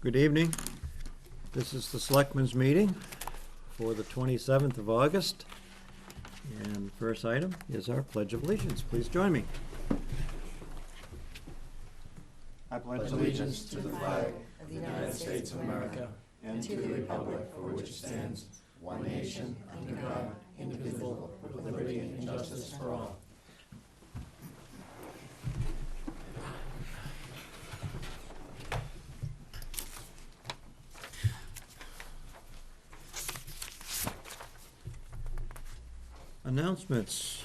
Good evening. This is the Selectmen's meeting for the 27th of August. And first item is our Pledge of Allegiance. Please join me. I pledge allegiance to the flag of the United States of America and to the republic for which it stands, one nation, under God, indivisible, with liberty and justice for all. Announcements.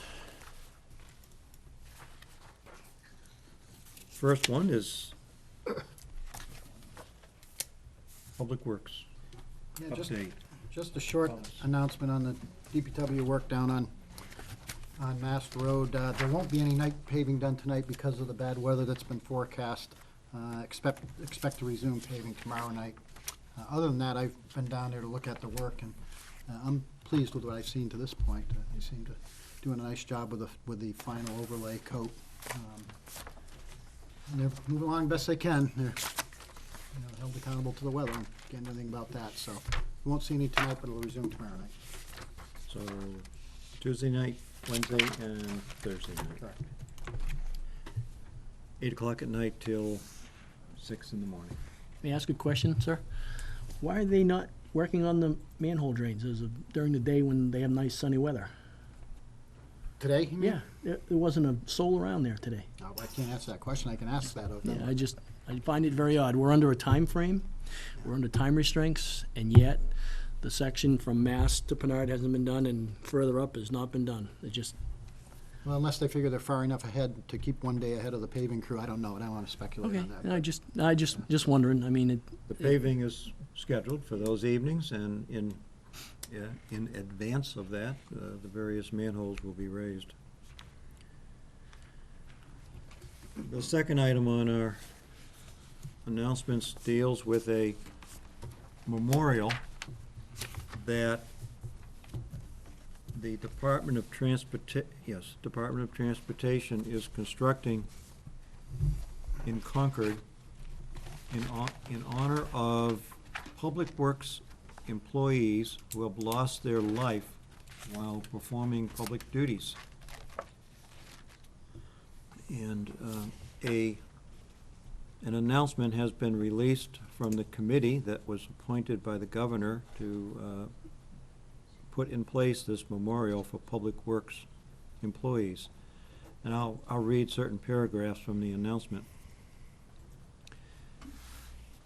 First one is Public Works Yeah, update. just a short announcement on the DPW work down on Mast Road. There won't be any night paving done tonight because of the bad weather that's been forecast. Expect to resume paving tomorrow night. Other than that, I've been down there to look at the work, and I'm pleased with what I've seen to this point. They seem to doing a nice job with the final overlay coat. And they're moving along best they can. They're held accountable to the weather and can't do anything about that. So we won't see any tonight, but it'll resume tomorrow night. So Tuesday night, Wednesday, and Thursday night. Correct. 8 o'clock at night till 6 in the morning. May I ask a question, sir? Why are they not working on the manhole drains during the day when they have nice sunny weather? Today, you mean? Yeah, there wasn't a soul around there today. No, I can't answer that question. I can ask that of them. Yeah, I find it very odd. We're under a time frame, we're under time restraints, and yet the section from Mass to Pinard hasn't been done, and further up has not been done. It just, Well, unless they figure they're far enough ahead to keep one day ahead of the paving crew, I don't know. I don't want to speculate okay, on that. I just wondering, I mean, The paving is scheduled for those evenings, and in advance of that, the various manholes will be raised. The second item on our announcements deals with a memorial that the Department of Transportation is constructing in Concord in honor of Public Works employees who have lost their life while performing public duties. And an announcement has been released from the committee that was appointed by the governor to put in place this memorial for Public Works employees. And I'll read certain paragraphs from the announcement.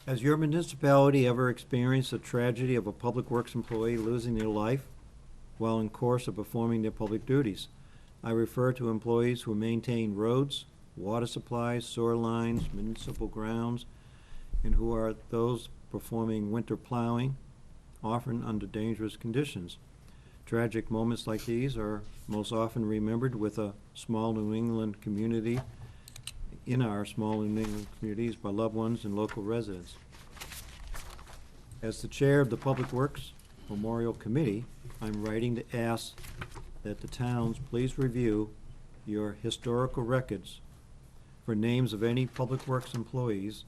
Has your municipality ever experienced the tragedy of a Public Works employee losing their life while in course of performing their public duties? I refer to employees who maintain roads, water supplies, sewer lines, municipal grounds, and who are those performing winter plowing, often under dangerous conditions. Tragic moments like these are most often remembered with a small New England community, in our small New England communities, by loved ones and local residents. As the chair of the Public Works Memorial Committee, I'm writing to ask that the towns please review your historical records for names of any Public Works employees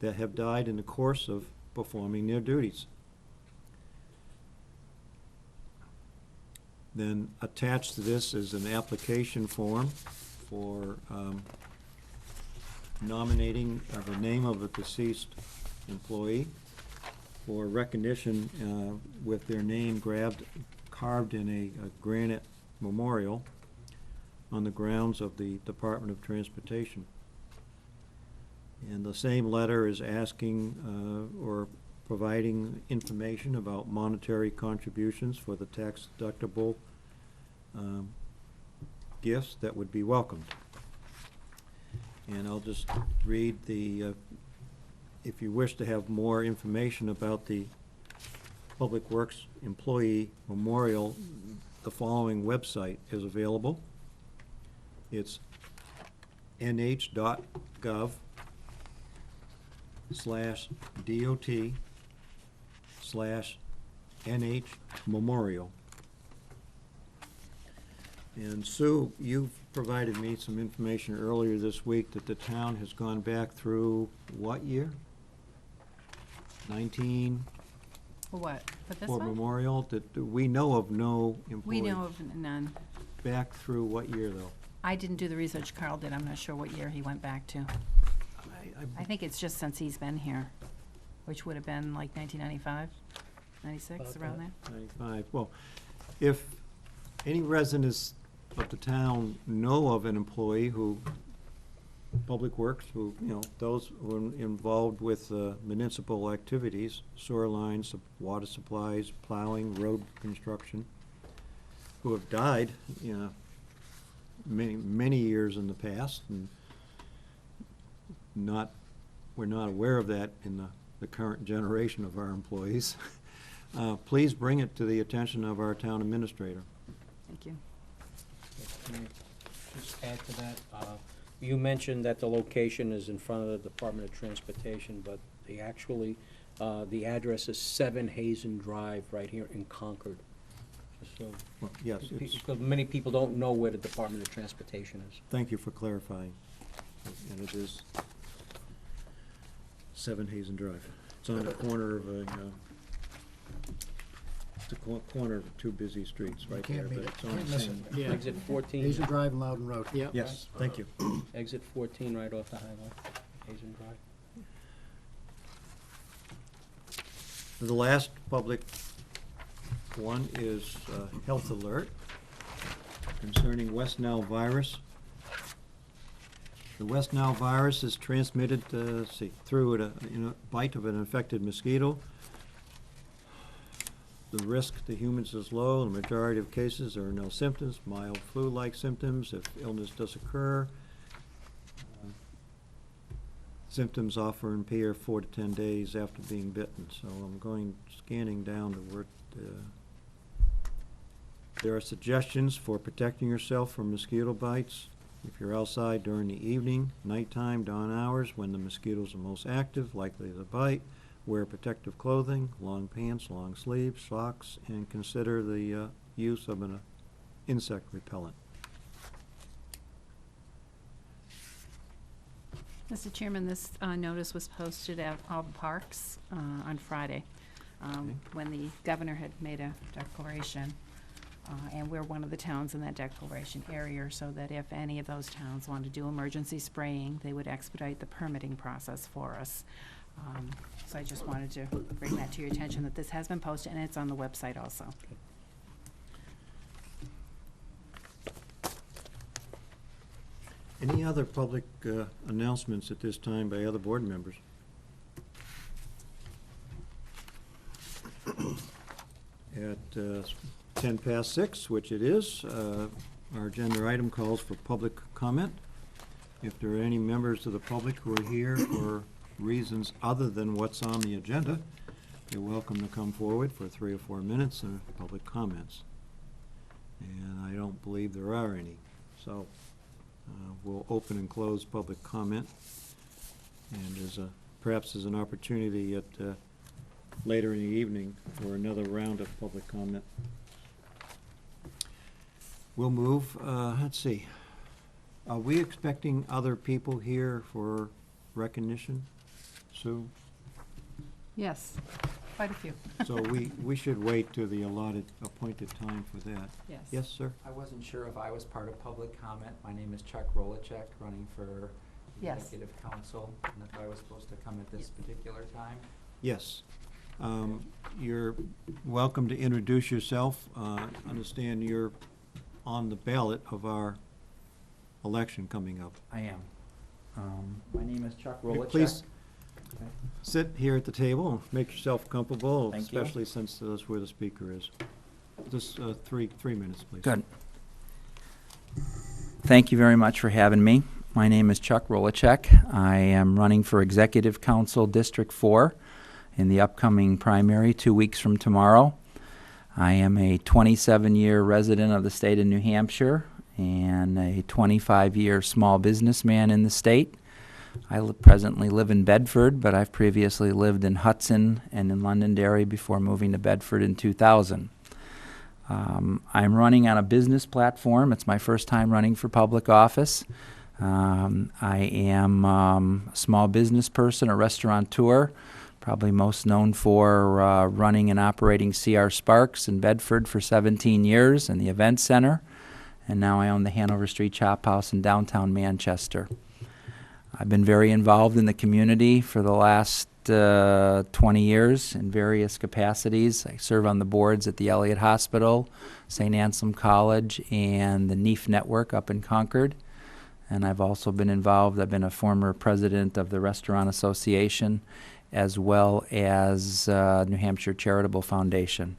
that have died in the course of performing their duties. Then attached to this is an application form for nominating the name of a deceased employee for recognition with their name carved in a granite memorial on the grounds of the Department of Transportation. And the same letter is asking or providing information about monetary contributions for the tax-deductible gifts that would be welcomed. And I'll just read if you wish to have more information about the Public Works Employee Memorial, the following website is available. It's nh.gov/dot/NH Memorial. And Sue, you've provided me some information earlier this week that the town has gone back through what year? 19 For what? For this for one? Memorial, that we know of no employee. We know of none. Back through what year, though? I didn't do the research Carl did. I'm not sure what year he went back to. I think it's just since he's been here, which would have been like 1995, 96, About around that. there. 95. Well, if any residents of the town know of an employee who, Public Works, who, those who are involved with municipal activities, sewer lines, water supplies, plowing, road construction, who have died, many years in the past, and we're not aware of that in the current generation of our employees, please bring it to the attention of our town administrator. Thank you. Can I just add to that? You mentioned that the location is in front of the Department of Transportation, but the address is 7 Hazen Drive, right here in Concord. So, Well, yes, it's, because many people don't know where the Department of Transportation is. thank you for clarifying. And it is 7 Hazen Drive. It's on the corner of it's the corner of two busy streets right there, Can't but beat it. it's on Can't the miss same. it. Yeah. Exit 14. Hazen Drive and Loudon Road. Yep. Yes, thank you. Exit 14 right off the highway, Hazen Drive. The last public one is health alert concerning West Nile virus. The West Nile virus is transmitted, through a bite of an infected mosquito. The risk to humans is low. In the majority of cases, there are no symptoms, mild flu-like symptoms. If illness does occur, symptoms often appear 4 to 10 days after being bitten. So I'm scanning down to where there are suggestions for protecting yourself from mosquito bites. If you're outside during the evening, nighttime, dawn hours, when the mosquitoes are most active, likely to bite, wear protective clothing, long pants, long sleeves, socks, and consider the use of an insect repellent. Mr. Chairman, this notice was posted at all the parks on Friday, when the governor had made a declaration. And we're one of the towns in that declaration area, so that if any of those towns want to do emergency spraying, they would expedite the permitting process for us. So I just wanted to bring that to your attention, that this has been posted, and it's on the website also. Any other public announcements at this time by other board members? At 6:10, which it is, our agenda item calls for public comment. If there are any members of the public who are here for reasons other than what's on the agenda, you're welcome to come forward for 3 or 4 minutes of public comments. And I don't believe there are any. So we'll open and close public comment. And perhaps there's an opportunity at later in the evening for another round of public comment. We'll move, let's see. Are we expecting other people here for recognition, Sue? Yes, quite a few. So we should wait to the appointed time for that. Yes. Yes, sir? I wasn't sure if I was part of public comment. My name is Chuck Rolacek, running for Yes. Executive Council, and if I was supposed to come at this particular time. Yes. You're welcome to introduce yourself. Understand you're on the ballot of our election coming up. I am. My name is Chuck Rolacek. Please Okay. sit here at the table and make yourself comfortable, Thank you. especially since that's where the speaker is. Just 3 minutes, please. Good. Thank you very much for having me. My name is Chuck Rolacek. I am running for Executive Council District 4 in the upcoming primary 2 weeks from tomorrow. I am a 27-year resident of the state of New Hampshire and a 25-year small businessman in the state. I presently live in Bedford, but I've previously lived in Hudson and in Londonderry before moving to Bedford in 2000. I'm running on a business platform. It's my first time running for public office. I am a small business person, a restaurateur, probably most known for running and operating CR Sparks in Bedford for 17 years and the Event Center. And now I own the Hanover Street Chop House in downtown Manchester. I've been very involved in the community for the last 20 years in various capacities. I serve on the boards at the Elliott Hospital, St. Anselm College, and the NEAF Network up in Concord. And I've also been involved, I've been a former president of the Restaurant Association, as well as New Hampshire Charitable Foundation.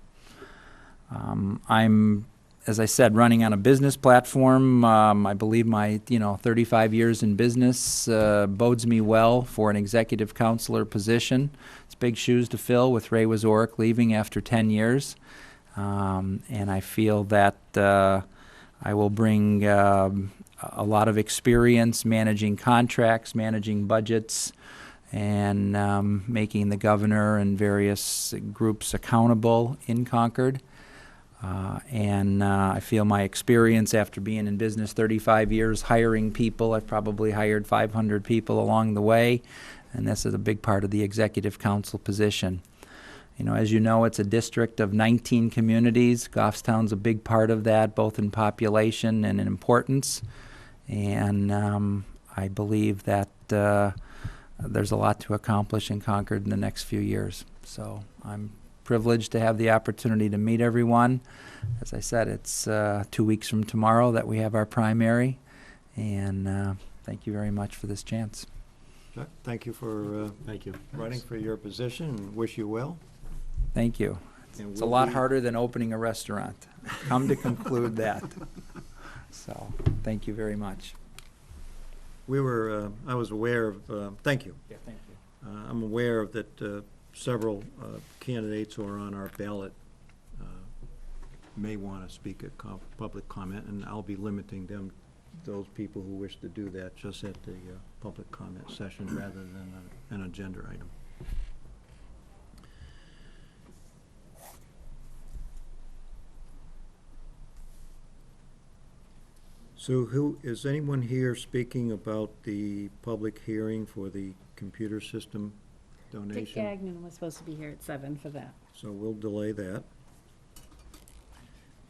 I'm, as I said, running on a business platform. I believe my 35 years in business bodes me well for an executive counselor position. It's big shoes to fill with Ray Wazorek leaving after 10 years. And I feel that I will bring a lot of experience managing contracts, managing budgets, and making the governor and various groups accountable in Concord. I feel my experience after being in business 35 years, hiring people, I've probably hired 500 people along the way, and this is a big part of the executive council position. As you know, it's a district of 19 communities. Goffstown's a big part of that, both in population and in importance. And I believe that there's a lot to accomplish in Concord in the next few years. So I'm privileged to have the opportunity to meet everyone. As I said, it's 2 weeks from tomorrow that we have our primary. And thank you very much for this chance. Chuck, thank you for running for your position, and wish you well. Thank you. And It's a we'll lot be- harder than opening a restaurant. Come to conclude that. So, thank you very much. I was aware of, thank you. Yeah, thank you. I'm aware of that several candidates who are on our ballot may want to speak at public comment, and I'll be limiting those people who wish to do that just at the public comment session rather than an agenda item. So is anyone here speaking about the public hearing for the computer system Dick donation? Gagnon was supposed to be here at 7 for that. So we'll delay that.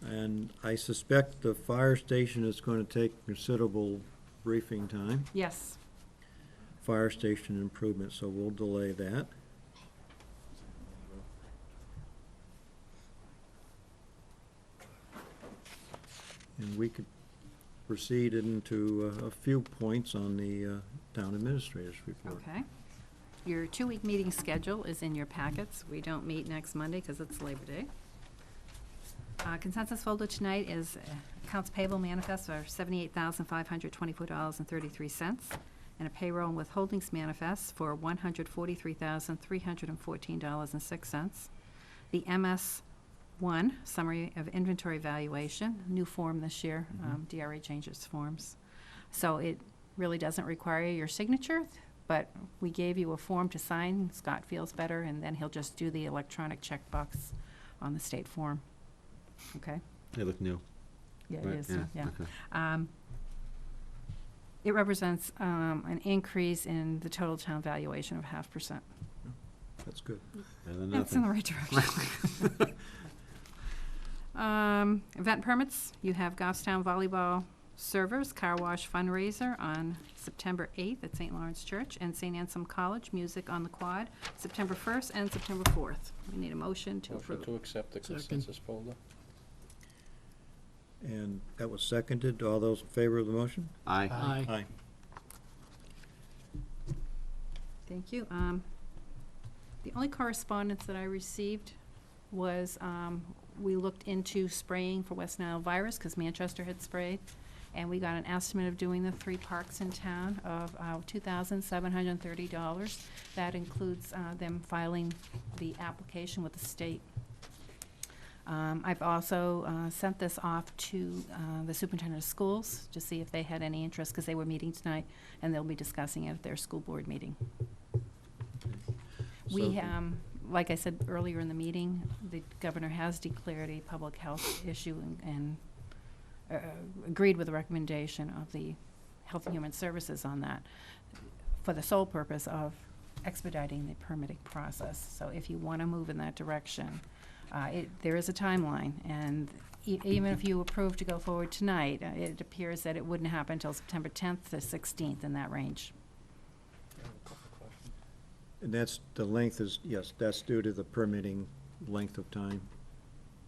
And I suspect the fire station is going to take considerable briefing time, Yes. fire station improvement, so we'll delay that. And we could proceed into a few points on the town administrator's report. Okay. Your 2-week meeting schedule is in your packets. We don't meet next Monday because it's Labor Day. Consensus folder tonight is accounts payable manifest for $78,524.33, and a payroll and withholdings manifest for $143,314.06. The MS1 summary of inventory valuation, new form this year. DRA changes forms. So it really doesn't require your signature, but we gave you a form to sign. Scott feels better, and then he'll just do the electronic checkbox on the state form. Okay? They look new. Yeah, it Right, is, yeah, yeah. okay. It represents an increase in the total town valuation of 0.5%. That's good. Better than That's in the nothing. right direction. Event permits, you have Goffstown Volleyball Servers Car Wash fundraiser on September 8th at St. Lawrence Church, and St. Anselm College Music on the Quad, September 1st and September 4th. We need a motion to Motion approve. to accept the Second. consensus folder. And that was seconded. All those in favor of the motion? Aye. Aye. Thank you. The only correspondence that I received was, we looked into spraying for West Nile virus, because Manchester had sprayed, and we got an estimate of doing the 3 parks in town of $2,730. That includes them filing the application with the state. I've also sent this off to the superintendent of schools to see if they had any interest, because they were meeting tonight, and they'll be discussing it at their school board meeting. We, So- like I said earlier in the meeting, the governor has declared a public health issue and agreed with the recommendation of the Health and Human Services on that, for the sole purpose of expediting the permitting process. So if you want to move in that direction, there is a timeline, and even if you approve to go forward tonight, it appears that it wouldn't happen until September 10th to 16th, in that range. And that's, the length is, yes, that's due to the permitting length of time.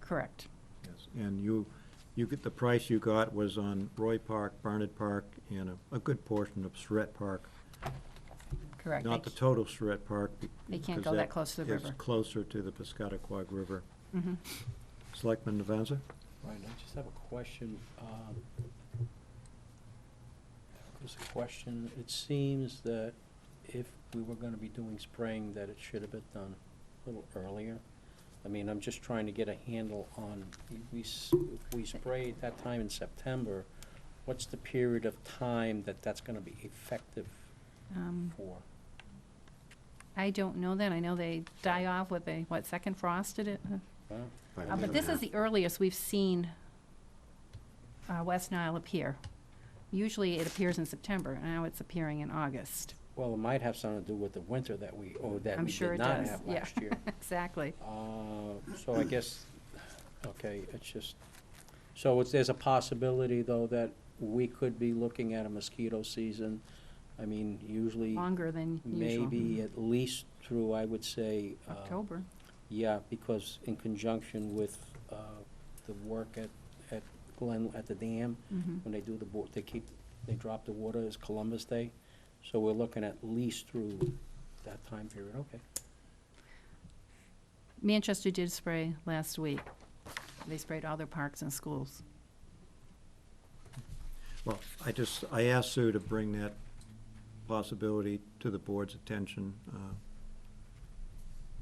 Correct. Yes. And you get, the price you got was on Roy Park, Barnard Park, and a good portion of Surratt Park. Correct. Not the total Surratt Park. They can't because go that close to the river. It's closer to the Piscataquag River. Mhm. Selectman Devanza? Right, I just have a question. There's a question, it seems that if we were gonna be doing spraying, that it should have been done a little earlier. I mean, I'm just trying to get a handle on, if we spray at that time in September, what's the period of time that that's gonna be effective for? I don't know that. I know they die off with a, second frost did it? Well, But this is the earliest we've seen West Nile appear. Usually it appears in September, and now it's appearing in August. Well, it might have something to do with the winter that we I'm sure did it not does, have yeah. last year. Exactly. So I guess, okay, it's just, so there's a possibility, though, that we could be looking at a mosquito season. I mean, usually, Longer than usual. maybe at least through, I would say. October. Yeah, because in conjunction with the work at Glen, at the dam, Mhm. when they do they drop the water, is Columbus Day. So we're looking at least through that time period, okay. Manchester did spray last week. They sprayed all their parks and schools. Well, I asked Sue to bring that possibility to the board's attention,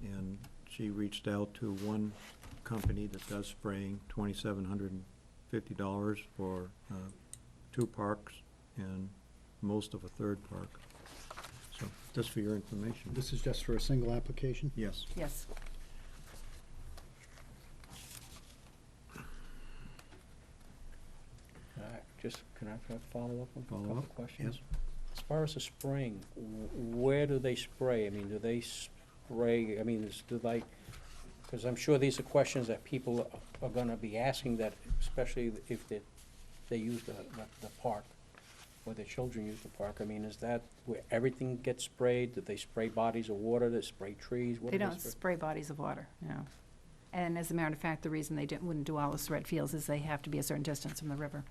and she reached out to one company that does spraying, $2,750 for 2 parks and most of a 3rd park. So, just for your information. This is just for a single application? Yes. Yes. Can I follow up on a Follow couple up, of questions? yes. As far as the spraying, where do they spray? I mean, do they spray, I mean, because I'm sure these are questions that people are gonna be asking, that, especially if they use the park, or their children use the park. I mean, is that where everything gets sprayed? Do they spray bodies of water? Do they spray trees? What They do don't spray bodies of water, no. And as a matter of fact, the reason they wouldn't do all the Surratt fields is they have to be a certain distance from the river.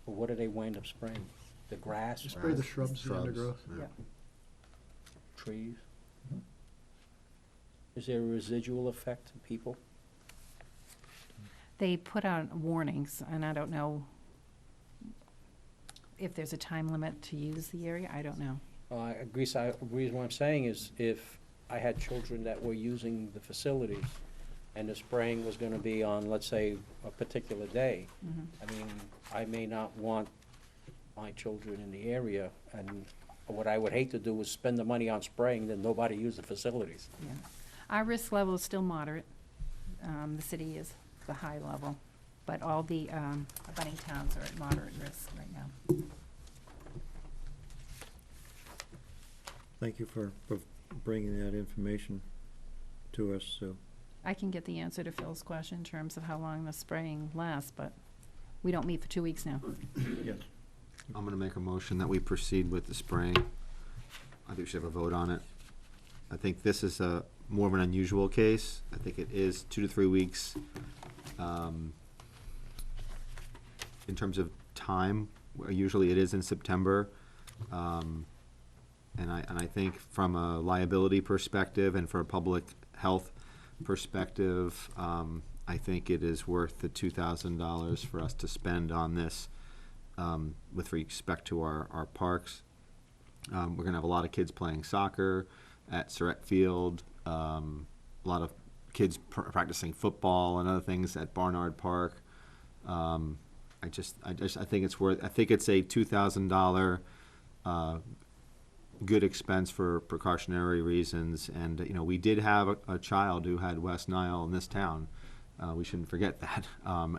But what do they wind up spraying? The grass, Spray the shrubs, the undergrowth. Yeah. trees? Is there a residual effect to people? They put out warnings, and I don't know if there's a time limit to use the area. I don't know. I agree, the reason why I'm saying is, if I had children that were using the facilities, and the spraying was gonna be on, let's say, a particular day, I mean, I may not want my children in the area, and what I would hate to do is spend the money on spraying, then nobody use the facilities. Yeah. Our risk level is still moderate. The city is the high level, but all the abutting towns are at moderate risk right now. Thank you for bringing that information to us, Sue. I can get the answer to Phil's question in terms of how long the spraying lasts, but we don't meet for 2 weeks now. Yes. I'm gonna make a motion that we proceed with the spraying. I think we should have a vote on it. I think this is more of an unusual case. I think it is 2 to 3 weeks. In terms of time, usually it is in September. And I think from a liability perspective and for a public health perspective, I think it is worth the $2,000 for us to spend on this with respect to our parks. We're gonna have a lot of kids playing soccer at Surratt Field, a lot of kids practicing football and other things at Barnard Park. I think it's worth, I think it's a $2,000 good expense for precautionary reasons. And, you know, we did have a child who had West Nile in this town. We shouldn't forget that.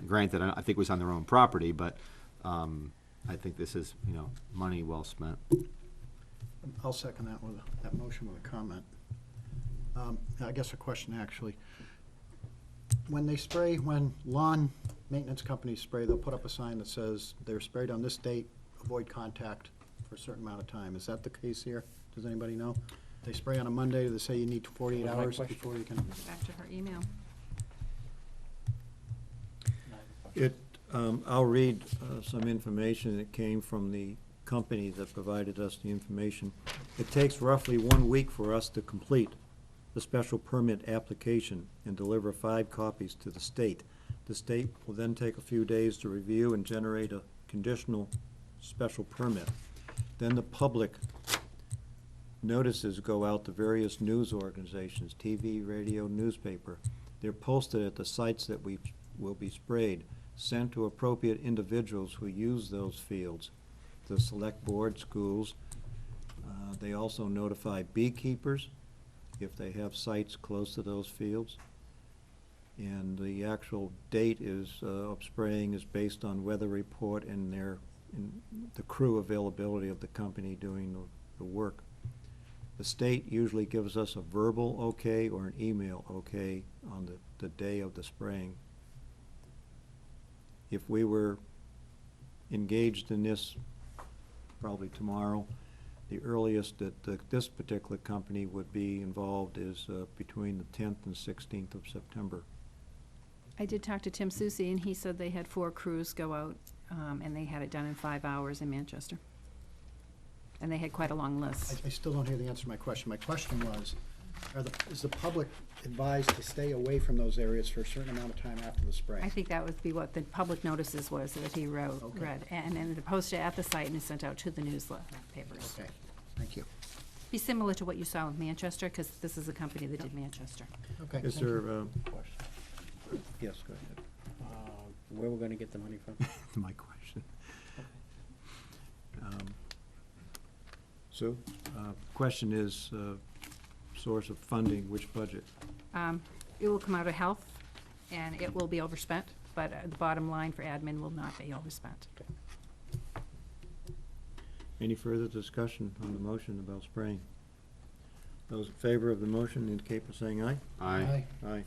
Granted, I think it was on their own property, but I think this is, you know, money well spent. I'll second that with, that motion with a comment. I guess a question, actually. When they spray, when lawn maintenance companies spray, they'll put up a sign that says they're sprayed on this date, avoid contact for a certain amount of time. Is that the case here? Does anybody know? They spray on a Monday, they say you need 48 That's my hours question. before you can. Back to her email. I'll read some information that came from the company that provided us the information. It takes roughly 1 week for us to complete the special permit application and deliver 5 copies to the state. The state will then take a few days to review and generate a conditional special permit. Then the public notices go out to various news organizations, TV, radio, newspaper. They're posted at the sites that will be sprayed, sent to appropriate individuals who use those fields, the select board, schools. They also notify beekeepers if they have sites close to those fields. And the actual date of spraying is based on weather report and the crew availability of the company doing the work. The state usually gives us a verbal okay or an email okay on the day of the spraying. If we were engaged in this probably tomorrow, the earliest that this particular company would be involved is between the 10th and 16th of September. I did talk to Tim Susi, and he said they had 4 crews go out, and they had it done in 5 hours in Manchester. And they had quite a long list. I still don't hear the answer to my question. My question was, is the public advised to stay away from those areas for a certain amount of time after the spray? I think that would be what the public notices was that he read, and they're posted at the site and sent out to the newspapers. Okay, thank you. Be similar to what you saw in Manchester, because this is a company that did Manchester. Okay. Is thank you. there, Question. yes, go ahead. Where we're gonna get the money from? My question. Sue, question is source of funding, which budget? It will come out of health, and it will be overspent, but the bottom line for admin will not be overspent. Any further discussion on the motion about spraying? Those in favor of the motion indicate by saying aye. Aye. Aye.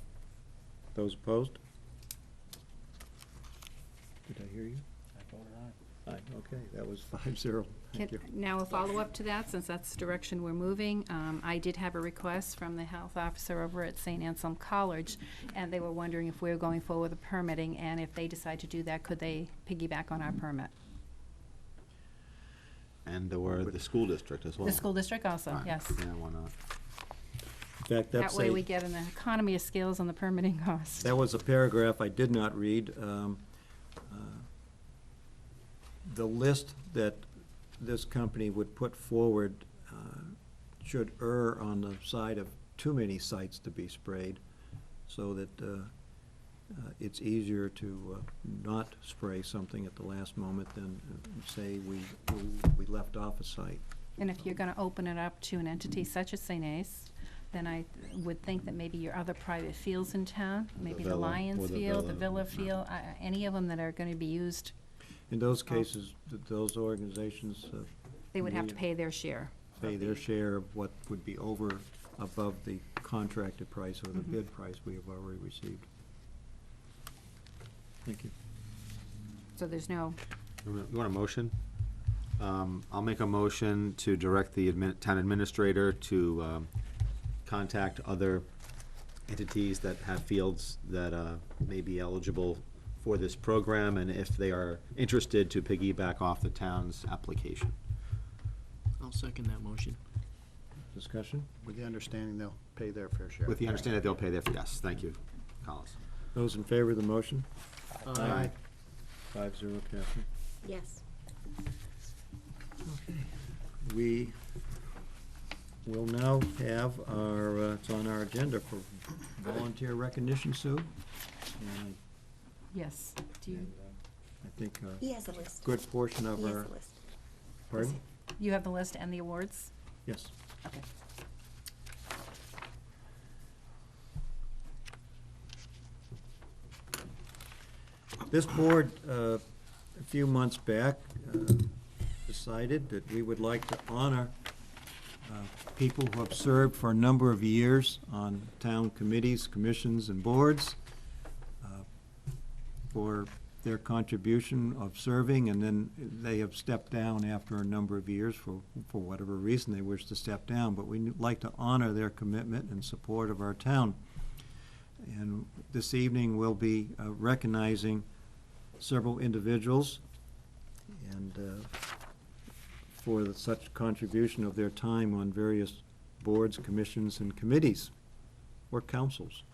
Those opposed? Did I hear you? I voted aye. Aye, okay, that was 5-0. Thank you. Now, a follow-up to that, since that's the direction we're moving, I did have a request from the health officer over at St. Anselm College, and they were wondering if we were going forward with the permitting, and if they decide to do that, could they piggyback on our permit? And or the school district as well. The school district also, Right. yes. Yeah, why not? In fact, That that's way we get an economy of scales on the permitting cost. that was a paragraph I did not read. The list that this company would put forward should err on the side of too many sites to be sprayed, so that it's easier to not spray something at the last moment than say we left off a site. And if you're gonna open it up to an entity such as St. Ace, then I would think that maybe your other private fields in town, maybe the Villa, Lions or the Field, the Villa, Villa Field, any of them that are gonna be used, In those cases, those organizations they would have to Yeah. pay their share. pay their share of what would be over, above the contracted price or the Mhm. bid price we have already received. Thank you. So there's no, You want a motion? I'll make a motion to direct the town administrator to contact other entities that have fields that may be eligible for this program, and if they are interested, to piggyback off the town's application. I'll second that motion. Discussion? With the understanding they'll pay their fair share. With the understanding that they'll pay their, yes, thank you, Collis. Those in favor of the motion? Aye. 5-0, Catherine. yes. We will now have our, it's on our agenda for volunteer recognition, Sue. And Yes. Do you, I think a He has a list. good portion of He has our, a list. pardon? you have the list and the awards? Yes. Okay. This board, a few months back, decided that we would like to honor people who have served for a number of years on town committees, commissions, and boards for their contribution of serving, and then they have stepped down after a number of years for whatever reason they wish to step down. But we'd like to honor their commitment and support of our town. And this evening, we'll be recognizing several individuals and for such contribution of their time on various boards, commissions, and committees, or councils.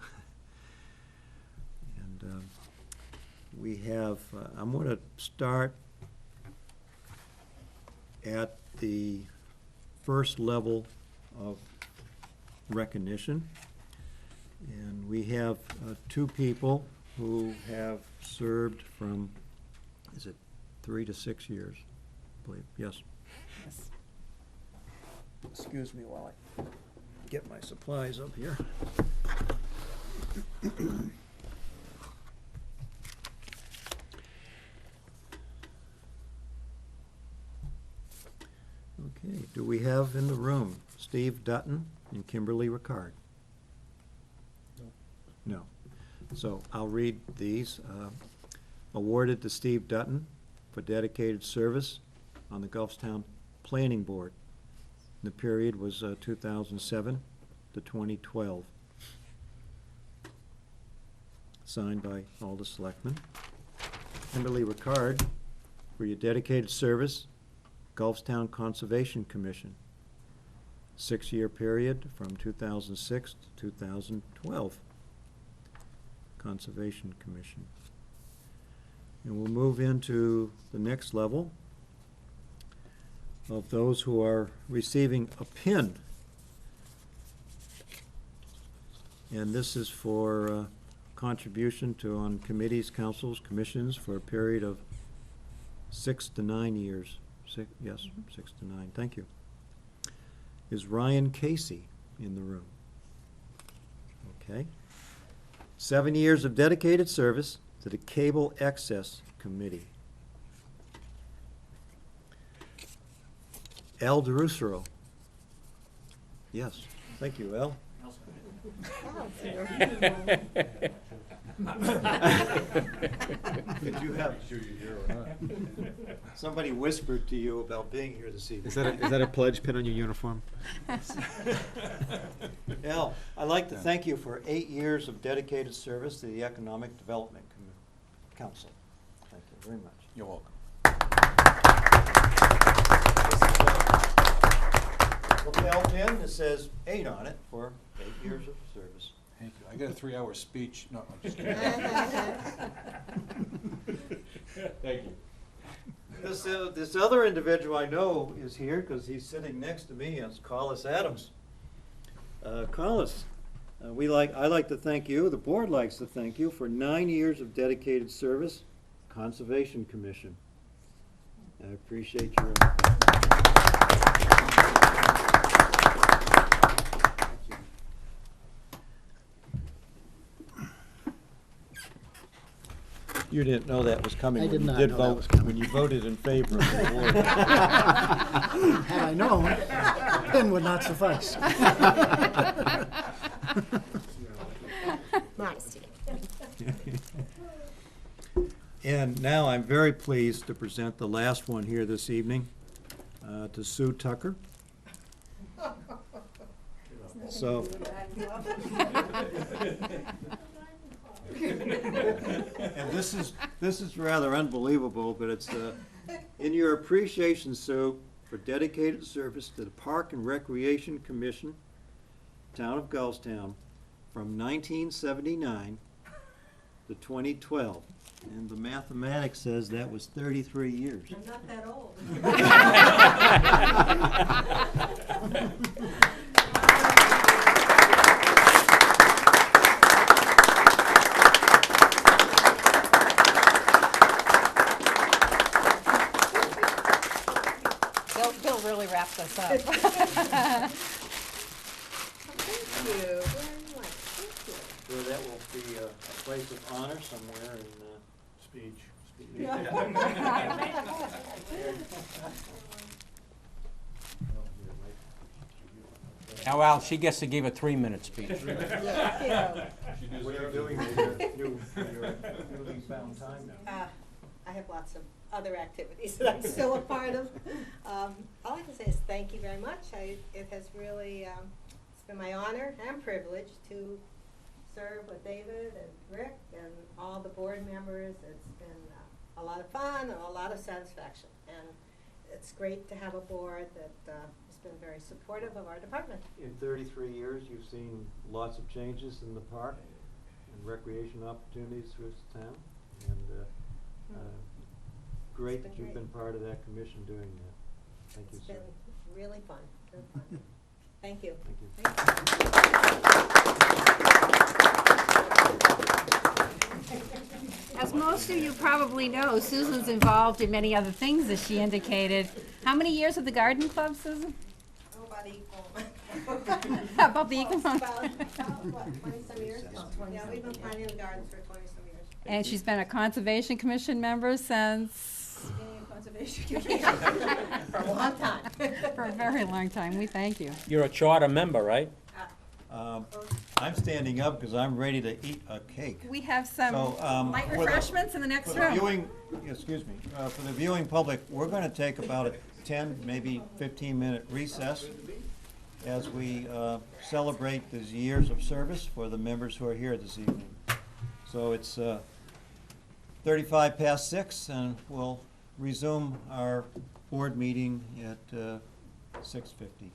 And we have, I'm going to start at the first level of recognition. And we have two people who have served from, is it 3 to 6 years? I believe, yes. Yes. Excuse me while I get my supplies up here. Okay, do we have in the room Steve Dutton and Kimberly Ricard? No. So I'll read these. Awarded to Steve Dutton for dedicated service on the Gulfstown Planning Board. The period was 2007 to 2012. Signed by all the selectmen. Kimberly Ricard, for your dedicated service, Gulfstown Conservation Commission. 6-year period from 2006 to 2012. Conservation Commission. And we'll move into the next level of those who are receiving a pin. And this is for contribution to on committees, councils, commissions for a period of 6 to 9 years. Yes, 6 to 9. Thank you. Is Ryan Casey in the room? Okay. 7 years of dedicated service to the Cable Access Committee. Al DeRusero. Yes, thank you, Al. Did you have? Sure you're here or not. Somebody whispered to you about being here this evening. Is that a pledge pin on your uniform? Al, I'd like to thank you for 8 years of dedicated service to the Economic Development Council. Thank you very much. You're welcome. Lapel pin that says 8 on it for 8 years of service. Thank you. I got a 3-hour speech. No, I'm just kidding. Thank you. This other individual I know is here because he's sitting next to me. It's Collis Adams. Collis, I like to thank you. The board likes to thank you for 9 years of dedicated service, Conservation Commission. I appreciate your. You didn't know that was coming I when did you not did know that vote, was coming. when you voted in favor of the award. Had I known, then would not suffice. Modesty. And now I'm very pleased to present the last one here this evening to Sue Tucker. So. And this is rather unbelievable, but it's in your appreciation, Sue, for dedicated service to the Park and Recreation Commission, Town of Gulfstown, from 1979 to 2012. And the mathematics says that was 33 years. I'm not that old. Bill really wrapped us up. Thank you very much. Thank you. Sure, that will be a place of honor somewhere in Speech. Now, Al, she gets to give a 3-minute speech. What are you doing with your newly found time now? I have lots of other activities that I'm still a part of. All I can say is thank you very much. It has really, it's been my honor and privilege to serve with David and Rick and all the board members. It's been a lot of fun and a lot of satisfaction. And it's great to have a board that has been very supportive of our department. In 33 years, you've seen lots of changes in the park and recreation opportunities through the town. And great It's been that you've great. been part of that commission doing that. Thank you, It's sir. been really fun, really fun. Thank you. Thank you. As most of you probably know, Susan's involved in many other things, as she indicated. How many years with the garden club, Susan? Oh, about equal. About the equal amount. About, what, 20-some years? Yeah, we've been planting the gardens for 20-some years. And she's been a Conservation Commission member since, Beginning of Conservation Commission for a long time. for a very long time. We thank you. You're a charter member, right? I'm standing up because I'm ready to eat a cake. We have some So, light for the- refreshments in the next For the room. viewing, excuse me, for the viewing public, we're going to take about a 10, maybe 15-minute recess as we celebrate these years of service for the members who are here this evening. So it's 35 past 6, and we'll resume our board meeting at 6:50.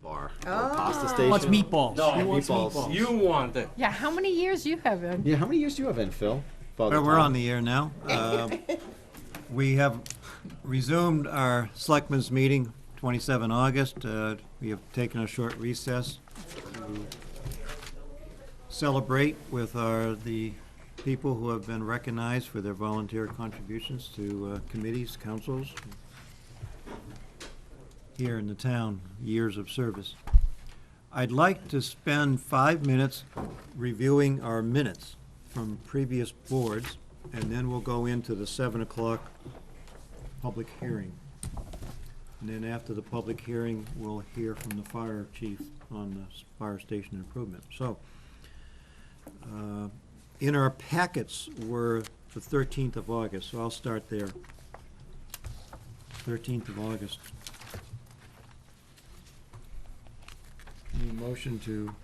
Bar. Oh. Pasta He station. wants meatballs. No, He wants meatballs. meatballs. You want it. Yeah, how many years you have been? Yeah, how many years do you have in, Phil? Well, we're on the air now. We have resumed our Selectmen's meeting, 27 August. We have taken a short recess to celebrate with the people who have been recognized for their volunteer contributions to committees, councils, here in the town, years of service. I'd like to spend 5 minutes reviewing our minutes from previous boards, and then we'll go into the 7 o'clock public hearing. And then after the public hearing, we'll hear from the fire chief on the fire station improvement. So, in our packets were the 13th of August, so I'll start there. 13th of August. Any motion to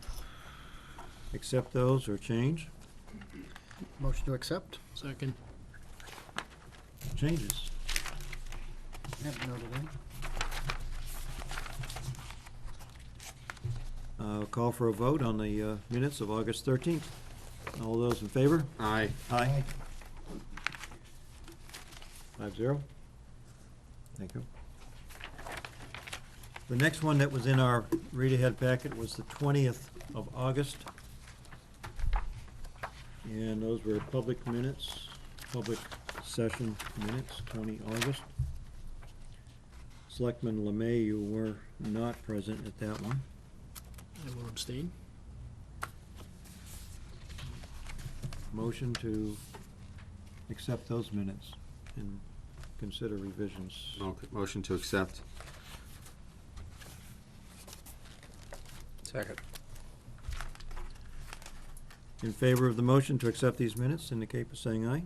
accept those or change? Motion to accept? Second. Changes. Have noted in. Call for a vote on the minutes of August 13th. All those in favor? Aye. Aye. 5-0. Thank you. The next one that was in our read-ahead packet was the 20th of August. And those were public minutes, public session minutes, 20 August. Selectman Lemay, you were not present at that one. I will abstain. Motion to accept those minutes and consider revisions. Motion to accept. Second. In favor of the motion to accept these minutes, indicate by saying aye.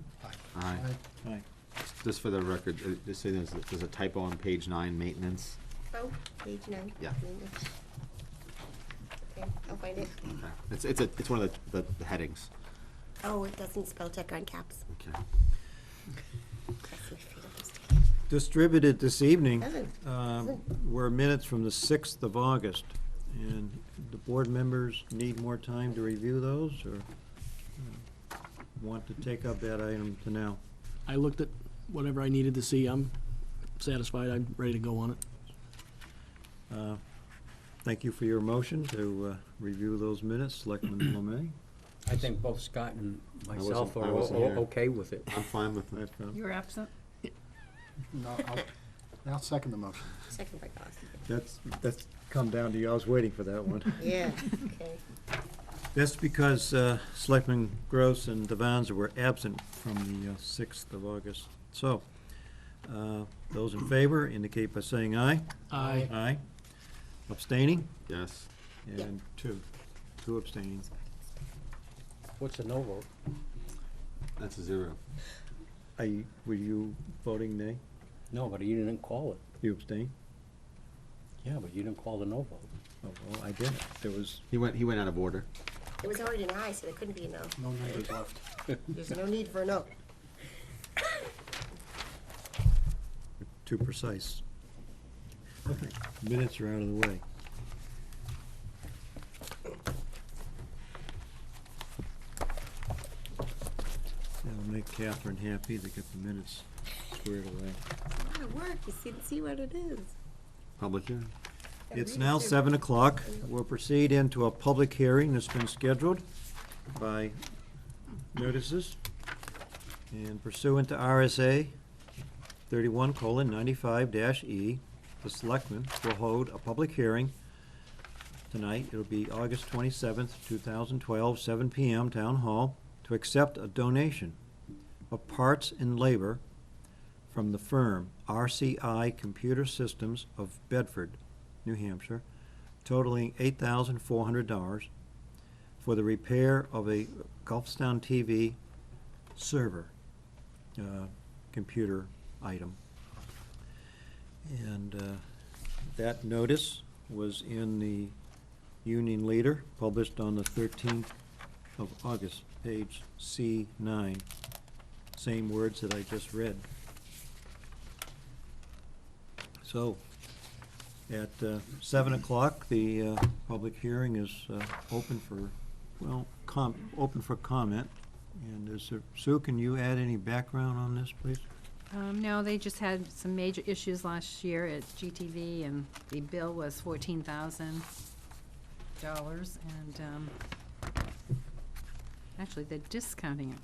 Aye. Aye. Just for the record, just say there's a typo on page 9, maintenance. Oh, page 9. Yeah. Okay, I'll find it. Okay. It's one of the headings. Oh, it doesn't spell check on caps. Okay. That's my favorite mistake. Distributed this evening Evan. were minutes from the 6th of August. And the board members need more time to review those, or want to take up that item to now? I looked at whatever I needed to see. I'm satisfied. I'm ready to go on it. Thank you for your motion to review those minutes, Selectman Lemay. I think both Scott and myself I are wasn't here. okay with it. I'm fine with it. You were absent? No, I'll second the motion. Second by Costa. That's come down to you. I was waiting for that one. Yeah, okay. That's because Selectmen Gross and Devanza were absent from the 6th of August. So, those in favor indicate by saying aye. Aye. Aye. Abstaining? Yes. And two abstaining. What's a no vote? That's a 0. Were you voting nay? No, but you didn't call it. You abstain? Yeah, but you didn't call the no vote. Oh, well, I didn't. There was, He went out of order. It was already an aye, so there couldn't be a no. No nays left. There's no need for a no. too precise. Okay, minutes are out of the way. That'll make Catherine happy to get the minutes squared away. A lot of work, you see what it is. Public hearing. It's now 7 o'clock. We'll proceed into a public hearing that's been scheduled by notices. And pursuant to RSA 31:95-E, the Selectmen will hold a public hearing tonight. It'll be August 27th, 2012, 7 PM, Town Hall, to accept a donation of parts and labor from the firm RCI Computer Systems of Bedford, New Hampshire, totaling $8,400 for the repair of a Gulfstown TV server, computer item. And that notice was in the Union Leader, published on the 13th of August, page C9. Same words that I just read. So, at 7 o'clock, the public hearing is open for, well, open for comment. And Sue, can you add any background on this, please? No, they just had some major issues last year at GTV, and the bill was $14,000, and actually, they're discounting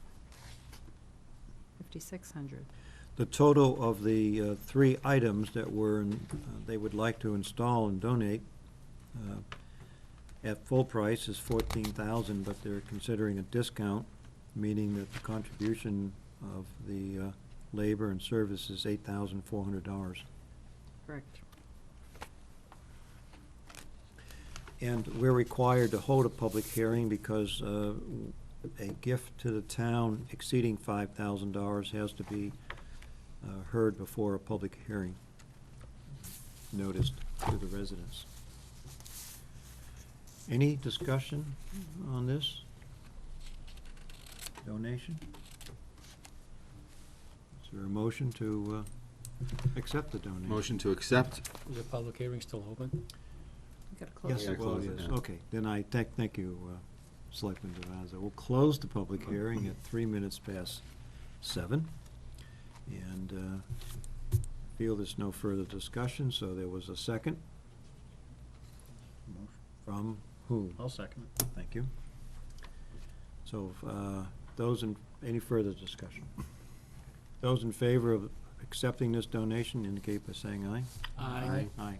it, $5,600. The total of the 3 items that were, they would like to install and donate at full price is $14,000, but they're considering a discount, meaning that the contribution of the labor and service is $8,400. Correct. And we're required to hold a public hearing because a gift to the town exceeding $5,000 has to be heard before a public hearing, noticed to the residents. Any discussion on this donation? Is there a motion to accept the donation? Motion to accept. Is the public hearing still open? You gotta close Yes, it. Yeah, it will, close it, yes. yeah. Okay, then I thank you, Selectman Devanza. We'll close the public hearing at 3 minutes past 7. And feel there's no further discussion, so there was a second. From whom? I'll second it. Thank you. So, any further discussion? Those in favor of accepting this donation indicate by saying aye. Aye. Aye.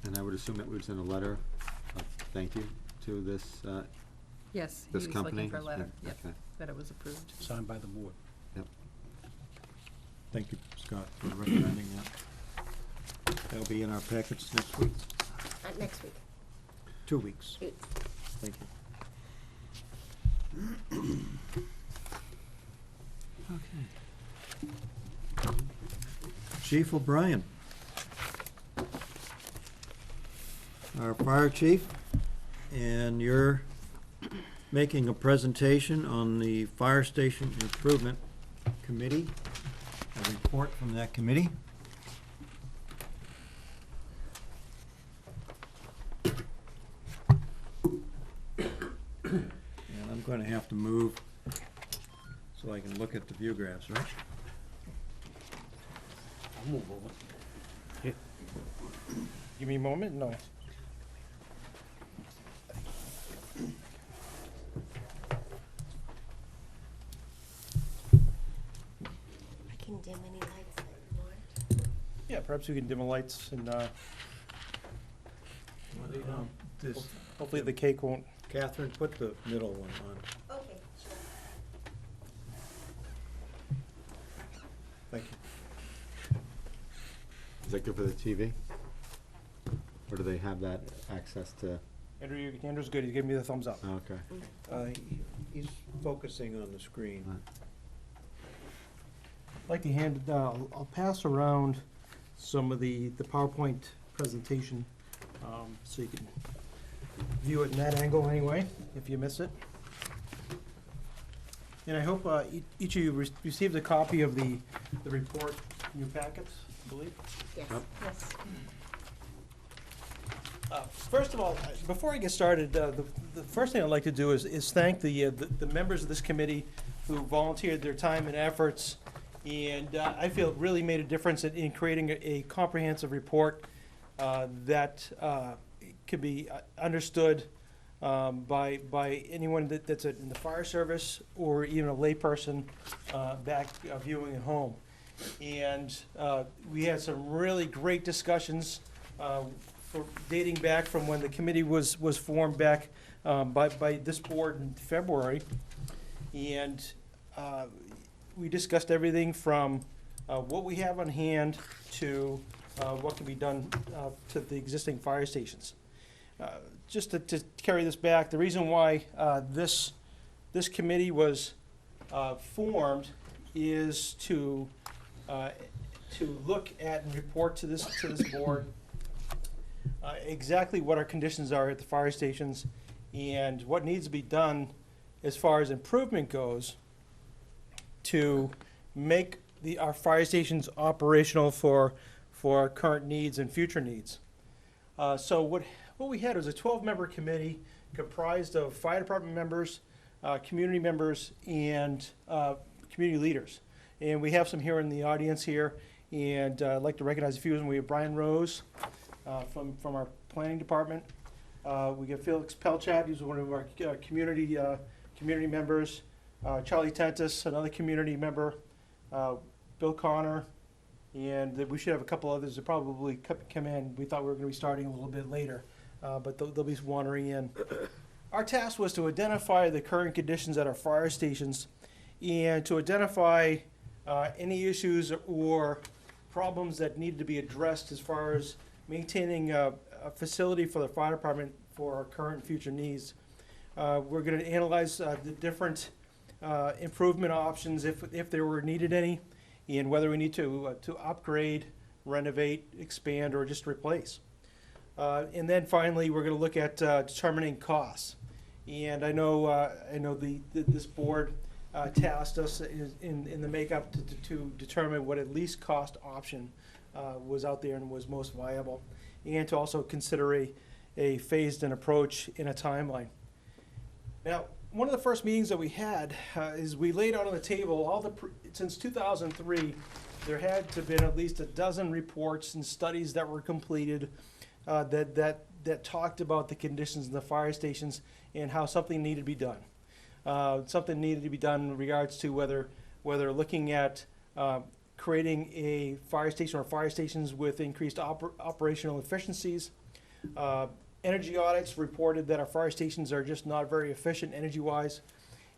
And I would assume that we would send a letter of thank you to this, Yes, he this was company? looking for a letter, Yeah, yep, okay. that it was approved. Signed by the board. Thank you, Scott, for recommending that. That'll be in our packets next week, Next week. 2 weeks. Shoot. Thank you. Okay. Chief O'Brien. Our fire chief, and you're making a presentation on the Fire Station Improvement Committee a report from that committee. And I'm going to have to move so I can look at the view graphs, right? I'll move over. Give me a moment, no. I can dim any lights that you want. Yeah, perhaps we can dim the lights and, This, hopefully the cake won't. Catherine, put the middle one on. Okay, sure. Thank you. Is that good for the TV? Or do they have that access to, Andrew's good, he's giving me the thumbs up. oh, okay. He's focusing on the screen. I'd like to hand, I'll pass around some of the PowerPoint presentation, so you can view it in that angle anyway, if you miss it. And I hope each of you received a copy of the report in your packets, I believe. Yes, Yep. yes. First of all, before I get started, the first thing I'd like to do is thank the members of this committee who volunteered their time and efforts, and I feel it really made a difference in creating a comprehensive report that could be understood by anyone that's in the fire service or even a layperson back viewing at home. And we had some really great discussions dating back from when the committee was formed back by this board in February. And we discussed everything from what we have on hand to what can be done to the existing fire stations. Just to carry this back, the reason why this committee was formed is to look at and report to this board exactly what our conditions are at the fire stations and what needs to be done as far as improvement goes to make our fire stations operational for our current needs and future needs. So what we had was a 12-member committee comprised of fire department members, community members, and community leaders. And we have some here in the audience here, and I'd like to recognize a few of them. We have Brian Rose from our planning department. We have Felix Pelchat, who's one of our community members. Charlie Tentis, another community member. Bill Connor, and we should have a couple others that probably come in. We thought we were going to be starting a little bit later, but they'll be wandering in. Our task was to identify the current conditions at our fire stations and to identify any issues or problems that needed to be addressed as far as maintaining a facility for the fire department for our current and future needs. We're going to analyze the different improvement options if there were needed any, and whether we need to upgrade, renovate, expand, or just replace. And then finally, we're going to look at determining costs. And I know this board tasked us in the makeup to determine what at least cost option was out there and was most viable, and to also consider a phased-in approach in a timeline. Now, one of the first meetings that we had is we laid out on the table since 2003, there had to have been at least a dozen reports and studies that were completed that talked about the conditions in the fire stations and how something needed to be done. Something needed to be done in regards to whether looking at creating a fire station or fire stations with increased operational efficiencies. Energy audits reported that our fire stations are just not very efficient energy-wise.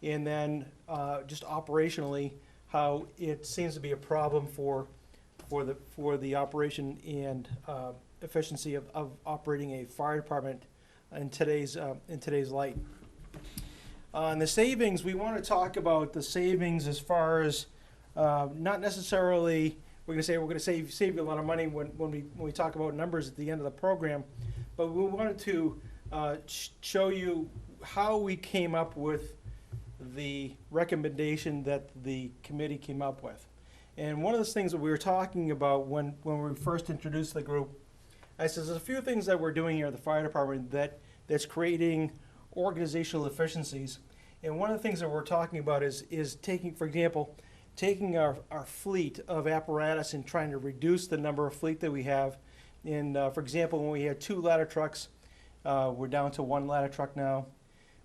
And then just operationally, how it seems to be a problem for the operation and efficiency of operating a fire department in today's light. On the savings, we want to talk about the savings as far as not necessarily we're going to save you a lot of money when we talk about numbers at the end of the program, but we wanted to show you how we came up with the recommendation that the committee came up with. And one of the things that we were talking about when we first introduced the group, I says, there's a few things that we're doing here at the fire department that's creating organizational efficiencies. And one of the things that we're talking about is taking, for example, taking our fleet of apparatus and trying to reduce the number of fleet that we have. And for example, when we had 2 ladder trucks, we're down to 1 ladder truck now.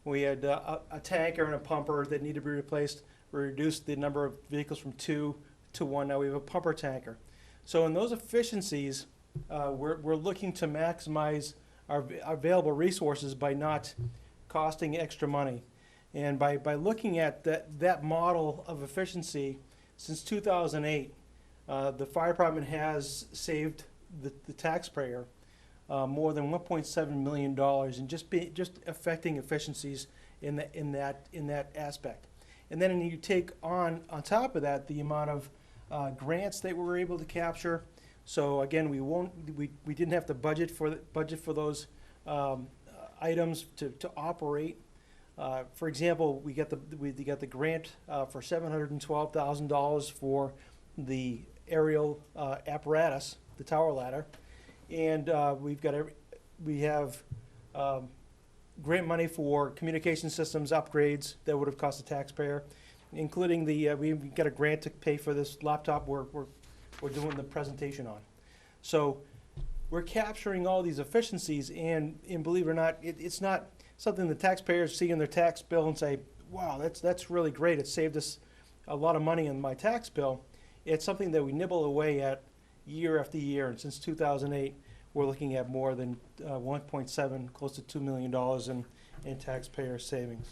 We had a tanker and a pumper that need to be replaced. We reduced the number of vehicles from 2 to 1. Now we have a pumper tanker. So in those efficiencies, we're looking to maximize our available resources by not costing extra money. And by looking at that model of efficiency, since 2008, the fire department has saved the taxpayer more than $1.7 million in just affecting efficiencies in that aspect. And then you take on top of that the amount of grants that we were able to capture. So again, we didn't have to budget for those items to operate. For example, we got the grant for $712,000 for the aerial apparatus, the tower ladder, and we have grant money for communication systems upgrades that would have cost the taxpayer, including we got a grant to pay for this laptop we're doing the presentation on. So we're capturing all these efficiencies, and believe it or not, it's not something the taxpayers see in their tax bill and say, wow, that's really great. It saved us a lot of money in my tax bill. It's something that we nibble away at year after year, and since 2008, we're looking at more than 1.7, close to $2 million in taxpayer savings.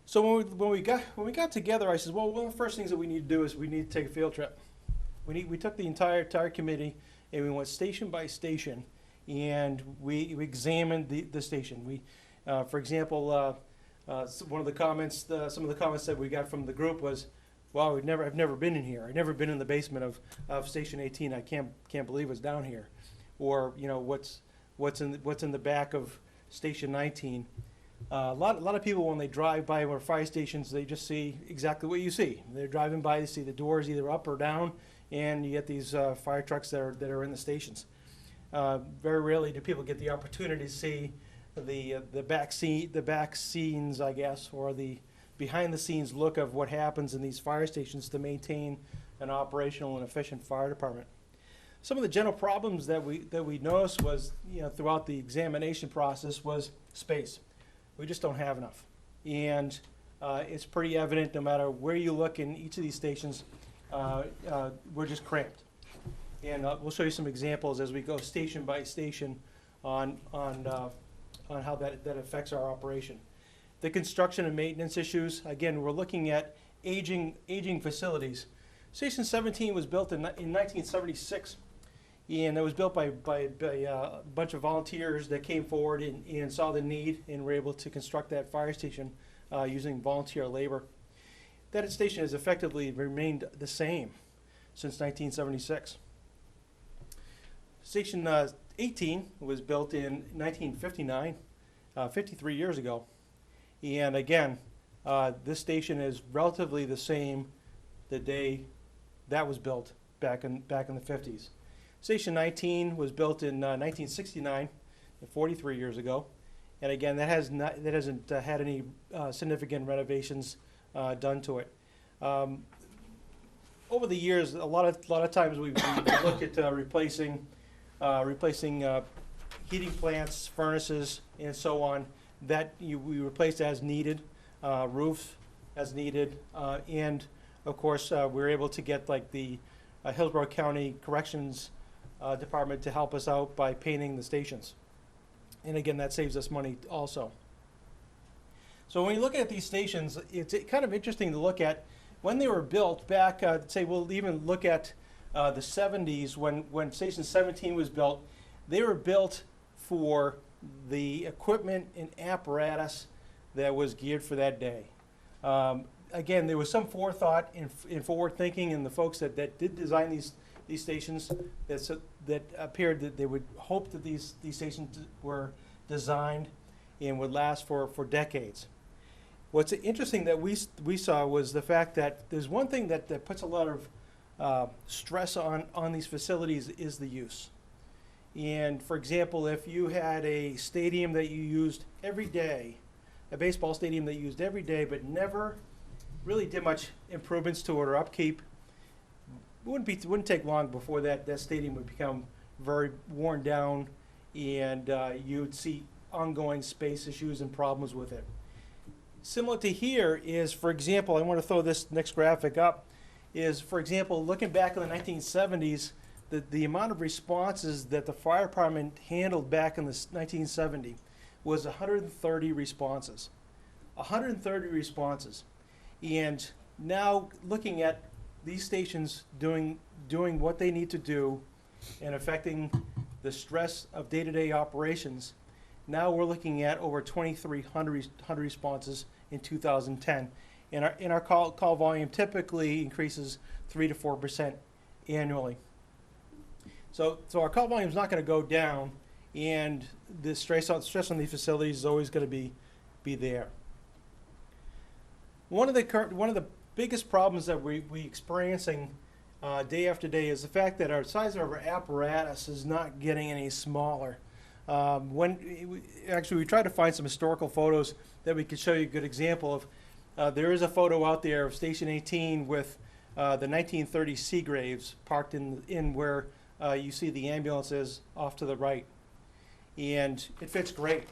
So when we got together, I said, well, one of the first things that we need to do is we need to take a field trip. We took the entire committee and we went station by station, and we examined the station. For example, one of the comments, some of the comments that we got from the group was, "Wow, I've never been in here. I've never been in the basement of Station 18. I can't believe it's down here," or what's in the back of Station 19. A lot of people, when they drive by our fire stations, they just see exactly what you see. They're driving by, they see the doors either up or down, and you get these fire trucks that are in the stations. Very rarely do people get the opportunity to see the back scenes, I guess, or the behind-the-scenes look of what happens in these fire stations to maintain an operational and efficient fire department. Some of the general problems that we noticed was, throughout the examination process, was space. We just don't have enough, and it's pretty evident no matter where you look in each of these stations. We're just cramped, and we'll show you some examples as we go station by station on how that affects our operation. The construction and maintenance issues, again, we're looking at aging facilities. Station 17 was built in 1976, and it was built by a bunch of volunteers that came forward and saw the need and were able to construct that fire station using volunteer labor. That station has effectively remained the same since 1976. Station 18 was built in 1959, 53 years ago. And again, this station is relatively the same the day that was built back in the 50s. Station 19 was built in 1969, 43 years ago, and again, that hasn't had any significant renovations done to it. Over the years, a lot of times we've looked at replacing heating plants, furnaces, and so on. That we replaced as needed, roofs as needed, and of course we're able to get like the Hillsborough County Corrections Department to help us out by painting the stations, and again that saves us money also. So when you look at these stations, it's kind of interesting to look at when they were built back. Say we'll even look at the 70s when Station 17 was built. They were built for the equipment and apparatus that was geared for that day. Again, there was some forethought and forward thinking in the folks that did design these stations that appeared that they would hope that these stations were designed and would last for decades. What's interesting that we saw was the fact that there's one thing that puts a lot of stress on these facilities is the use. And for example, if you had a stadium that you used every day, a baseball stadium that you used every day, but never really did much improvements to it or upkeep, it wouldn't take long before that stadium would become very worn down, and you would see ongoing space issues and problems with it. Similar to here is, for example, I want to throw this next graphic up, is, for example, looking back in the 1970s, the amount of responses that the fire department handled back in the 1970 was 130 responses. 130 responses. And now looking at these stations doing what they need to do and affecting the stress of day-to-day operations, now we're looking at over 2,300 responses in 2010. And our call volume typically increases 3 to 4% annually. So our call volume is not going to go down, and the stress on these facilities is always going to be there. One of the biggest problems that we experiencing day after day is the fact that our size of our apparatus is not getting any smaller. We tried to find some historical photos that we could show you a good example of. There is a photo out there of Station 18 with the 1930 Seagraves parked in where you see the ambulances off to the right. And it fits great.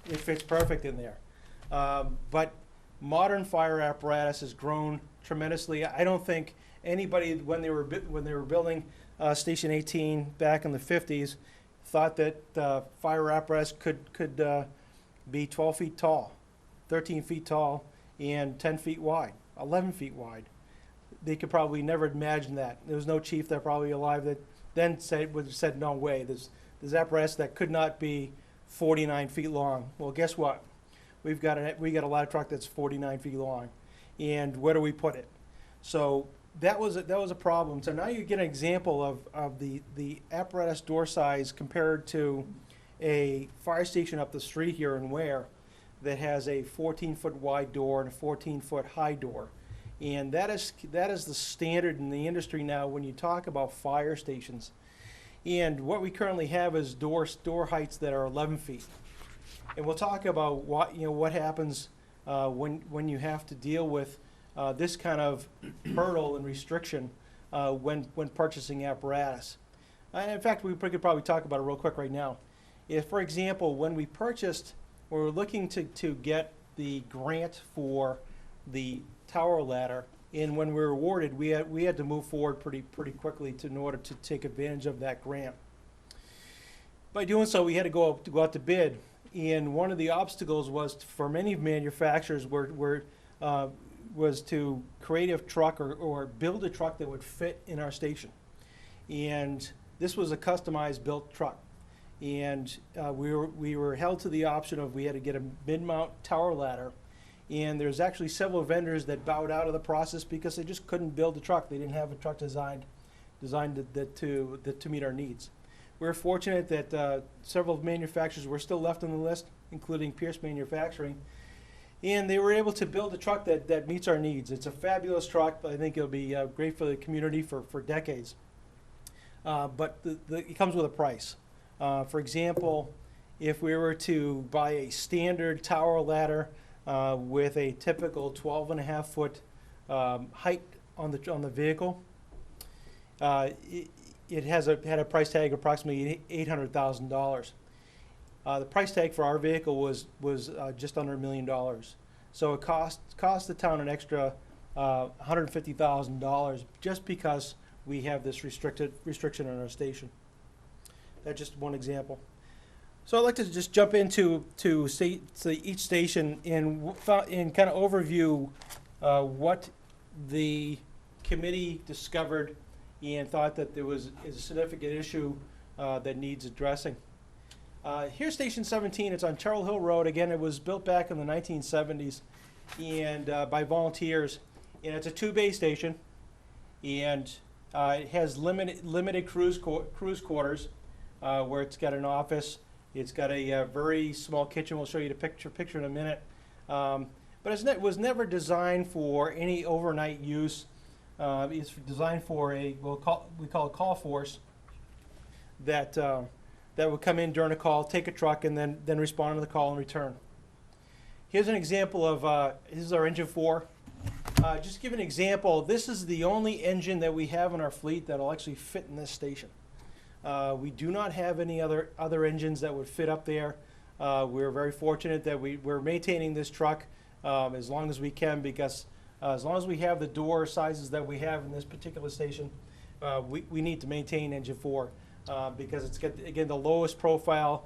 It fits perfect in there. But modern fire apparatus has grown tremendously. I don't think anybody, when they were building Station 18 back in the 50s, thought that fire apparatus could be 12 feet tall, 13 feet tall, and 10 feet wide, 11 feet wide. They could probably never imagine that. There was no chief that probably alive that then would have said, no way, there's apparatus that could not be 49 feet long. Well, guess what? We got a ladder truck that's 49 feet long, and where do we put it? So that was a problem. So now you get an example of the apparatus door size compared to a fire station up the street here in Ware that has a 14-foot wide door and a 14-foot high door. And that is the standard in the industry now when you talk about fire stations. And what we currently have is door heights that are 11 feet. And we'll talk about what happens when you have to deal with this kind of hurdle and restriction when purchasing apparatus. And in fact, we could probably talk about it real quick right now. If, for example, when we were looking to get the grant for the tower ladder, and when we were awarded, we had to move forward pretty quickly in order to take advantage of that grant. By doing so, we had to go out to bid, and one of the obstacles was for many manufacturers was to create a truck or build a truck that would fit in our station, and this was a customized built truck, and we were held to the option of we had to get a mid-mount tower ladder. And there's actually several vendors that bowed out of the process because they just couldn't build a truck. They didn't have a truck designed to meet our needs. We're fortunate that several manufacturers were still left on the list, including Pierce Manufacturing, and they were able to build a truck that meets our needs. It's a fabulous truck. I think it'll be great for the community for decades. But it comes with a price. For example, if we were to buy a standard tower ladder with a typical 12.5-foot height on the vehicle, it had a price tag of approximately $800,000. The price tag for our vehicle was just under $1 million. So it cost the town an extra $150,000 just because we have this restriction on our station. That's just one example. So I'd like to just jump into each station and kind of overview what the committee discovered and thought that there is a significant issue that needs addressing. Here's Station 17. It's on Charles Hill Road. Again, it was built back in the 1970s and by volunteers. And it's a 2-bay station, and it has limited cruise quarters where it's got an office. It's got a very small kitchen. We'll show you the picture in a minute. but was never designed for any overnight use. It's designed for we call a call force that would come in during a call, take a truck, and then respond to the call and return. Here's an example of, this is our engine 4. Just to give an example, this is the only engine that we have in our fleet that'll actually fit in this station. We do not have any other engines that would fit up there. We're very fortunate that we're maintaining this truck as long as we can, because as long as we have the door sizes that we have in this particular station, we need to maintain engine 4 because it's got, again, the lowest profile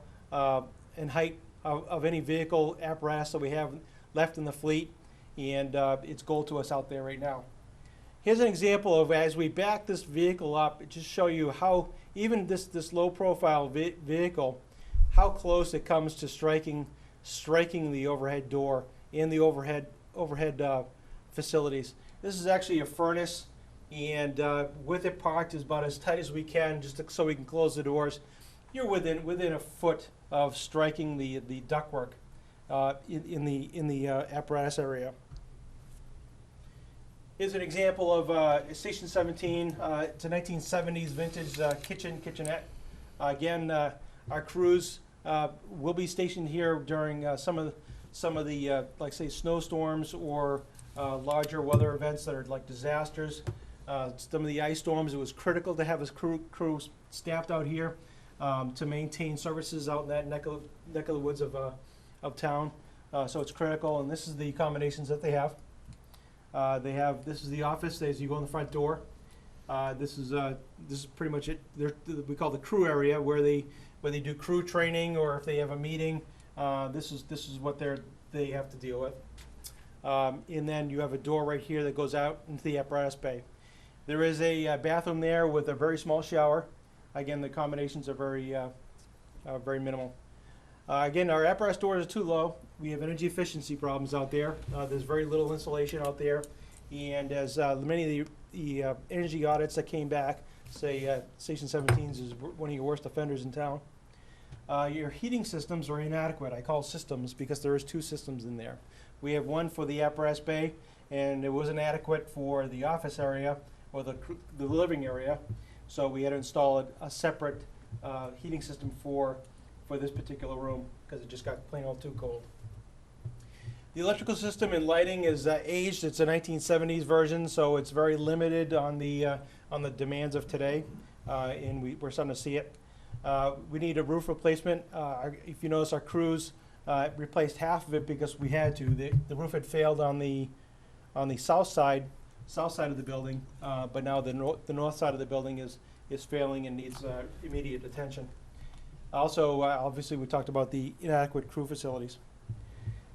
and height of any vehicle apparatus that we have left in the fleet, and it's gold to us out there right now. Here's an example of, as we back this vehicle up, it just show you how even this low profile vehicle, how close it comes to striking the overhead door in the overhead facilities. This is actually a furnace, and with it parked is about as tight as we can, so we can close the doors. You're within a foot of striking the ductwork in the apparatus area. Here's an example of Station 17. It's a 1970s vintage kitchenette. Again, our crews will be stationed here during some of the like say snowstorms or larger weather events that are like disasters. Some of the ice storms, it was critical to have this crew staffed out here to maintain services out in that neck of the woods of town. So it's critical, and this is the accommodations that they have. This is the office as you go in the front door. This is pretty much it. We call the crew area where they do crew training, or if they have a meeting. This is what they have to deal with. And then you have a door right here that goes out into the apparatus bay. There is a bathroom there with a very small shower. Again, the accommodations are very minimal. Again, our apparatus doors are too low. We have energy efficiency problems out there. There's very little insulation out there. And as many of the energy audits that came back say Station 17's is one of your worst offenders in town. Your heating systems are inadequate. I call systems because there is 2 systems in there. We have one for the apparatus bay, and it wasn't adequate for the office area or the living area. So we had to install a separate heating system for this particular room because it just got plain old too cold. The electrical system and lighting is aged. It's a 1970s version, so it's very limited on the demands of today, and we're starting to see it. We need a roof replacement. If you notice, our crews replaced half of it because we had to. The roof had failed on the south side of the building, but now the north side of the building is failing and needs immediate attention. Also, obviously, we talked about the inadequate crew facilities.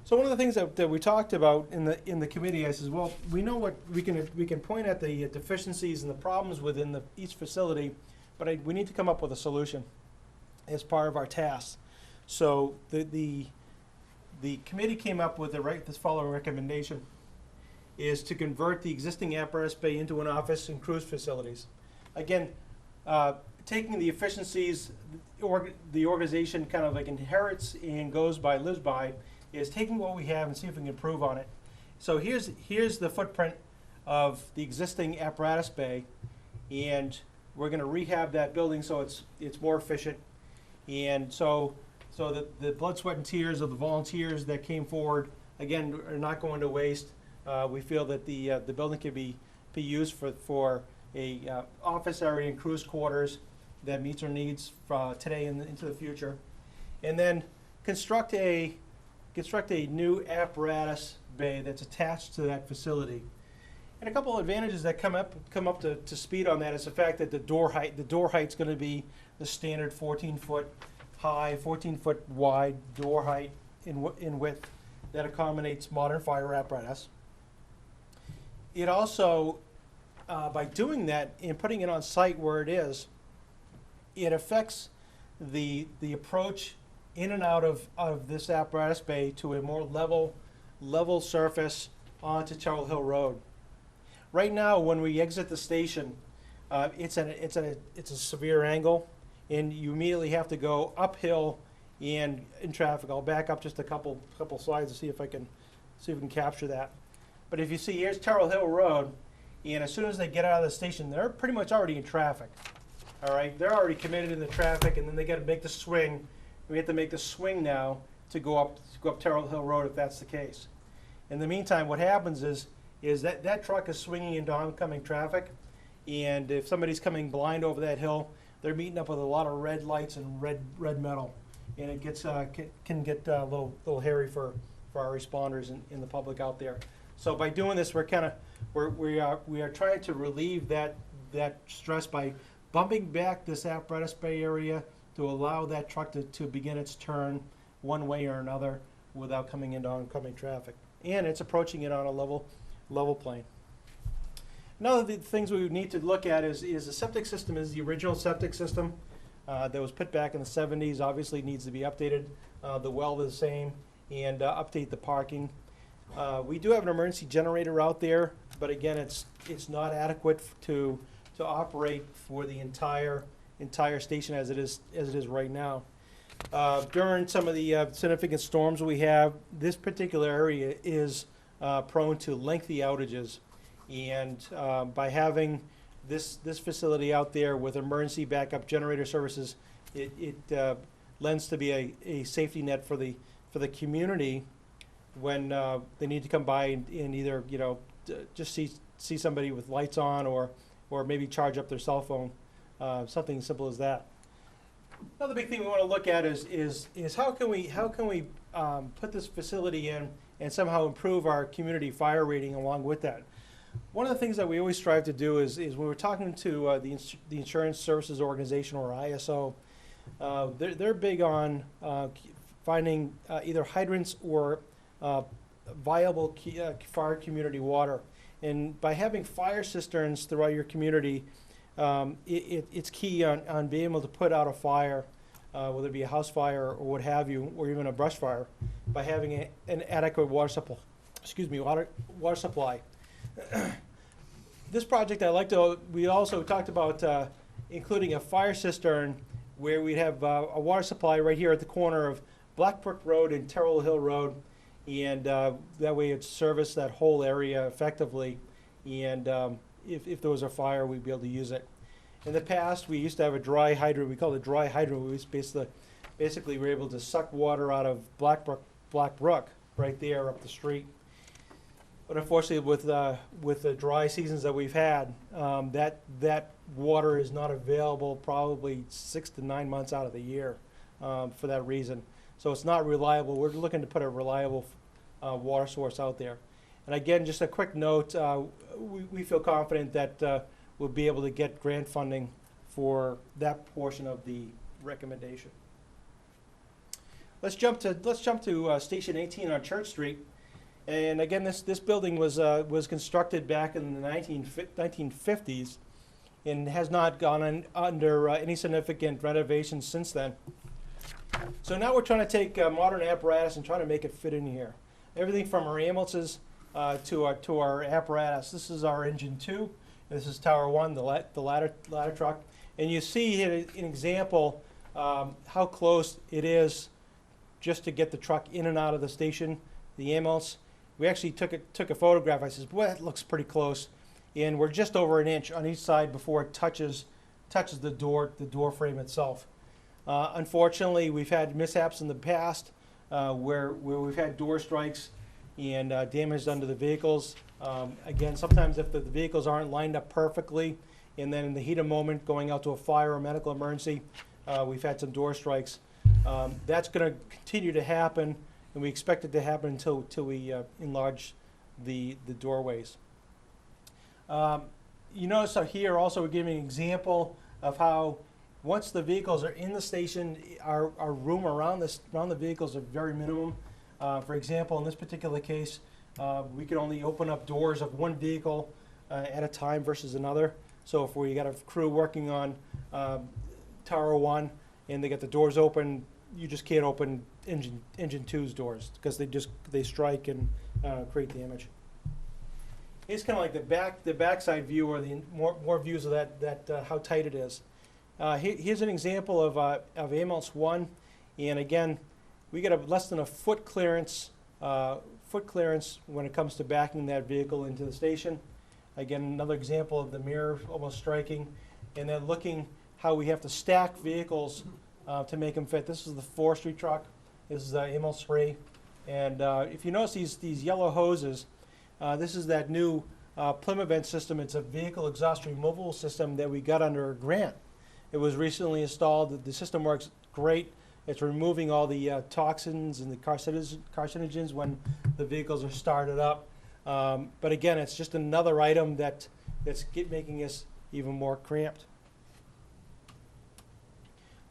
So one of the things that we talked about in the committee, I says, well, we know what we can point at the deficiencies and the problems within each facility, but we need to come up with a solution as part of our tasks. So the committee came up with this following recommendation: is to convert the existing apparatus bay into an office and cruise facilities. Again, taking the efficiencies the organization kind of like inherits and lives by, is taking what we have and see if we can improve on it. So here's the footprint of the existing apparatus bay, and we're going to rehab that building so it's more efficient. And so the blood, sweat, and tears of the volunteers that came forward, again, are not going to waste. We feel that the building can be used for a office area and cruise quarters that meets our needs today and into the future, and then construct a new apparatus bay that's attached to that facility. And a couple of advantages that come up to speed on that is the fact that the door height's going to be the standard 14-foot high, 14-foot wide door height in width that accommodates modern fire apparatus. It also, by doing that and putting it on site where it is, it affects the approach in and out of this apparatus bay to a more level surface onto Charles Hill Road. Right now, when we exit the station, it's a severe angle, and you immediately have to go uphill and in traffic. I'll back up just a couple slides to see if I can see if we can capture that. But if you see, here's Terrell Hill Road, and as soon as they get out of the station, they're pretty much already in traffic. All right, they're already committed in the traffic, and then they got to make the swing. We have to make the swing now to go up Terrell Hill Road if that's the case. In the meantime, what happens is that truck is swinging into oncoming traffic, and if somebody's coming blind over that hill, they're meeting up with a lot of red lights and red metal, and it gets can get a little hairy for our responders and the public out there. So by doing this, we are trying to relieve that stress by bumping back this apparatus bay area to allow that truck to begin its turn one way or another without coming into oncoming traffic. And it's approaching it on a level plane. Another of the things we would need to look at is the septic system is the original septic system that was put back in the 70s. Obviously needs to be updated. The well is the same, and update the parking. We do have an emergency generator out there, but again, it's not adequate to operate for the entire station as it is right now. During some of the significant storms we have, this particular area is prone to lengthy outages, and by having this facility out there with emergency backup generator services, it lends to be a safety net for the community when they need to come by and either just see somebody with lights on or maybe charge up their cell phone, something as simple as that. Another big thing we want to look at is how can we put this facility in and somehow improve our community fire rating along with that. One of the things that we always strive to do is when we're talking to the Insurance Services Organization, or ISO, they're big on finding either hydrants or viable fire community water. And by having fire cisterns throughout your community, it's key on being able to put out a fire, whether it be a house fire or what have you, or even a brush fire, by having an adequate water supply. Water supply. This project we also talked about including a fire cistern where we'd have a water supply right here at the corner of Blackbrook Road and Terrell Hill Road, and that way it'd service that whole area effectively, and if there was a fire, we'd be able to use it. In the past, we used to have a dry hydrant. We called it dry hydrant. We basically were able to suck water out of Blackbrook right there up the street. But unfortunately, with the dry seasons that we've had, that water is not available probably 6 to 9 months out of the year for that reason. So it's not reliable. We're looking to put a reliable water source out there. And again, just a quick note, we feel confident that we'll be able to get grant funding for that portion of the recommendation. Let's jump to Station 18 on Church Street. And again, this building was constructed back in the 1950s and has not gone under any significant renovations since then. So now we're trying to take modern apparatus and trying to make it fit in here. Everything from our ambulances to our apparatus. This is our engine 2. This is Tower 1, the ladder truck. And you see here an example how close it is just to get the truck in and out of the station, the ambulance. We actually took a photograph. I says, boy, that looks pretty close. And we're just over an inch on each side before it touches the door frame itself. Unfortunately, we've had mishaps in the past where we've had door strikes and damage done to the vehicles. Again, sometimes if the vehicles aren't lined up perfectly, and then in the heat of moment going out to a fire or medical emergency, we've had some door strikes. That's going to continue to happen, and we expect it to happen until we enlarge the doorways. You notice out here also we're giving an example of how once the vehicles are in the station, our room around the vehicles are very minimum. For example, in this particular case, we can only open up doors of one vehicle at a time versus another. So if we got a crew working on Tower 1 and they got the doors open, you just can't open engine 2's doors because they strike and create damage. Here's kind of like the backside view, or the more views of that how tight it is. Here's an example of ambulance 1, and again, we get less than a foot clearance foot clearance when it comes to backing that vehicle into the station. Again, another example of the mirror almost striking, and then looking how we have to stack vehicles to make them fit. This is the forestry truck. This is Immel 3. And if you notice these yellow hoses, this is that new Plymouth vent system. It's a vehicle exhaust removal system that we got under a grant. It was recently installed. The system works great. It's removing all the toxins and the carcinogens when the vehicles are started up. But again, it's just another item that's making us even more cramped.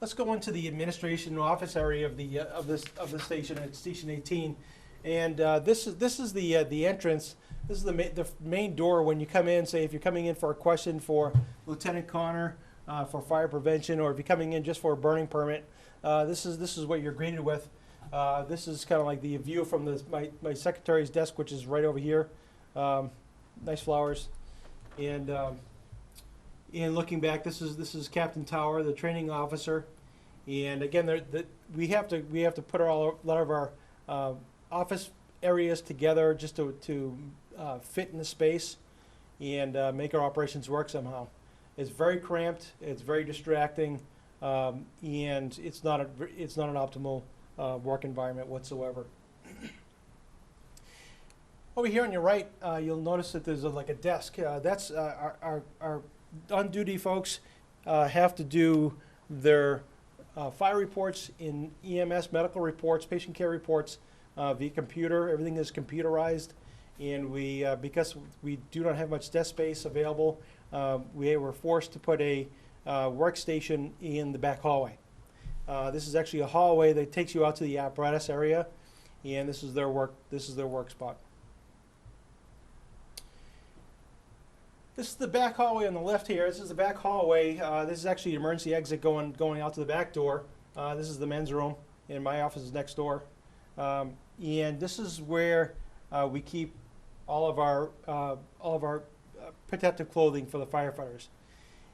Let's go into the administration office area of the station at Station 18, and this is the entrance. This is the main door when you come in. Say if you're coming in for a question for Lieutenant Connor for fire prevention, or if you're coming in just for a burning permit, this is what you're greeted with. This is kind of like the view from my secretary's desk, which is right over here. Nice flowers, and looking back, this is Captain Tower, the training officer, and again, we have to put a lot of our office areas together just to fit in the space and make our operations work somehow. It's very cramped, it's very distracting, and it's not an optimal work environment whatsoever. Over here on your right, you'll notice that there's like a desk. That's our on-duty folks have to do their fire reports in EMS, medical reports, patient care reports via computer. Everything is computerized, and we because we do not have much desk space available, we were forced to put a workstation in the back hallway. This is actually a hallway that takes you out to the apparatus area, and this is their work spot. This is the back hallway on the left here. This is the back hallway. This is actually an emergency exit going out to the back door. This is the men's room, and my office is next door. And this is where we keep all of our protective clothing for the firefighters.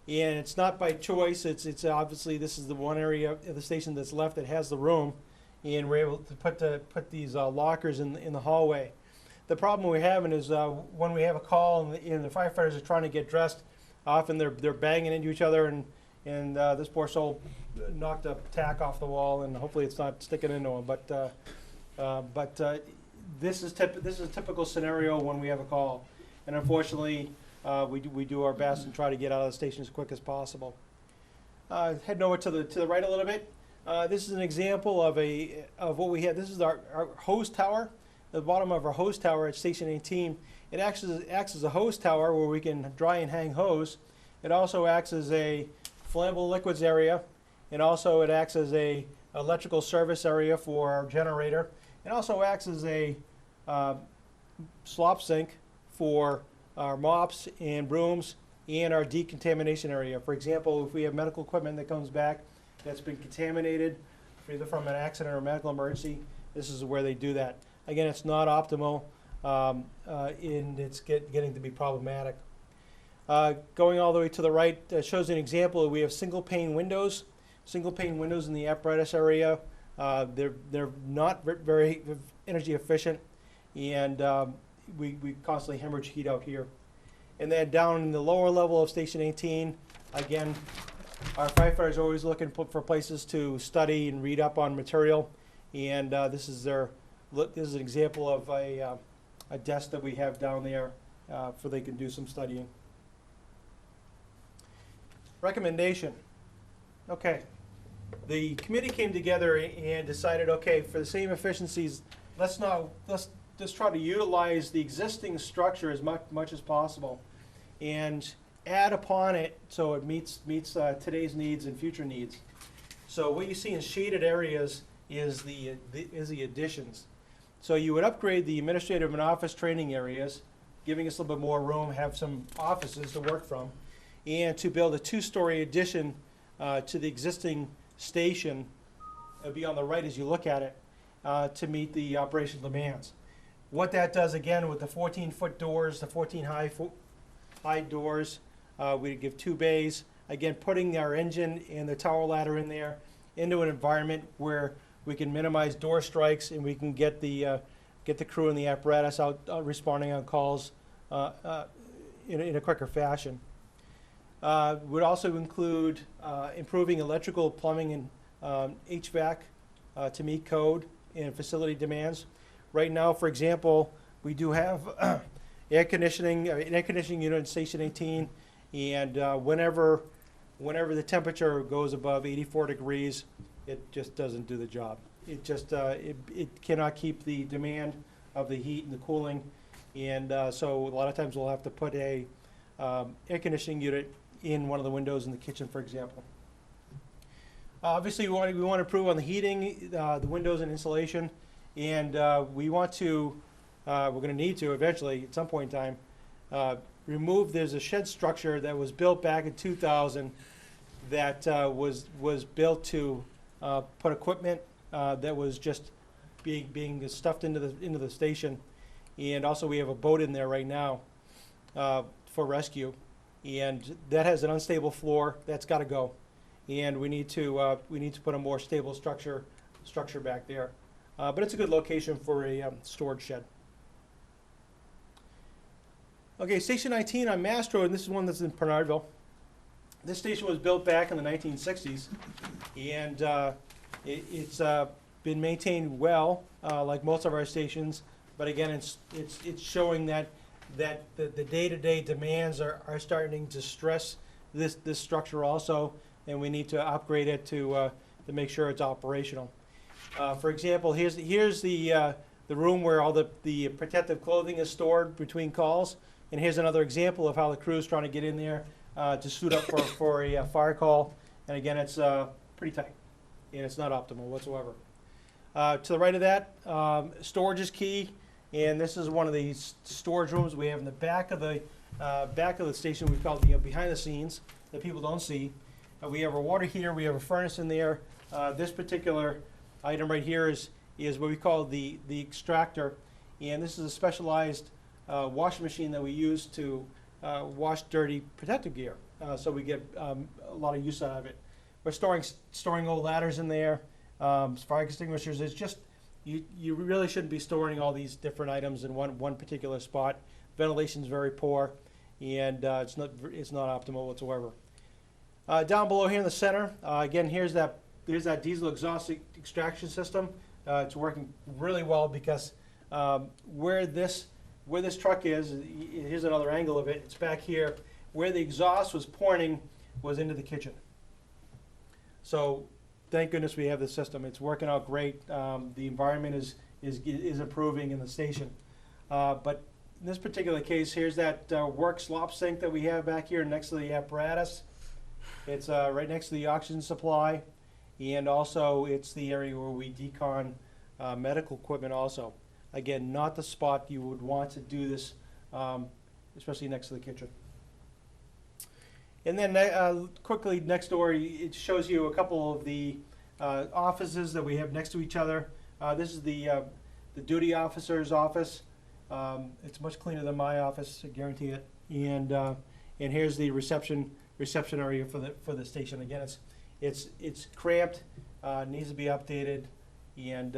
And it's not by choice. It's obviously this is the one area of the station that's left that has the room, and we're able to put these lockers in the hallway. The problem we're having is when we have a call and the firefighters are trying to get dressed, often they're banging into each other, and this poor soul knocked a tack off the wall, and hopefully it's not sticking into him. But this is a typical scenario when we have a call, and unfortunately we do our best and try to get out of the station as quick as possible. Heading over to the right a little bit, this is an example of what we have. This is our hose tower. The bottom of our hose tower at Station 18, it acts as a hose tower where we can dry and hang hose. It also acts as a flammable liquids area, and also it acts as a electrical service area for our generator. It also acts as a slop sink for our mops and brooms and our decontamination area. For example, if we have medical equipment that comes back that's been contaminated, either from an accident or a medical emergency, this is where they do that. Again, it's not optimal, and it's getting to be problematic. Going all the way to the right shows an example. We have single pane windows in the apparatus area. They're not very energy efficient, and we constantly hemorrhage heat out here. And then down in the lower level of Station 18, again, our firefighters are always looking for places to study and read up on material, and this is an example of a desk that we have down there for they can do some studying. Recommendation. Okay. The committee came together and decided, okay, for the same efficiencies, let's just try to utilize the existing structure as much as possible and add upon it so it meets today's needs and future needs. So what you see in shaded areas is the additions. So you would upgrade the administrative and office training areas, giving us a little bit more room, have some offices to work from, and to build a 2-story addition to the existing station. It'll be on the right as you look at it, to meet the operational demands. What that does, again, with the 14-foot doors, the 14 high doors, we give 2 bays. Again, putting our engine and the tower ladder in there into an environment where we can minimize door strikes and we can get the get the crew and the apparatus out responding on calls in a quicker fashion. Would also include improving electrical, plumbing, and HVAC to meet code and facility demands. Right now, for example, we do have an air conditioning unit in Station 18, and whenever the temperature goes above 84 degrees, it just doesn't do the job. It just it cannot keep the demand of the heat and the cooling, and so a lot of times we'll have to put a air conditioning unit in one of the windows in the kitchen, for example. Obviously, we want to improve on the heating, the windows and insulation, and we want to. We're going to need to eventually, at some point in time, remove. There's a shed structure that was built back in 2000 that was built to put equipment that was just being stuffed into the station, and also we have a boat in there right now for rescue, and that has an unstable floor. That's got to go, and we need to put a more stable structure back there. But it's a good location for a storage shed. Okay, Station 19 on Mast Road, and this is one that's in Bernardville. This station was built back in the 1960s, and it's been maintained well, like most of our stations. But again, it's showing that the day-to-day demands are starting to stress this structure also, and we need to upgrade it to make sure it's operational. For example, here's the room where all the protective clothing is stored between calls, and here's another example of how the crew is trying to get in there to suit up for a fire call. And again, it's pretty tight, and it's not optimal whatsoever. To the right of that, storage is key, and this is one of these storage rooms we have in the back of the station. We call it behind the scenes that people don't see. We have a water heater. We have a furnace in there. This particular item right here is what we call the extractor, and this is a specialized washing machine that we use to wash dirty protective gear. So we get a lot of use out of it. We're storing old ladders in there, fire extinguishers. It's just you really shouldn't be storing all these different items in one particular spot. Ventilation is very poor, and it's not optimal whatsoever. Down below here in the center, again, here's that diesel exhaust extraction system. It's working really well because where this truck is, here's another angle of it. It's back here. Where the exhaust was pointing was into the kitchen. So thank goodness we have this system. It's working out great. The environment is improving in the station. But in this particular case, here's that work slop sink that we have back here next to the apparatus. It's right next to the oxygen supply, and also it's the area where we decon medical equipment also. Again, not the spot you would want to do this, especially next to the kitchen. And then quickly next door, it shows you a couple of the offices that we have next to each other. This is the duty officer's office. It's much cleaner than my office, I guarantee it. And here's the reception area for the station. Again, it's cramped, needs to be updated, and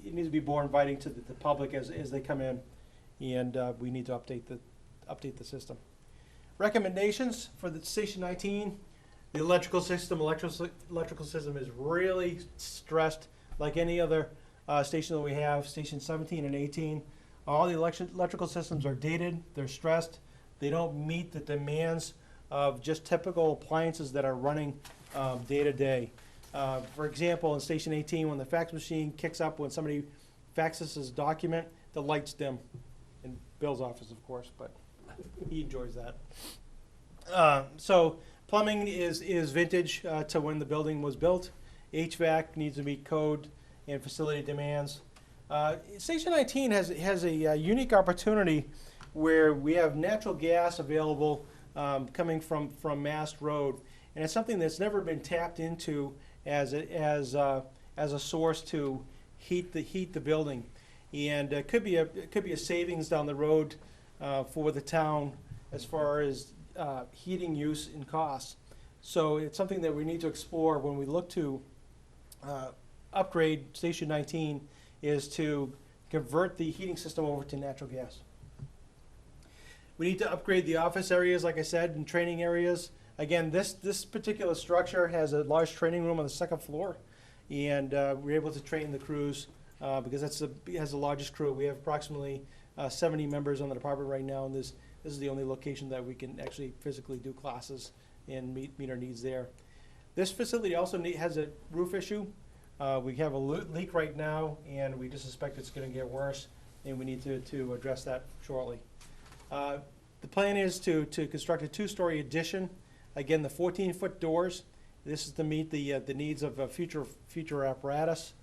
it needs to be more inviting to the public as they come in, and we need to update the system. Recommendations for the Station 19: the electrical system is really stressed, like any other station that we have. Station 17 and 18, all the electrical systems are dated. They're stressed. They don't meet the demands of just typical appliances that are running day to day. For example, in Station 18, when the fax machine kicks up, when somebody faxes his document, the lights dim. In Bill's office, of course, but he enjoys that. So plumbing is vintage to when the building was built. HVAC needs to meet code and facility demands. Station 19 has a unique opportunity where we have natural gas available coming from Mast Road, and it's something that's never been tapped into as a source to heat the building, and it could be a savings down the road for the town as far as heating use and costs. So it's something that we need to explore when we look to upgrade Station 19, is to convert the heating system over to natural gas. We need to upgrade the office areas, like I said, and training areas. Again, this particular structure has a large training room on the second floor, and we're able to train the crews because it has the largest crew. We have approximately 70 members on the department right now, and this is the only location that we can actually physically do classes and meet our needs there. This facility also has a roof issue. We have a leak right now, and we just suspect it's going to get worse, and we need to address that shortly. The plan is to construct a 2-story addition. Again, the 14-foot doors. This is to meet the needs of future apparatus,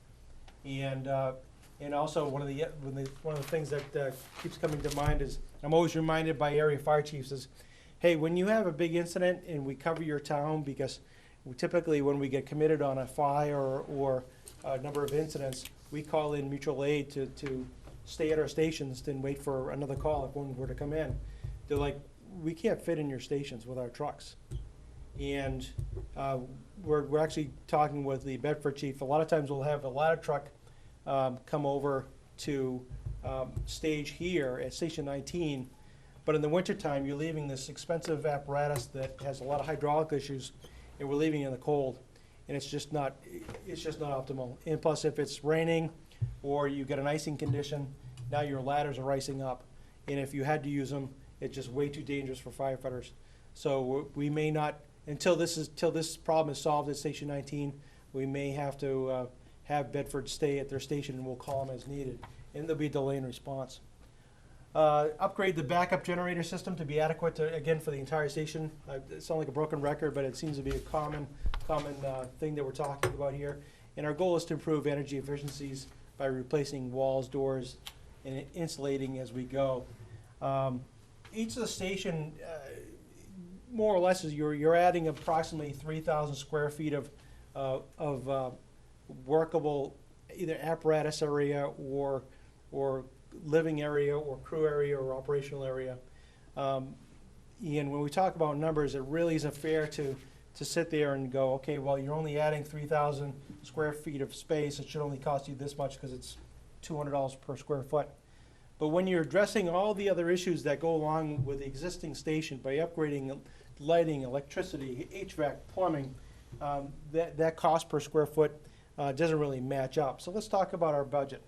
and also one of the things that keeps coming to mind is I'm always reminded by area fire chiefs is, hey, when you have a big incident and we cover your town, because typically when we get committed on a fire or a number of incidents, we call in mutual aid to stay at our stations and wait for another call if one were to come in. They're like, we can't fit in your stations with our trucks. And we're actually talking with the Bedford chief. A lot of times we'll have a ladder truck come over to stage here at Station 19, but in the wintertime you're leaving this expensive apparatus that has a lot of hydraulic issues, and we're leaving it in the cold, and it's just not optimal. And plus, if it's raining or you get an icing condition, now your ladders are icing up, and if you had to use them, it's just way too dangerous for firefighters. So we may not, until this problem is solved at Station 19, we may have to have Bedford stay at their station, and we'll call them as needed, and there'll be a delay in response. Upgrade the backup generator system to be adequate to, again, for the entire station. It sounds like a broken record, but it seems to be a common thing that we're talking about here. And our goal is to improve energy efficiencies by replacing walls, doors, and insulating as we go. Each of the station, more or less, is you're adding approximately 3,000 square feet of workable either apparatus area or living area or crew area or operational area. And when we talk about numbers, it really isn't fair to sit there and go, okay, well, you're only adding 3,000 square feet of space. It should only cost you this much because it's $200 per square foot. But when you're addressing all the other issues that go along with the existing station by upgrading lighting, electricity, HVAC, plumbing, that cost per square foot doesn't really match up. So let's talk about our budget.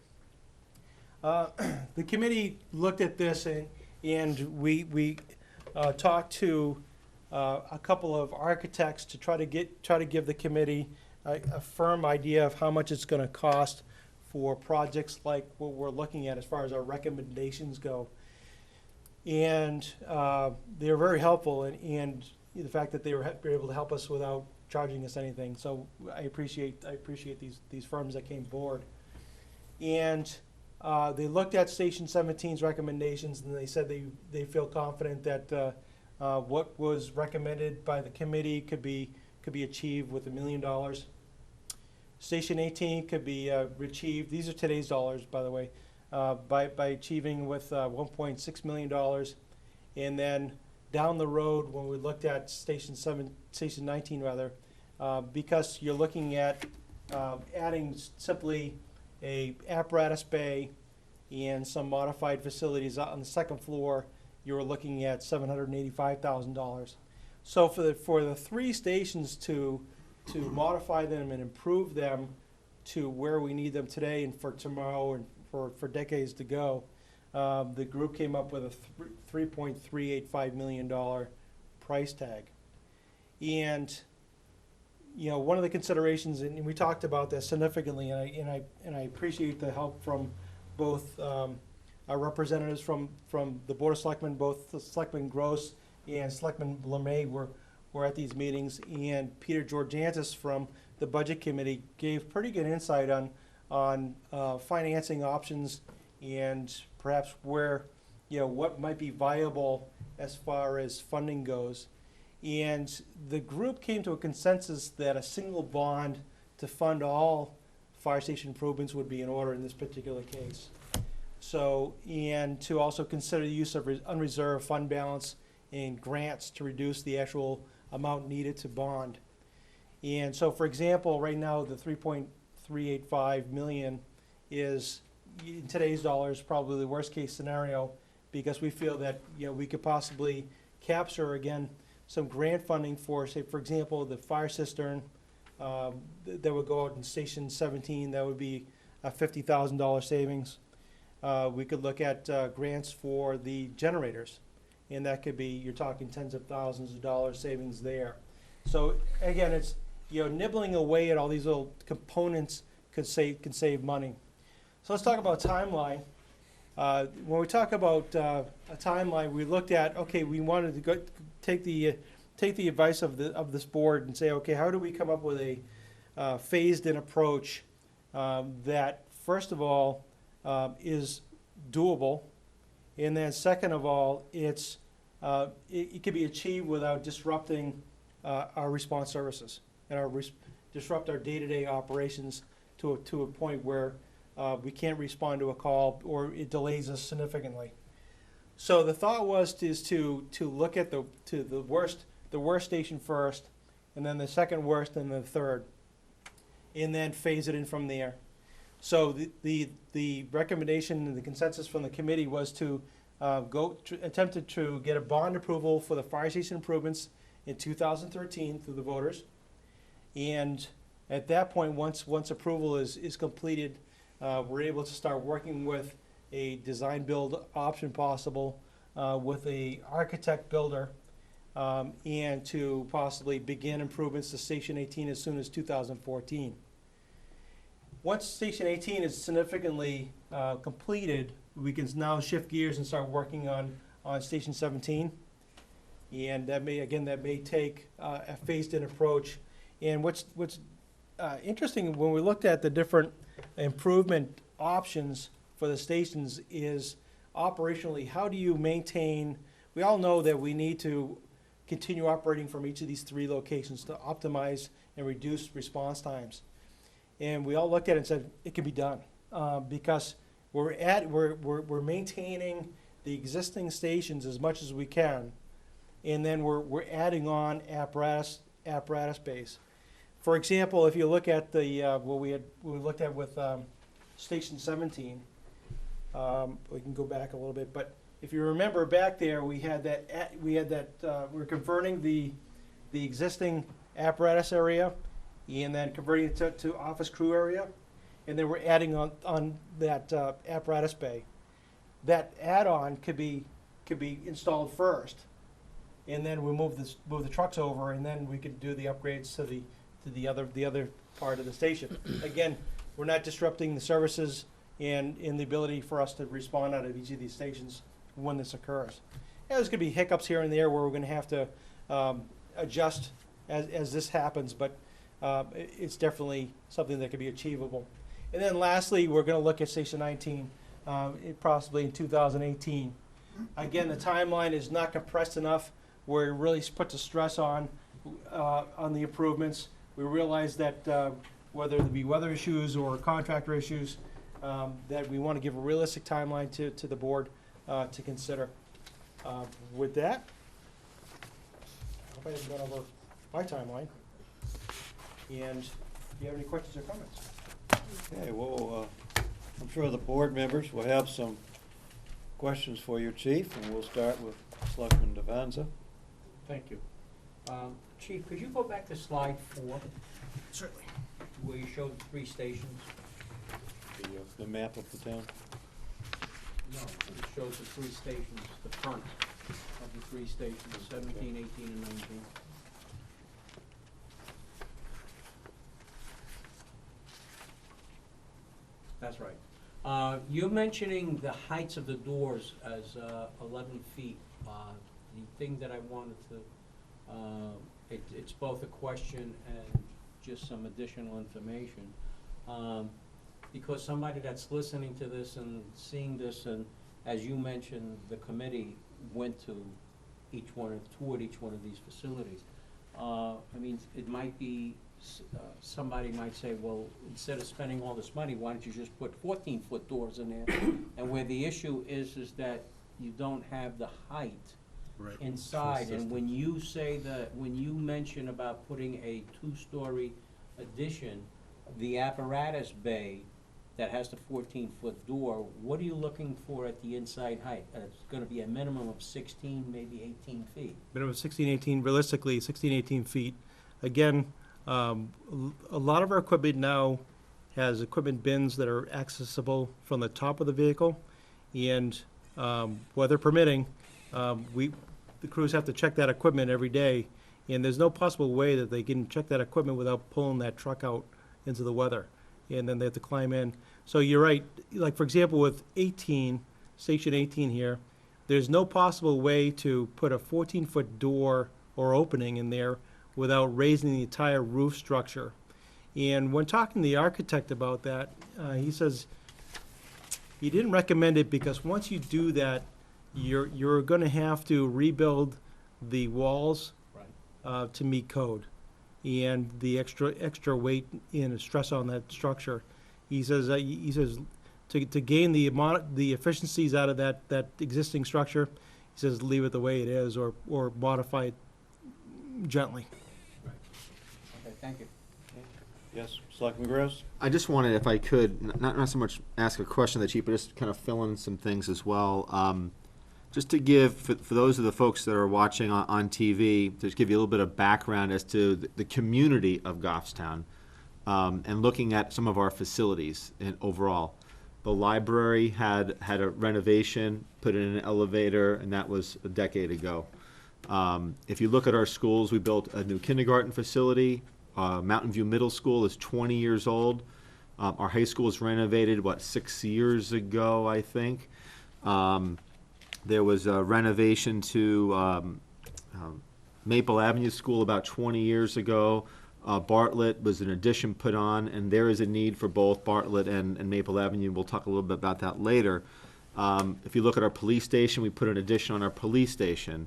The committee looked at this and we talked to a couple of architects to try to give the committee a firm idea of how much it's going to cost for projects like what we're looking at as far as our recommendations go. And they were very helpful and the fact that they were able to help us without charging us anything. So I appreciate these firms that came forward. And they looked at Station 17's recommendations, and they said they feel confident that what was recommended by the committee could be achieved with $1 million. Station 18 could be achieved. These are today's dollars, by the way, by achieving with $1.6 million. And then down the road, when we looked at Station 19 rather, because you're looking at adding simply a apparatus bay and some modified facilities on the second floor, you were looking at $785,000. So for the 3 stations to modify them and improve them to where we need them today and for tomorrow and for decades to go, the group came up with a $3.385 million price tag. And one of the considerations, and we talked about this significantly, and I appreciate the help from both our representatives from the Board of Selectmen, both the Selectman Gross and Selectman LeMay were at these meetings, and Peter Georgantis from the Budget Committee gave pretty good insight on financing options and perhaps where, what might be viable as far as funding goes. And the group came to a consensus that a single bond to fund all fire station improvements would be in order in this particular case. So, and to also consider the use of unreserved fund balance and grants to reduce the actual amount needed to bond. And so, for example, right now the $3.385 million is in today's dollars, probably the worst-case scenario, because we feel that, we could possibly capture, again, some grant funding for, say, for example, the fire cistern, that would go out in Station 17, that would be a $50,000 savings. We could look at grants for the generators, and that could be, you're talking tens of thousands of dollars savings there. So again, it's, nibbling away at all these little components can save money. So let's talk about timeline. When we talk about a timeline, we looked at, okay, we wanted to go take the advice of this board and say, okay, how do we come up with a phased-in approach that, first of all, is doable, and then second of all, it can be achieved without disrupting our response services and disrupt our day-to-day operations to a point where we can't respond to a call or it delays us significantly. So the thought was to look at the worst station first, and then the second worst, and the third, and then phase it in from there. So the recommendation and the consensus from the committee was to attempted to get a bond approval for the fire station improvements in 2013 through the voters. And at that point, once approval is completed, we're able to start working with a design build option possible with a architect builder, and to possibly begin improvements to Station 18 as soon as 2014. Once Station 18 is significantly completed, we can now shift gears and start working on Station 17. And that may take a phased-in approach. And what's interesting, when we looked at the different improvement options for the stations, is operationally, how do you maintain, we all know that we need to continue operating from each of these three locations to optimize and reduce response times. And we all looked at it and said, it can be done, because we're maintaining the existing stations as much as we can, and then we're adding on apparatus base. For example, if you look at the what we looked at with Station 17, we can go back a little bit, but if you remember back there, we we're converting the existing apparatus area, and then converting it to office crew area, and then we're adding on that apparatus bay. That add-on could be installed first, and then we move the trucks over, and then we could do the upgrades to the other part of the station. Again, we're not disrupting the services and the ability for us to respond out of each of these stations when this occurs. Yeah, there's going to be hiccups here and there where we're going to have to adjust as this happens, but it's definitely something that could be achievable. And then lastly, we're going to look at Station 19, possibly in 2018. Again, the timeline is not compressed enough where it really puts a stress on the improvements. We realize that whether it be weather issues or contractor issues, that we want to give a realistic timeline to the board to consider. With that, I hope I haven't gone over my timeline. And do you have any questions or comments? Okay, well, I'm sure the board members will have some questions for your chief, and we'll start with Selectman Devanza. Thank you. Chief, could you go back to slide 4? Certainly. Where you showed 3 stations? The map of the town. No, it shows the 3 stations, the front of the 3 stations, 17, 18, and 19. That's right. You're mentioning the heights of the doors as 11 feet. The thing that I wanted to, it's both a question and just some additional information. Because somebody that's listening to this and seeing this, and as you mentioned, the committee went to toured each one of these facilities. I mean, it might be, somebody might say, well, instead of spending all this money, why don't you just put 14-foot doors in there? And where the issue is that you don't have the height inside. And when you say that, when you mention about putting a 2-story addition, the apparatus bay that has the 14-foot door, what are you looking for at the inside height? It's gonna be a minimum of 16, maybe 18 feet. Minimum 16, 18, realistically, 16, 18 feet. Again, a lot of our equipment now has equipment bins that are accessible from the top of the vehicle, and weather permitting, the crews have to check that equipment every day, and there's no possible way that they can check that equipment without pulling that truck out into the weather, and then they have to climb in. So you're right, like, for example, with 18, Station 18 here, there's no possible way to put a 14-foot door or opening in there without raising the entire roof structure. And when talking to the architect about that, he says he didn't recommend it because once you do that, you're going to have to rebuild the walls to meet code, and the extra weight and stress on that structure. He says to gain the efficiencies out of that existing structure, he says leave it the way it is or modify it gently. Okay, thank you. Yes, Selectman Gross? I just wanted, if I could, not so much ask a question of the chief, but just kind of fill in some things as well. Just to give, for those of the folks that are watching on TV, just give you a little bit of background as to the community of Goffstown, and looking at some of our facilities and overall. The library had a renovation, put in an elevator, and that was a decade ago. If you look at our schools, we built a new kindergarten facility. Mountain View Middle School is 20 years old. Our high school was renovated, 6 years ago, I think. There was a renovation to Maple Avenue School about 20 years ago. Bartlett was an addition put on, and there is a need for both Bartlett and Maple Avenue. We'll talk a little bit about that later. If you look at our police station, we put an addition on our police station.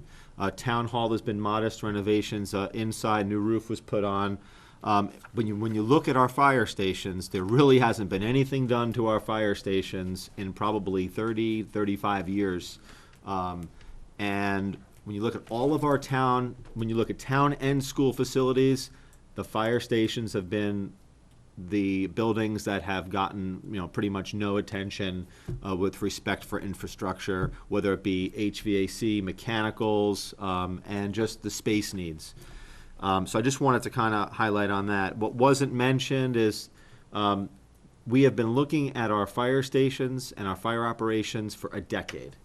Town Hall has been modest renovations. Inside, new roof was put on. When you look at our fire stations, there really hasn't been anything done to our fire stations in probably 30, 35 years. And when you look at all of our town, when you look at town and school facilities, the fire stations have been the buildings that have gotten, pretty much no attention with respect for infrastructure, whether it be HVAC, mechanicals, and just the space needs. So I just wanted to kind of highlight on that. What wasn't mentioned is we have been looking at our fire stations and our fire operations for a decade.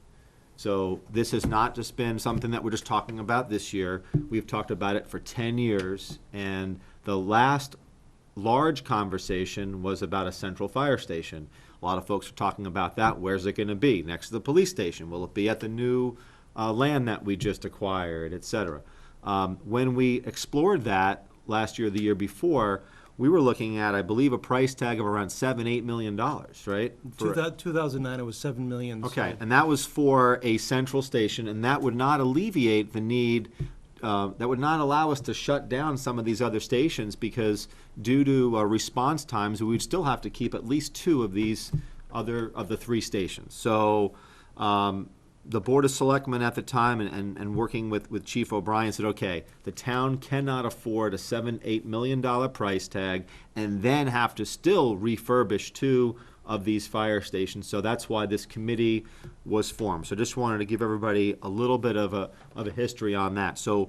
So this has not just been something that we're just talking about this year. We've talked about it for 10 years, and the last large conversation was about a central fire station. A lot of folks are talking about that. Where's it going to be? Next to the police station? Will it be at the new land that we just acquired, et cetera? When we explored that last year, the year before, we were looking at, I believe, a price tag of around $7-8 million, right? 2009, it was $7 million. Okay, so. and that was for a central station, and that would not alleviate the need, that would not allow us to shut down some of these other stations, because due to response times, we would still have to keep at least 2 of these of the 3 stations. So the Board of Selectmen at the time, and working with Chief O'Brien, said, okay, the town cannot afford a $7-8 million price tag and then have to still refurbish 2 of these fire stations. So that's why this committee was formed. So just wanted to give everybody a little bit of a history on that. So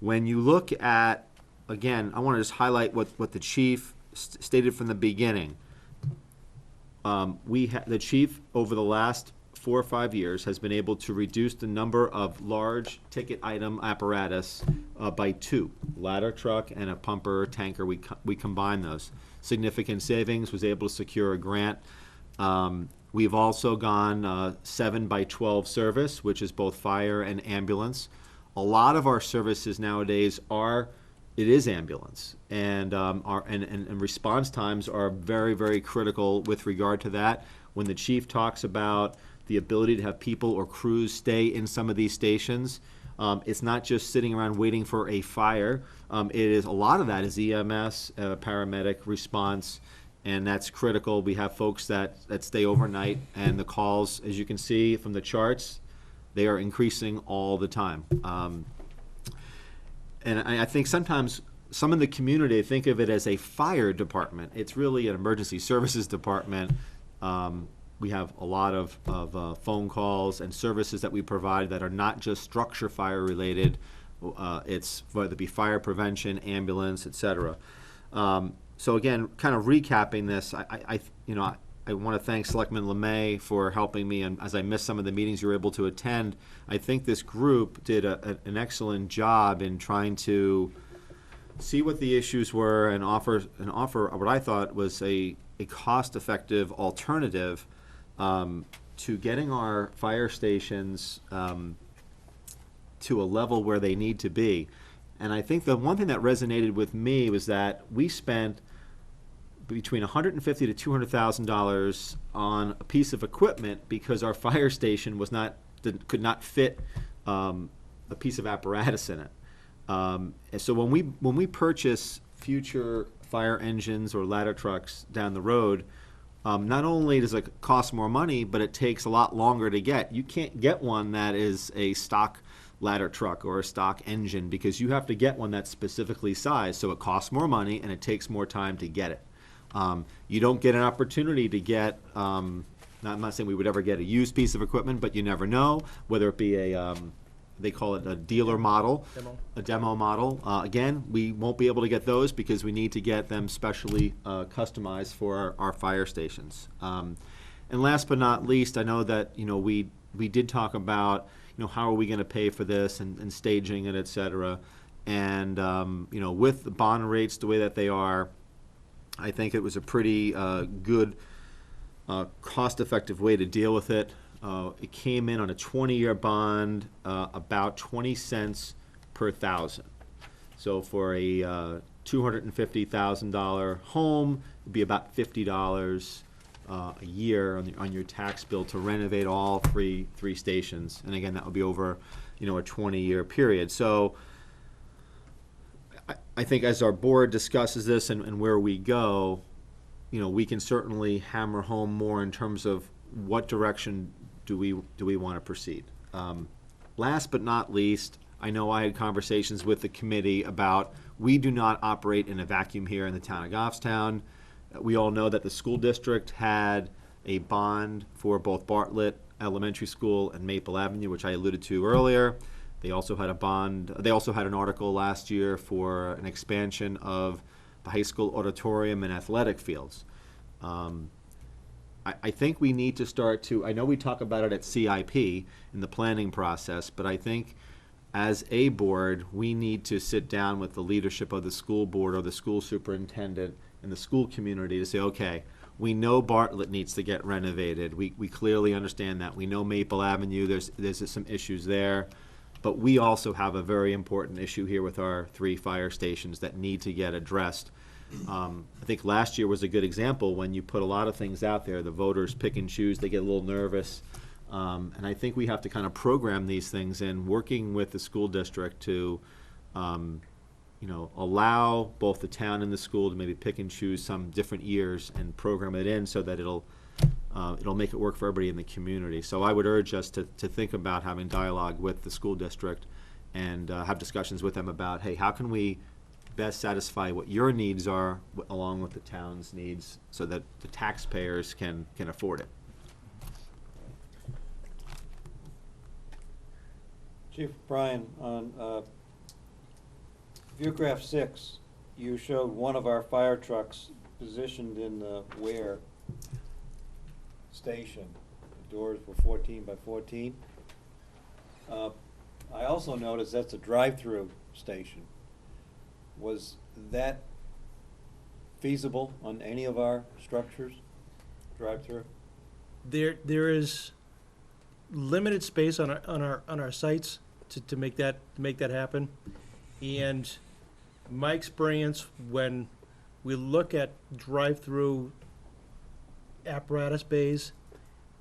when you look at, again, I want to just highlight what the chief stated from the beginning. The chief, over the last 4 or 5 years, has been able to reduce the number of large ticket item apparatus by 2, ladder truck and a pumper or tanker. We combine those. Significant savings, was able to secure a grant. We've also gone 7 by 12 service, which is both fire and ambulance. A lot of our services nowadays is ambulance, and response times are very, very critical with regard to that. When the chief talks about the ability to have people or crews stay in some of these stations, it's not just sitting around waiting for a fire. It is, a lot of that is EMS, paramedic response, and that's critical. We have folks that stay overnight, and the calls, as you can see from the charts, they are increasing all the time. And I think sometimes some in the community think of it as a fire department. It's really an emergency services department. We have a lot of phone calls and services that we provide that are not just structure fire related. It's whether it be fire prevention, ambulance, et cetera. So again, kind of recapping this, I want to thank Selectman LeMay for helping me, and as I missed some of the meetings you were able to attend, I think this group did an excellent job in trying to see what the issues were and offer what I thought was a cost-effective alternative to getting our fire stations to a level where they need to be. And I think the one thing that resonated with me was that we spent between $150,000 to $200,000 on a piece of equipment because our fire station could not fit a piece of apparatus in it. And so when we purchase future fire engines or ladder trucks down the road, not only does it cost more money, but it takes a lot longer to get. You can't get one that is a stock ladder truck or a stock engine because you have to get one that's specifically sized, so it costs more money and it takes more time to get it. You don't get an opportunity to get, I'm not saying we would ever get a used piece of equipment, but you never know, whether it be they call it a dealer model, a demo model. Again, we won't be able to get those because we need to get them specially customized for our fire stations. And last but not least, I know that we did talk about how are we going to pay for this and staging it, et cetera. And with the bond rates the way that they are, I think it was a pretty good cost-effective way to deal with it. It came in on a 20-year bond, about 20 cents per thousand. So for a $250,000 home, it'd be about $50 a year on your tax bill to renovate all three stations. And again, that would be over a 20-year period. So I think as our board discusses this and where we go, we can certainly hammer home more in terms of what direction do we want to proceed. Last but not least, I know I had conversations with the committee about we do not operate in a vacuum here in the town of Goffstown. We all know that the school district had a bond for both Bartlett Elementary School and Maple Avenue, which I alluded to earlier. They also had a bond, they also had an article last year for an expansion of the high school auditorium and athletic fields. I think we need to start to, I know we talk about it at CIP in the planning process, but I think as a board, we need to sit down with the leadership of the school board or the school superintendent and the school community to say, okay, we know Bartlett needs to get renovated. We clearly understand that. We know Maple Avenue, there's some issues there. But we also have a very important issue here with our 3 fire stations that need to get addressed. I think last year was a good example when you put a lot of things out there, the voters pick and choose, they get a little nervous. And I think we have to kind of program these things in, working with the school district to, allow both the town and the school to maybe pick and choose some different years and program it in so that it'll make it work for everybody in the community. So I would urge us to think about having dialogue with the school district and have discussions with them about, hey, how can we best satisfy what your needs are along with the town's needs so that the taxpayers can afford it. Chief Brian, on Viewgraph 6, you showed one of our fire trucks positioned in the Ware station. The doors were 14 by 14. I also noticed that's a drive-through station. Was that feasible on any of our structures, drive-through? There is limited space on our sites to make that happen, and my experience when we look at drive-through apparatus bays,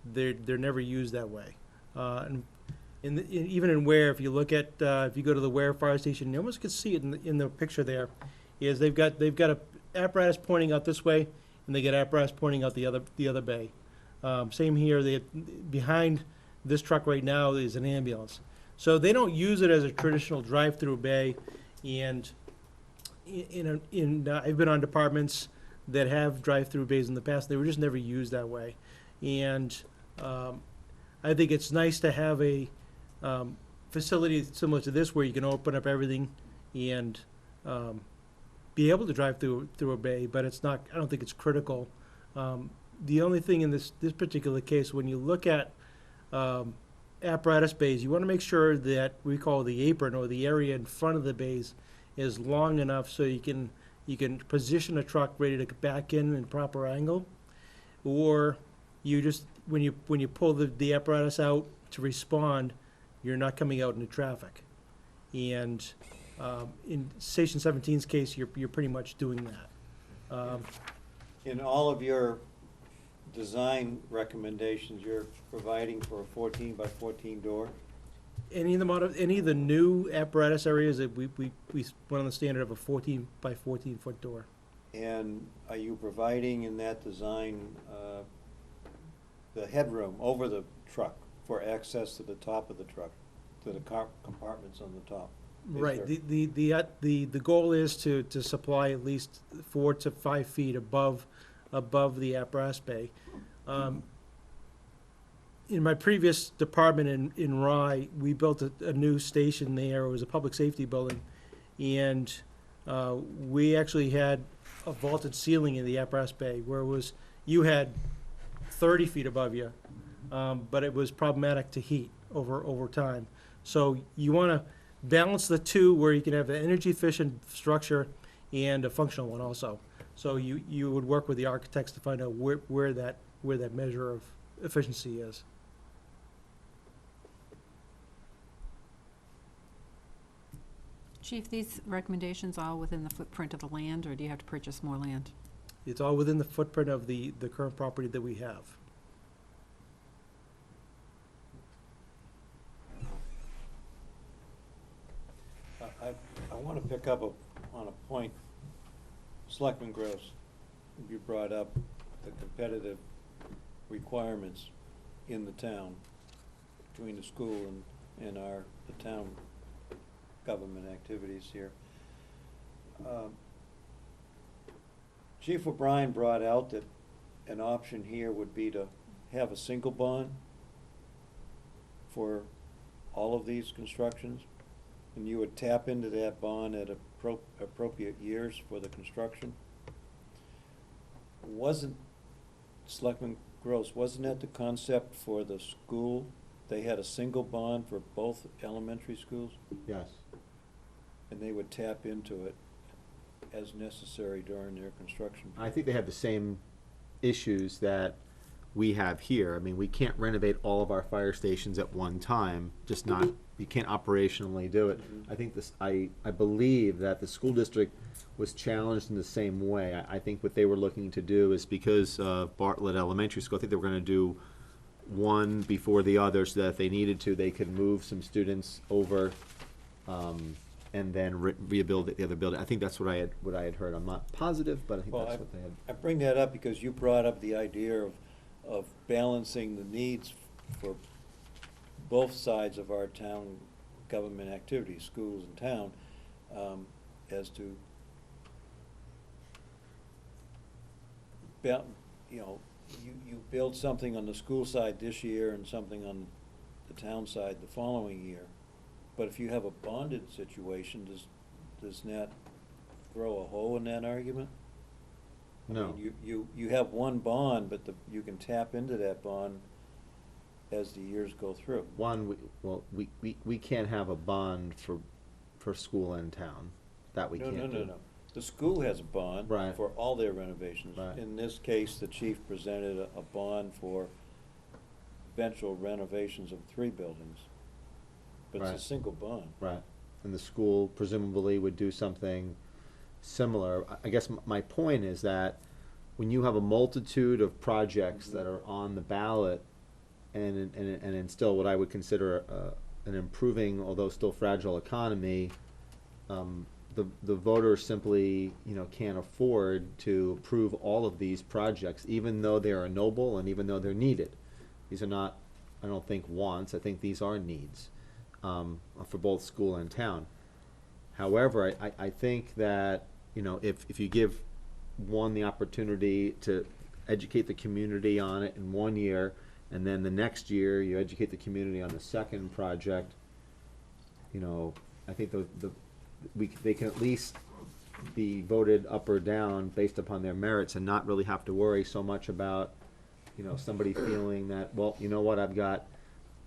they're never used that way. And even in Ware, if you look at if you go to the Ware fire station, you almost can see it in the picture. There is they've got a apparatus pointing out this way, and they get apparatus pointing out the other bay. Same here. Behind this truck right now is an ambulance, so they don't use it as a traditional drive-through bay. And I've been on departments that have drive-through bays in the past. They were just never used that way. And I think it's nice to have a facility similar to this where you can open up everything and be able to drive through a bay, but it's not, I don't think it's critical. The only thing in this particular case, when you look at apparatus bays, you want to make sure that we call the apron or the area in front of the bays is long enough so you can position a truck ready to back in proper angle, or you just when you pull the apparatus out to respond, you're not coming out into traffic. And in Station 17's case, you're pretty much doing that. In all of your design recommendations, you're providing for a 14 by 14 door? Any of the new apparatus areas that we went on the standard of a 14 by 14 foot door. And are you providing in that design the headroom over the truck for access to the top of the truck, to the compartments on the top? Right. The goal is to supply at least 4 to 5 feet above the apparatus bay. In my previous department in Rye, we built a new station there. It was a public safety building, and we actually had a vaulted ceiling in the apparatus bay where you had 30 feet above you, but it was problematic to heat over time. So you want to balance the two where you can have an energy efficient structure and a functional one also. So you would work with the architects to find out where that measure of efficiency is. Chief, these recommendations all within the footprint of the land, or do you have to purchase more land? It's all within the footprint of the current property that we have. I want to pick up on a point, Selectman Gross, you brought up the competitive requirements in the town between the school and the town government activities here. Chief O'Brien brought out that an option here would be to have a single bond for all of these constructions, and you would tap into that bond at appropriate years for the construction. Wasn't, Selectman Gross, wasn't that the concept for the school? They had a single bond for both elementary schools, Yes. and they would tap into it as necessary during their construction. I think they have the same issues that we have here. I mean, we can't renovate all of our fire stations at one time, just not, you can't operationally do it. I think this, I believe that the school district was challenged in the same way. I think what they were looking to do is because Bartlett Elementary School, I think they were gonna do one before the other so that if they needed to, they could move some students over and then rebuild the other building. I think that's what I had heard. I'm not positive, but I think that's what they had. I bring that up because you brought up the idea of balancing the needs for both sides of our town government activities, schools and town, as to, you build something on the school side this year and something on the town side the following year. But if you have a bonded situation, does that throw a hole in that argument? No. I mean, you have one bond, but you can tap into that bond as the years go through. We can't have a bond for school and town. That we can't do. No. The school has a bond Right. for all their renovations. Right. In this case, the chief presented a bond for eventual renovations of 3 buildings. But Right. it's a single bond. Right. And the school presumably would do something similar. I guess my point is that when you have a multitude of projects that are on the ballot and instill what I would consider an improving, although still fragile economy, the voters simply, can't afford to approve all of these projects, even though they are noble and even though they're needed. These are not, I don't think, wants. I think these are needs for both school and town. However, I think that, if you give one, the opportunity to educate the community on it in 1 year, and then the next year, you educate the community on the second project, you know, I think they can at least be voted up or down based upon their merits and not really have to worry so much about, you know, somebody feeling that, well, you know what, I've got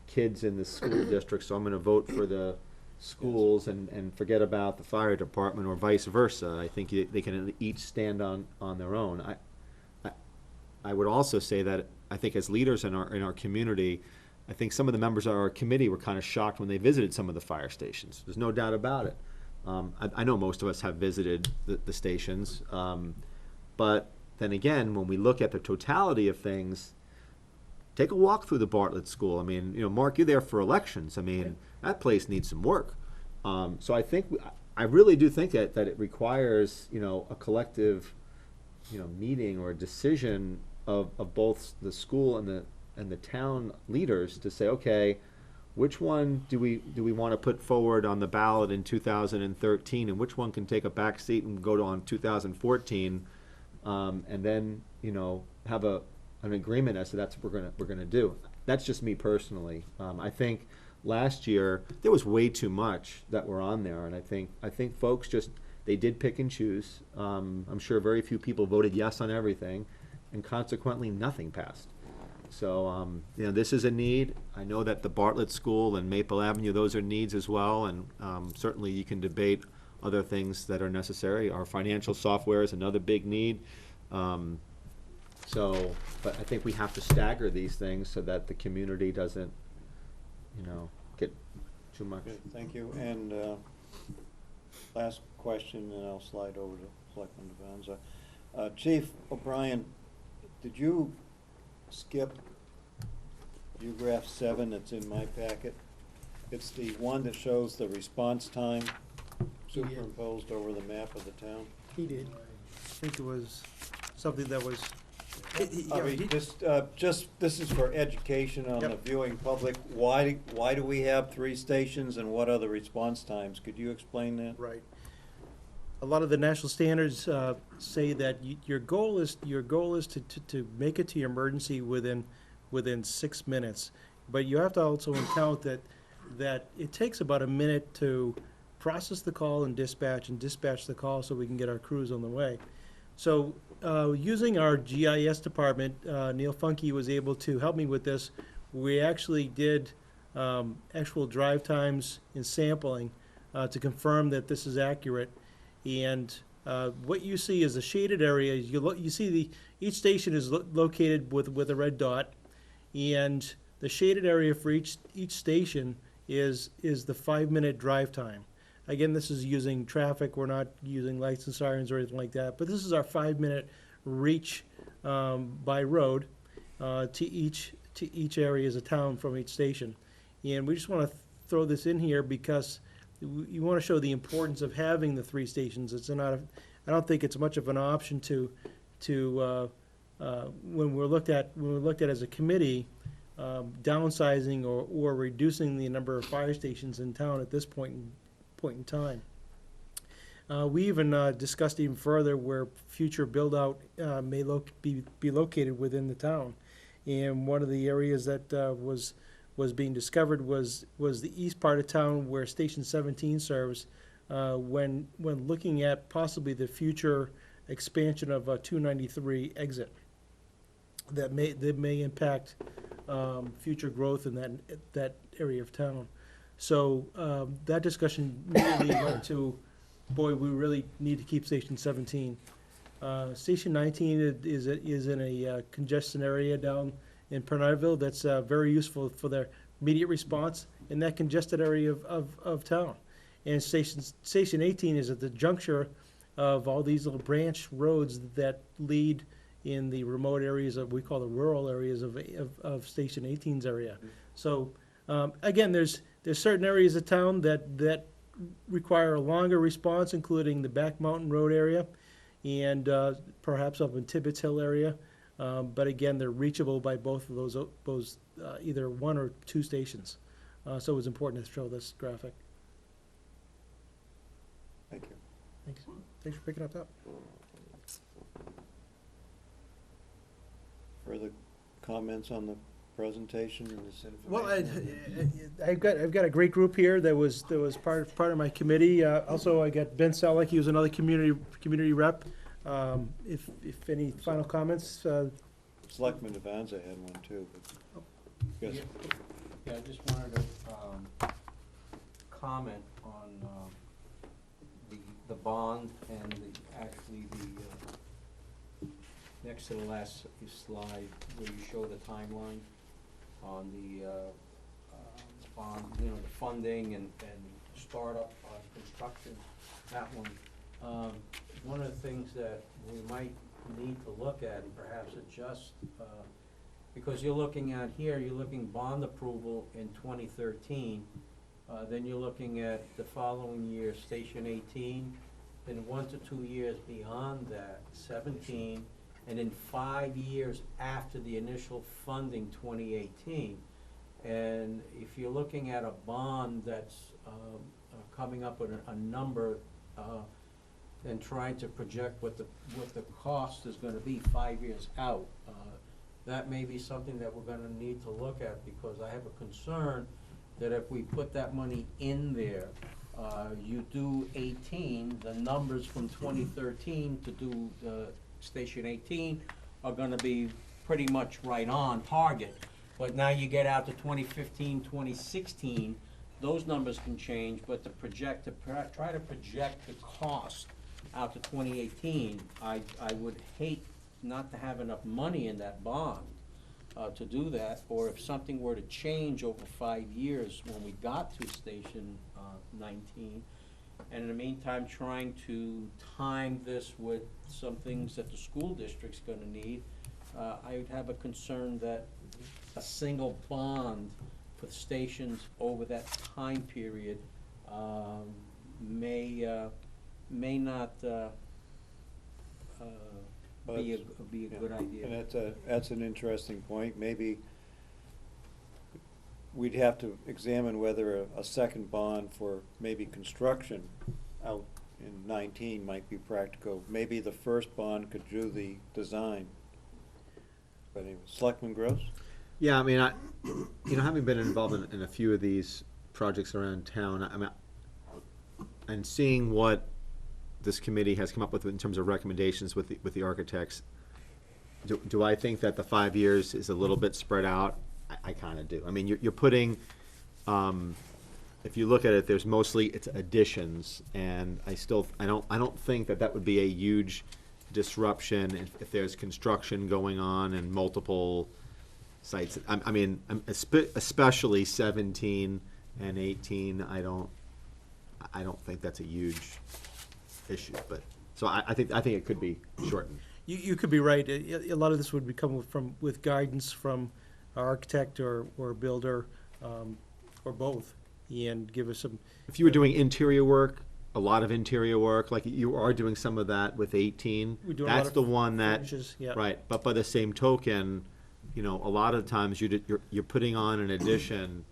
kids in the school district, so I'm gonna vote for the schools and forget about the fire department, or vice versa. I think they can each stand on their own. I would also say that I think as leaders in our community, I think some of the members of our committee were kind of shocked when they visited some of the fire stations. There's no doubt about it. I know most of us have visited the stations, but then again, when we look at the totality of things, take a walk through the Bartlett School. I mean, you know, Mark, you're there for elections. I mean, that place needs some work. So I think, I really do think that it requires, you know, a collective, you know, meeting or a decision of both the school and the town leaders to say, okay, which one do we want to put forward on the ballot in 2013, and which one can take a back seat and go to on 2014, and then, you know, have an agreement as to that's what we're gonna do. That's just me personally. I think last year there was way too much that were on there, and I think folks just, they did pick and choose. I'm sure very few people voted yes on everything, and consequently nothing passed. So, you know, this is a need. I know that the Bartlett School and Maple Avenue, those are needs as well, and certainly you can debate other things that are necessary. Our financial software is another big need. So, but I think we have to stagger these things so that the community doesn't, you know, get too much. Good, thank you. And last question, and I'll slide over to Selectman Devanza. Chief O'Brien, did you skip view graph 7 that's in my packet? It's the one that shows the response time superimposed over the map of the town. He did. I think it was something that was. I mean, just, this is for education on the Yep. viewing public. Why do we have 3 stations, and what are the response times? Could you explain that? Right. A lot of the national standards say that your goal is to make it to your emergency within 6 minutes, but you have to also account that it takes about a minute to process the call and dispatch the call so we can get our crews on the way. So using our GIS department, Neil Funky was able to help me with this. We actually did actual drive times and sampling to confirm that this is accurate. And what you see is a shaded area. You see each station is located with a red dot, and the shaded area for each station is the 5-minute drive time. Again, this is using traffic. We're not using lights and sirens or anything like that. But this is our 5-minute reach by road to each areas of town from each station. And we just want to throw this in here because you want to show the importance of having the 3 stations. It's not. I don't think it's much of an option to when we're looked at as a committee, downsizing or reducing the number of fire stations in town at this point in time. We even discussed even further where future build-out may be located within the town. And one of the areas that was being discovered was the east part of town where Station 17 serves. When looking at possibly the future expansion of 293 exit, that may impact future growth in that area of town. So that discussion really led to, boy, we really need to keep Station 17. Station 19 is in a congestion area down in Pernardville that's very useful for their immediate response in that congested area of town. And Station 18 is at the juncture of all these little branch roads that lead in the remote areas of, we call the rural areas of Station 18's area. So again, there's certain areas of town that require a longer response, including the Back Mountain Road area and perhaps up in Tibbetts Hill area. But again, they're reachable by both of those either 1 or 2 stations. So it was important to show this graphic. Thank you. Thanks for picking up that. further comments on the presentation and this Well, information? I've got a great group here that was part of my committee. Also, I got Ben Selleck, he was another community rep. If any final comments, Selectman Devanza had one too, but, yes. Yeah, I just wanted to comment on the bond and actually next to the last slide where you show the timeline on the bond, the funding and startup construction, that one. One of the things that we might need to look at and perhaps adjust, because you're looking bond approval in 2013, then you're looking at the following year, Station 18, then 1 to 2 years beyond that, 17, and then 5 years after the initial funding, 2018. And if you're looking at a bond that's coming up with a number and trying to project what the cost is gonna be 5 years out, that may be something that we're gonna need to look at, because I have a concern that if we put that money in there, you do 18, the numbers from 2013 to do Station 18 are gonna be pretty much right on target. But now you get out to 2015, 2016, those numbers can change, but try to project the cost out to 2018, I would hate not to have enough money in that bond to do that, or if something were to change over 5 years when we got to Station 19, and in the meantime, trying to time this with some things that the school district's gonna need, I would have a concern that a single bond for the stations over that time period may not be a good idea. And that's an interesting point. Maybe we'd have to examine whether a second bond for maybe construction out in 19 might be practical. Maybe the first bond could do the design. But anyway, Selectman Gross? Yeah, I mean, having been involved in a few of these projects around town, I mean, and seeing what this committee has come up with in terms of recommendations with the architects, do I think that the 5 years is a little bit spread out? I kind of do. I mean, you're putting, if you look at it, it's additions, and I don't think that would be a huge disruption if there's construction going on in multiple sites. I mean, especially 17 and 18. I don't think that's a huge issue, but so I think it could be shortened. you could be right. A lot of this would come with guidance from our architect or builder, or both, and give us some. If you were doing interior work, a lot of interior work, like you are doing some of that with 18, that's the one that, finishes, yeah. right, but by the same token, a lot of times you're putting on an addition,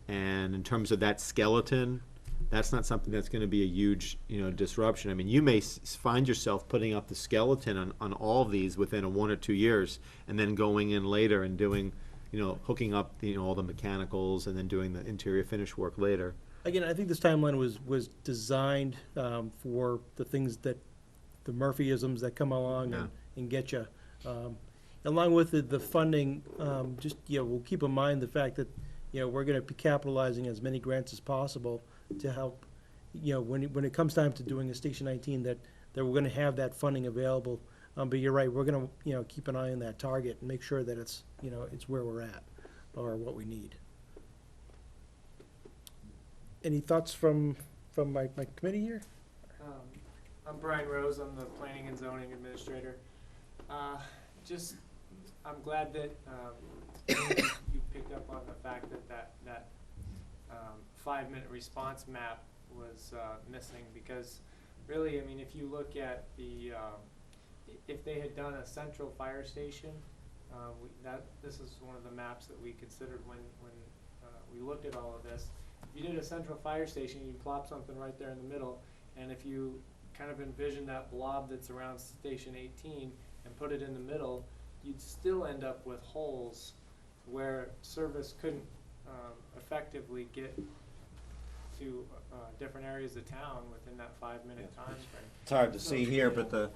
and in terms of that skeleton, that's not something that's gonna be a huge, disruption. I mean, you may find yourself putting up the skeleton on all of these within 1 or 2 years, and then going in later and doing, hooking up, all the mechanicals, and then doing the interior finish work later. Again, I think this timeline was designed for the things the Murphyisms that come along and get you. Along with the funding, we'll keep in mind the fact that, we're gonna be capitalizing as many grants as possible to help, when it comes time to doing a Station 19, that we're gonna have that funding available. But you're right, we're gonna, keep an eye on that target and make sure that it's, it's where we're at or what we need. Any thoughts from my committee here? I'm Brian Rose, I'm the Planning and Zoning Administrator. I'm glad that you picked up on the fact that 5-minute response map was missing, because really, I mean, if you look at if they had done a central fire station, this is one of the maps that we considered when we looked at all of this. If you did a central fire station, you plop something right there in the middle, and if you kind of envision that blob that's around Station 18 and put it in the middle, you'd still end up with holes where service couldn't effectively get to different areas of town within that 5-minute time frame. It's hard to see here, but the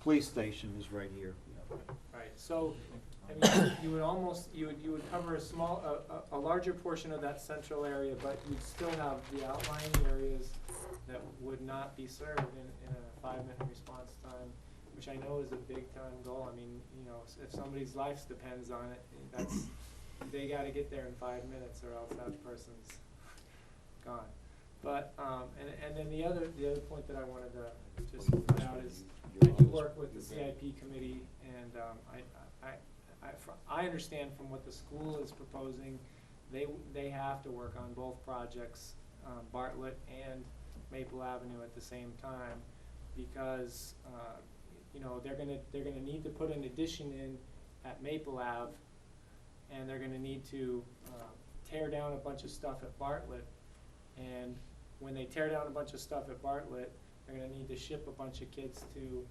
police station is right here. Right, so, I mean, you would almost, you would cover a larger portion of that central area, but you'd still have the outlying areas that would not be served in a 5-minute response time, which I know is a big time goal. I mean, you know, if somebody's life depends on it, they gotta get there in 5 minutes or else that person's gone. But, and then the other point that I wanted to just put out is, I do work with the CIP committee, and I understand from what the school is proposing, they have to work on both projects, Bartlett and Maple Avenue at the same time, because you know, they're gonna need to put an addition in at Maple Ave, and they're gonna need to tear down a bunch of stuff at Bartlett, and when they tear down a bunch of stuff at Bartlett, they're gonna need to ship a bunch of kids to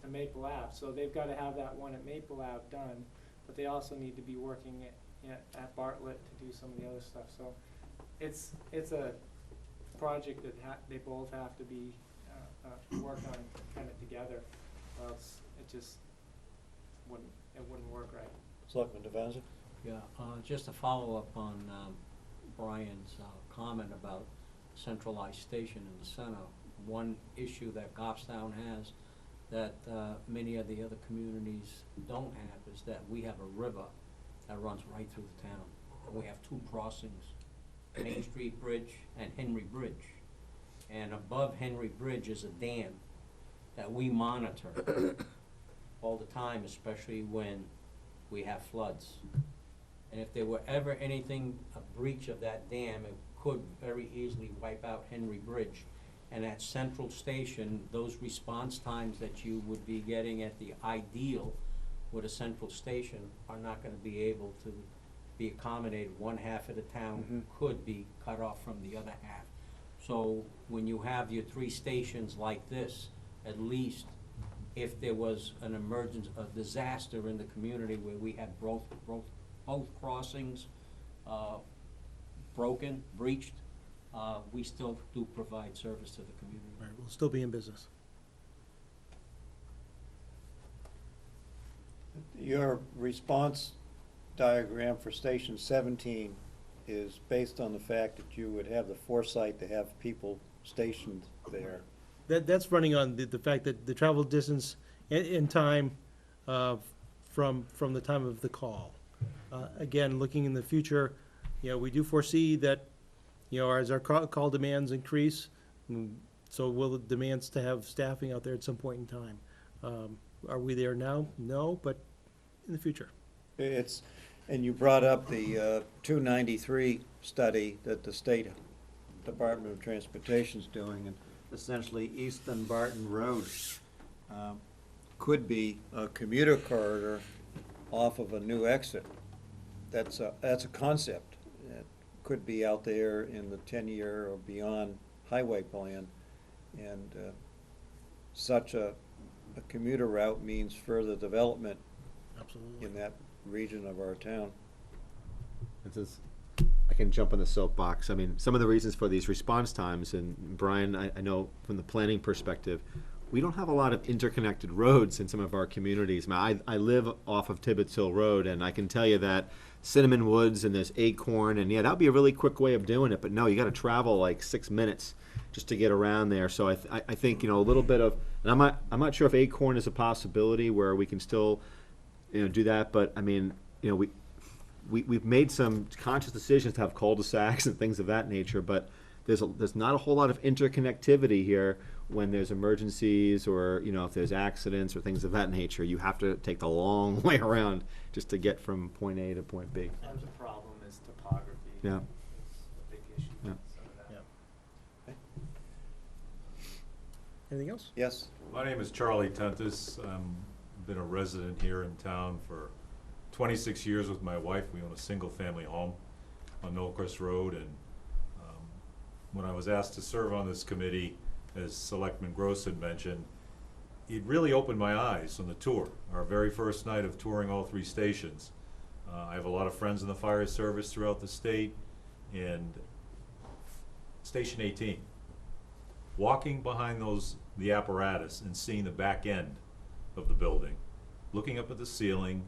Maple Ave. So they've gotta have that one at Maple Ave done, but they also need to be working at Bartlett to do some of the other stuff. So it's a project that they both have to be work on kind of together, or else it just wouldn't work right. Selectman Devanza? Yeah, just to follow up on Brian's comment about centralized station in the center. One issue that Goffstown has that many of the other communities don't have is that we have a river that runs right through the town. And we have 2 crossings, Main Street Bridge and Henry Bridge. And above Henry Bridge is a dam that we monitor all the time, especially when we have floods. And if there were ever anything, a breach of that dam, it could very easily wipe out Henry Bridge. And at Central Station, those response times that you would be getting at the ideal with a Central Station are not gonna be able to be accommodated. One half of the town could be cut off from the other half. So when you have your 3 stations like this, at least if there was an emergence, a disaster in the community where we had both crossings broken, breached, we still do provide service to the community. Right, we'll still be in business. Your response diagram for Station 17 is based on the fact that you would have the foresight to have people stationed there. That's running on the fact that the travel distance in time from the time of the call. Again, looking in the future, you know, we do foresee that, you know, as our call demands increase, so will the demands to have staffing out there at some point in time. Are we there now? No, but in the future. And you brought up the 293 study that the State Department of Transportation's doing, and essentially Easton Barton Road could be a commuter corridor off of a new exit. That's a concept. It could be out there in the 10-year or beyond highway plan, and such a commuter route means further development Absolutely. in that region of our town. I can jump on the soapbox. I mean, some of the reasons for these response times, and Brian, I know from the planning perspective, we don't have a lot of interconnected roads in some of our communities. I live off of Tibbetts Hill Road, and I can tell you that Cinnamon Woods and there's Acorn, and yeah, that would be a really quick way of doing it, but no, you gotta travel like 6 minutes just to get around there. So I think, you know, a little bit of, and I'm not sure if Acorn is a possibility where we can still, you know, do that, but I mean, you know, we've made some conscious decisions to have cul-de-sacs and things of that nature, but there's not a whole lot of interconnectivity here when there's emergencies, or, you know, if there's accidents or things of that nature. You have to take the long way around just to get from point A to point B. That's a problem, is topography. Yeah. It's a big issue Yeah. with some of that. Anything else? Yes? My name is Charlie Tentis. I've been a resident here in town for 26 years with my wife. We own a single-family home on Knollcrest Road, and when I was asked to serve on this committee, as Selectman Gross had mentioned, it really opened my eyes on the tour, our very first night of touring all 3 stations. I have a lot of friends in the fire service throughout the state, and Station 18, walking behind the apparatus and seeing the back end of the building, looking up at the ceiling,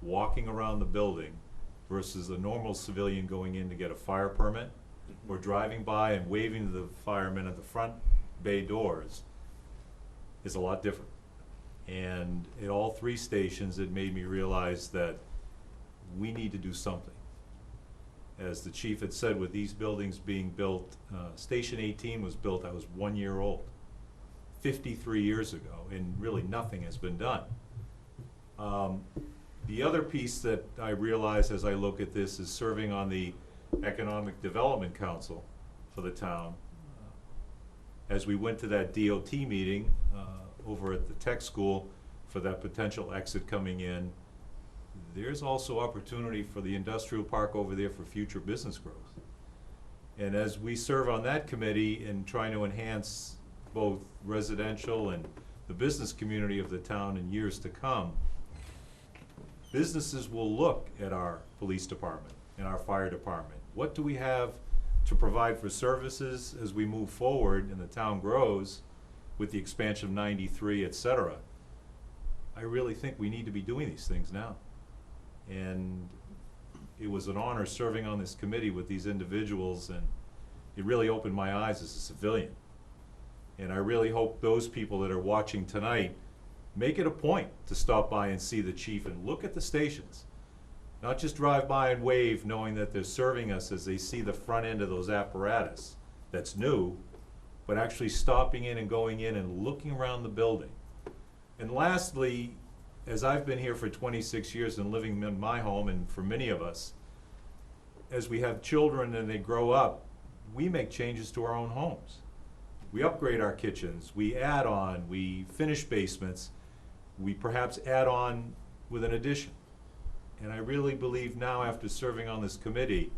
walking around the building, versus a normal civilian going in to get a fire permit, or driving by and waving to the firemen at the front bay doors, is a lot different. And at all 3 stations, it made me realize that we need to do something. As the chief had said, with these buildings being built, Station 18 was built, I was 1 year old, 53 years ago, and really nothing has been done. The other piece that I realize as I look at this is serving on the Economic Development Council for the town. As we went to that DOT meeting over at the tech school for that potential exit coming in, there's also opportunity for the industrial park over there for future business growth. And as we serve on that committee and trying to enhance both residential and the business community of the town in years to come, businesses will look at our police department and our fire department. What do we have to provide for services as we move forward and the town grows with the expansion of 93, et cetera? I really think we need to be doing these things now. And it was an honor serving on this committee with these individuals, and it really opened my eyes as a civilian. And I really hope those people that are watching tonight make it a point to stop by and see the chief and look at the stations. Not just drive by and wave knowing that they're serving us as they see the front end of those apparatus that's new, but actually stopping in and going in and looking around the building. And lastly, as I've been here for 26 years and living in my home, and for many of us, as we have children and they grow up, we make changes to our own homes. We upgrade our kitchens, we add on, we finish basements, we perhaps add on with an addition. And I really believe now, after serving on this committee,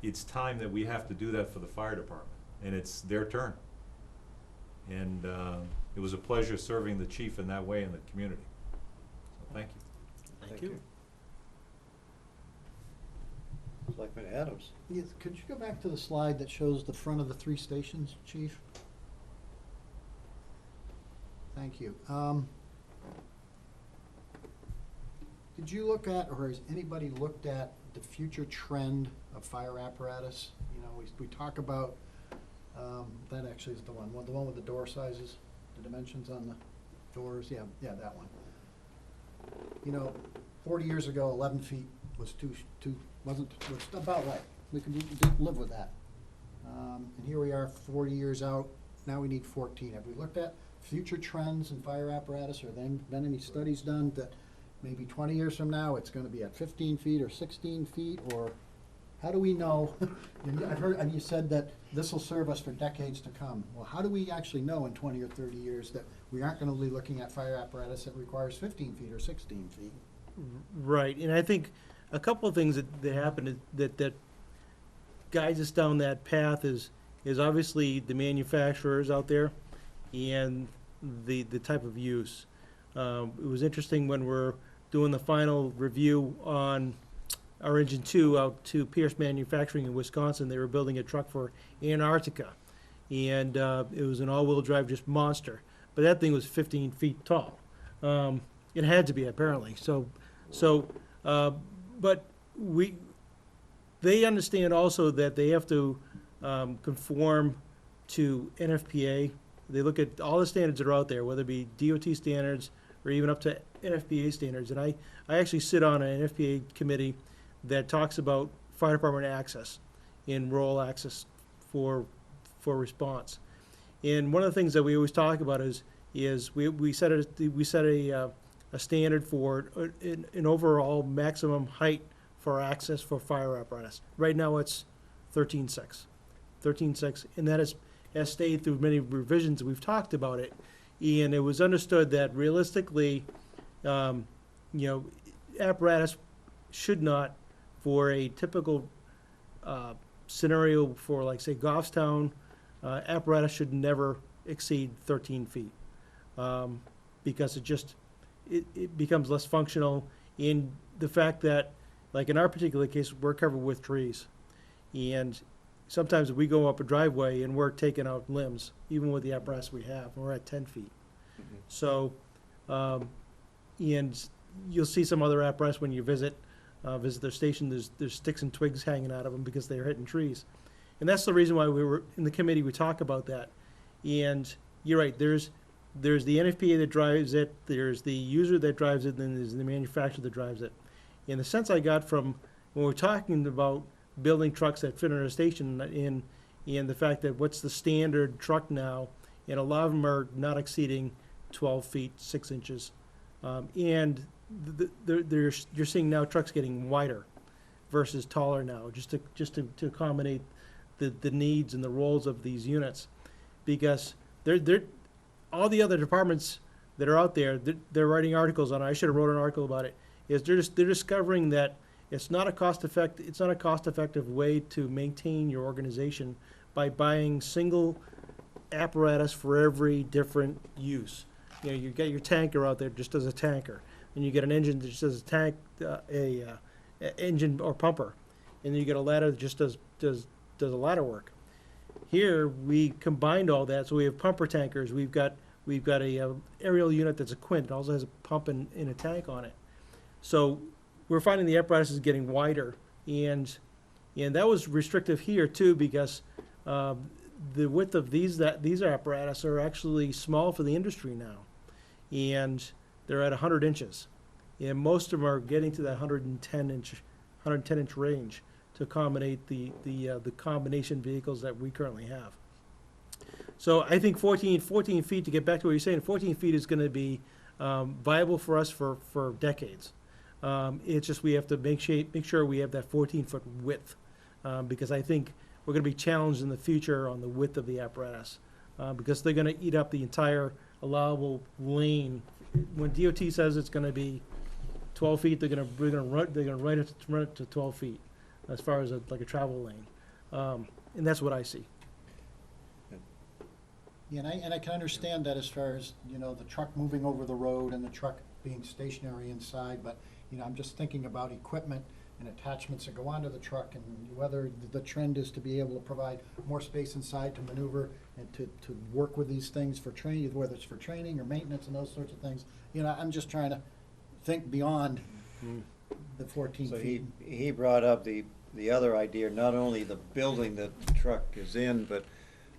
it's time that we have to do that for the fire department, and it's their turn. And it was a pleasure serving the chief in that way in the community. So thank you. Thank you. Selectman Adams. Yes, could you go back to the slide that shows the front of the 3 stations, Chief? Thank you. Did you look at, or has anybody looked at the future trend of fire apparatus? You know, we talk about, that actually is the one with the door sizes, the dimensions on the doors, yeah, that one. You know, 40 years ago, 11 feet was was about right. We could live with that. And here we are 40 years out, now we need 14. Have we looked at future trends in fire apparatus, or then been any studies done that maybe 20 years from now it's going to be at 15 feet or 16 feet, or how do we know? I've heard, and you said that this will serve us for decades to come. Well, how do we actually know in 20 or 30 years that we aren't going to be looking at fire apparatus that requires 15 feet or 16 feet? Right, and I think a couple of things that happen that guides us down that path is obviously the manufacturers out there and the type of use. It was interesting when we're doing the final review on our Engine 2 out to Pierce Manufacturing in Wisconsin. They were building a truck for Antarctica, and it was an all-wheel drive, just monster. But that thing was 15 feet tall. It had to be, apparently. But they understand also that they have to conform to NFPA. They look at all the standards that are out there, whether it be DOT standards or even up to NFPA standards. And I actually sit on an NFPA committee that talks about fire department access and rural access for response. And one of the things that we always talk about is we set a standard for an overall maximum height for access for fire apparatus. Right now it's 13.6, and that has stayed through many revisions. We've talked about it, and it was understood that realistically, apparatus should not, for a typical scenario for, like, say, Goffstown, apparatus should never exceed 13 feet. because it becomes less functional in the fact that, like in our particular case, we're covered with trees. And sometimes we go up a driveway and we're taking out limbs, even with the apparatus we have, and we're at 10 feet. So, and you'll see some other apparatus when you visit their station, there's sticks and twigs hanging out of them because they're hitting trees. And that's the reason why we were, in the committee, we talk about that. And you're right, there's the NFPA that drives it, there's the user that drives it, and then there's the manufacturer that drives it. And the sense I got from when we're talking about building trucks that fit in our station in the fact that what's the standard truck now, and a lot of them are not exceeding 12 feet, 6 inches. And you're seeing now trucks getting wider versus taller now, just to accommodate the needs and the roles of these units. Because they're all the other departments that are out there, they're writing articles on it. I should have wrote an article about it. Is they're discovering that it's not a cost effective way to maintain your organization by buying single apparatus for every different use. You know, you get your tanker out there just as a tanker, and you get an engine that just as a tank, engine or pumper, and then you get a ladder that just does a ladder work. Here we combined all that, so we have pumper tankers. We've got a aerial unit that's a quint. It also has a pump and a tank on it. So we're finding the apparatus is getting wider, and that was restrictive here too, because the width of these apparatus are actually small for the industry now, and they're at 100 inches, and most of them are getting to that 110 inch range to accommodate the combination vehicles that we currently have. So I think 14 feet, to get back to what you're saying, 14 feet is going to be viable for us for decades. It's just we have to make sure we have that 14-foot width, because I think we're going to be challenged in the future on the width of the apparatus, because they're going to eat up the entire allowable lane. When DOT says it's going to be 12 feet, they're going to run it to 12 feet as far as like a travel lane, and that's what I see. Yeah, and I can understand that as far as, you know, the truck moving over the road and the truck being stationary inside, but, you know, I'm just thinking about equipment and attachments that go onto the truck, and whether the trend is to be able to provide more space inside to maneuver and to work with these things for training, whether it's for training or maintenance and those sorts of things. You know, I'm just trying to think beyond the 14 So feet. he brought up the other idea, not only the building that the truck is in, but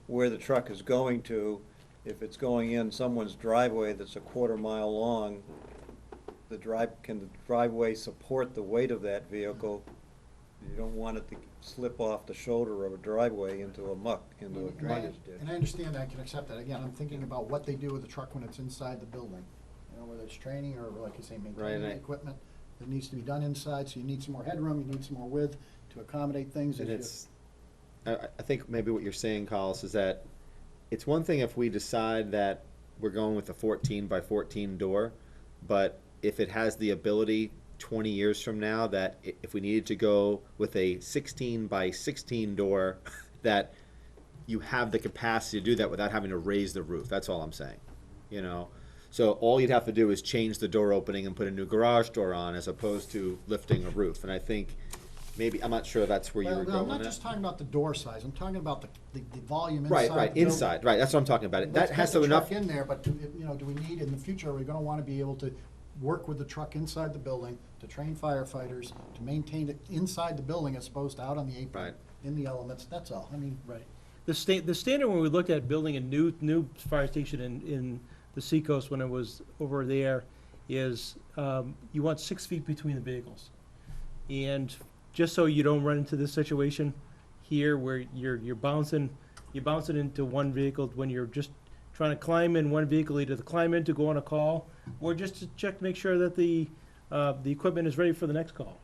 where the truck is going to. If it's going in someone's driveway that's a quarter-mile long, can the driveway support the weight of that vehicle? You don't want it to slip off the shoulder of a driveway into a drainage ditch. And I understand, I can accept that. Again, I'm thinking about what they do with the truck when it's inside the building. You know, whether it's training or, like you say, maintaining the equipment that needs to be done inside, so you need some more headroom, you need some more width to accommodate things. And I think maybe what you're saying, Carlos, is that it's one thing if we decide that we're going with a 14 by 14 door, but if it has the ability 20 years from now that if we needed to go with a 16 by 16 door, that you have the capacity to do that without having to raise the roof. That's all I'm saying, you know? So all you'd have to do is change the door opening and put a new garage door on, as opposed to lifting a roof. And I think maybe, I'm not sure that's where you were going. I'm not just talking about the door size, I'm talking about the volume inside. Right, inside, right, that's what I'm talking about. That has to Let's get the enough. truck in there, but, you know, do we need, in the future, are we gonna wanna be able to work with the truck inside the building, to train firefighters, to maintain it inside the building as opposed to out on the apron, Right. in the elements, that's all, I mean. Right. The standard when we looked at building a new fire station in the Seacoast when it was over there is, you want 6 feet between the vehicles. And just so you don't run into this situation here where you're bouncing into one vehicle when you're just trying to climb in one vehicle, either to climb in to go on a call, or just to check to make sure that the equipment is ready for the next call.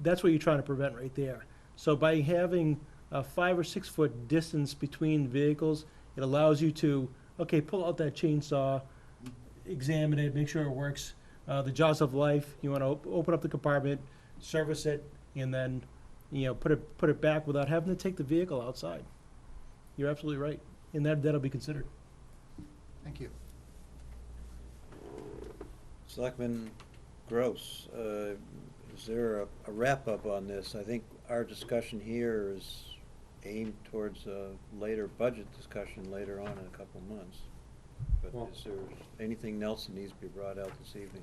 That's what you're trying to prevent right there. So by having a 5 or 6 foot distance between vehicles, it allows you to, okay, pull out that chainsaw, examine it, make sure it works. The jaws of life, you want to open up the compartment, service it, and then, you know, put it back without having to take the vehicle outside. You're absolutely right, and that'll be considered. Thank you. Selectman Gross, is there a wrap-up on this? I think our discussion here is aimed towards a later budget discussion later on in a couple of months. But Well- is there anything else that needs to be brought out this evening?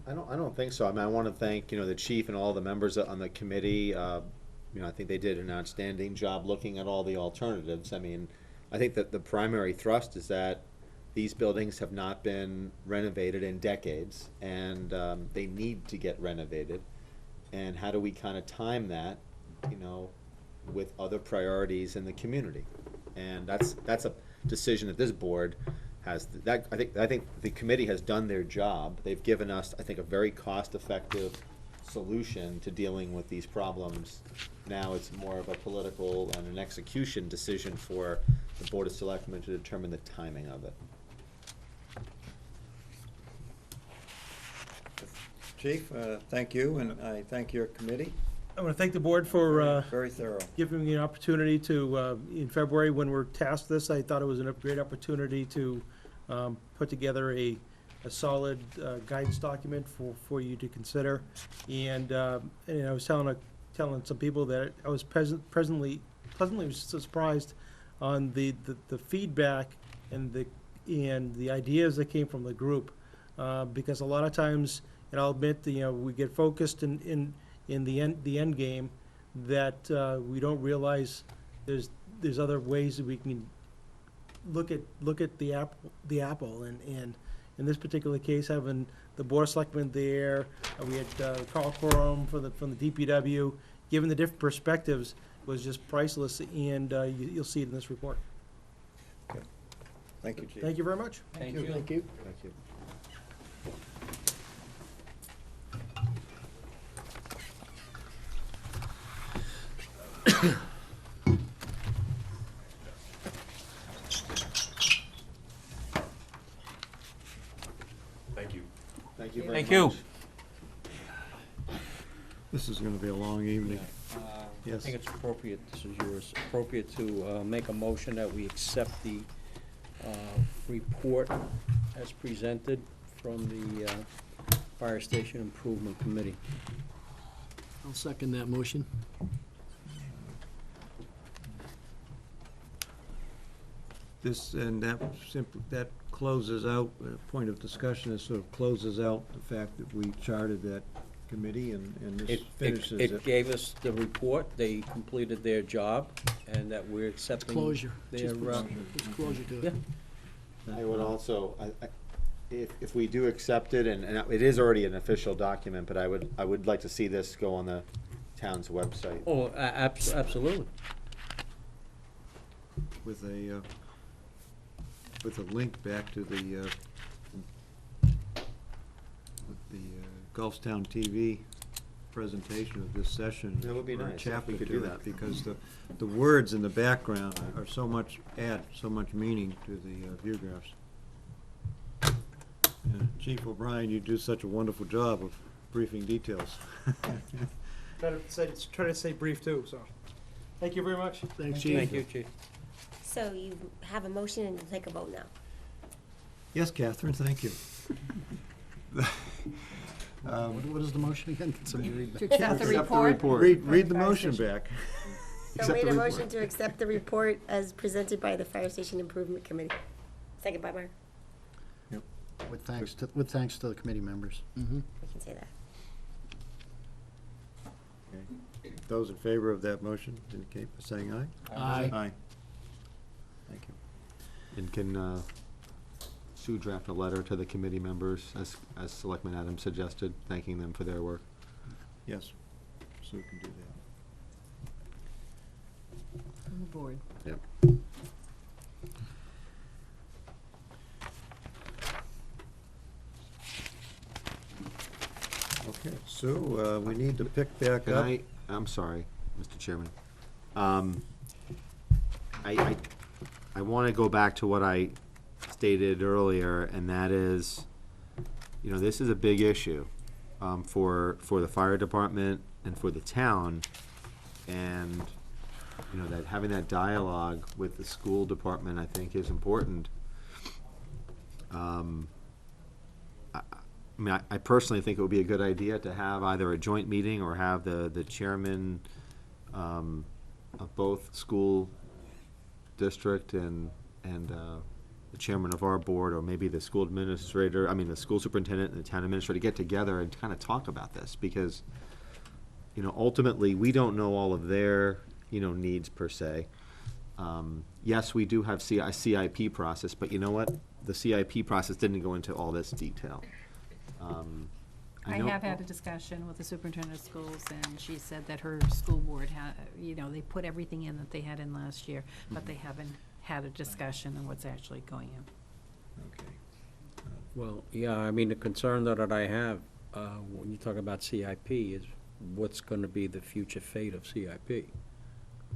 I don't think so. I mean, I want to thank, the chief and all the members on the committee. I think they did an outstanding job looking at all the alternatives. I mean, I think that the primary thrust is that these buildings have not been renovated in decades, and they need to get renovated. And how do we kind of time that, with other priorities in the community? And that's a decision that this board has. That I think the committee has done their job. They've given us, I think, a very cost-effective solution to dealing with these problems. Now it's more of a political and an execution decision for the Board of Selectmen to determine the timing of it. Chief, thank you, and I thank your committee. I want to thank the board for Very thorough. giving me an opportunity to, in February, when we're tasked this, I thought it was a great opportunity to put together a solid guidance document for you to consider. And I was telling some people that I was pleasantly surprised on the feedback and the ideas that came from the group. Because a lot of times, and I'll admit, we get focused in the end game, that we don't realize there's other ways that we can look at the apple, and in this particular case, having the Board of Selectmen there, we had Carl Corum from the DPW, given the different perspectives was just priceless, and you'll see it in this report. Thank you, Chief. Thank you very much. Thank you. Thank you. Thank you. Thank you very Thank much. you. This is gonna be a long evening. I Yes. think it's appropriate, this is yours, appropriate to make a motion that we accept the report as presented from the Fire Station Improvement Committee. I'll second that motion. That closes out, point of discussion, is sort of closes out the fact that we charted that committee, and this finishes It it. gave us the report, they completed their job, and that we're accepting Closure. their, Just closure to it. yeah. I would also, if we do accept it, and it is already an official document, but I would like to see this go on the town's website. Oh, absolutely. With a link back to the Gulfstown TV presentation of this session. That would be or a nice if chapter we could to do it, that. because the words in the background are add so much meaning to the view graphs. Chief O'Brien, you do such a wonderful job of briefing details. Try to stay brief too, so. Thank you very much. Thanks, Chief. Thank you, Chief. So you have a motion and you'll take a vote now. Yes, Catherine, thank you. What is the motion again? Can somebody read that? Accept the report. Read the Fire motion station. back. So Accept made the a report. motion to accept the report as presented by the Fire Station Improvement Committee. Second by Mark. With thanks to the committee members. Mhm. I can say that. Okay. Those in favor of that motion indicate by saying aye. Aye. Aye. Thank you. And can Sue draft a letter to the committee members, as Selectman Adams suggested, thanking them for their work? Yes, Sue can do that. On the board. Yep. Okay, Sue, we need to pick back Can up. I'm sorry, Mr. Chairman. I want to go back to what I stated earlier, and that is, this is a big issue for the fire department and for the town, and, that having that dialogue with the school department, I think, is important. I mean, I personally think it would be a good idea to have either a joint meeting or have the chairman of both school district and the chairman of our board, or maybe the school administrator, I mean, the school superintendent and the town administrator, get together and kind of talk about this, because, you know, ultimately, we don't know all of their, you know, needs per se. Yes, we do have a CIP process, but you know what? The CIP process didn't go into all this detail. I know- have had a discussion with the superintendent of schools, and she said that her school board they put everything in that they had in last year, but they haven't had a discussion on what's actually going in. Okay. Well, yeah, I mean, the concern that I have, when you talk about CIP, is what's gonna be the future fate of CIP?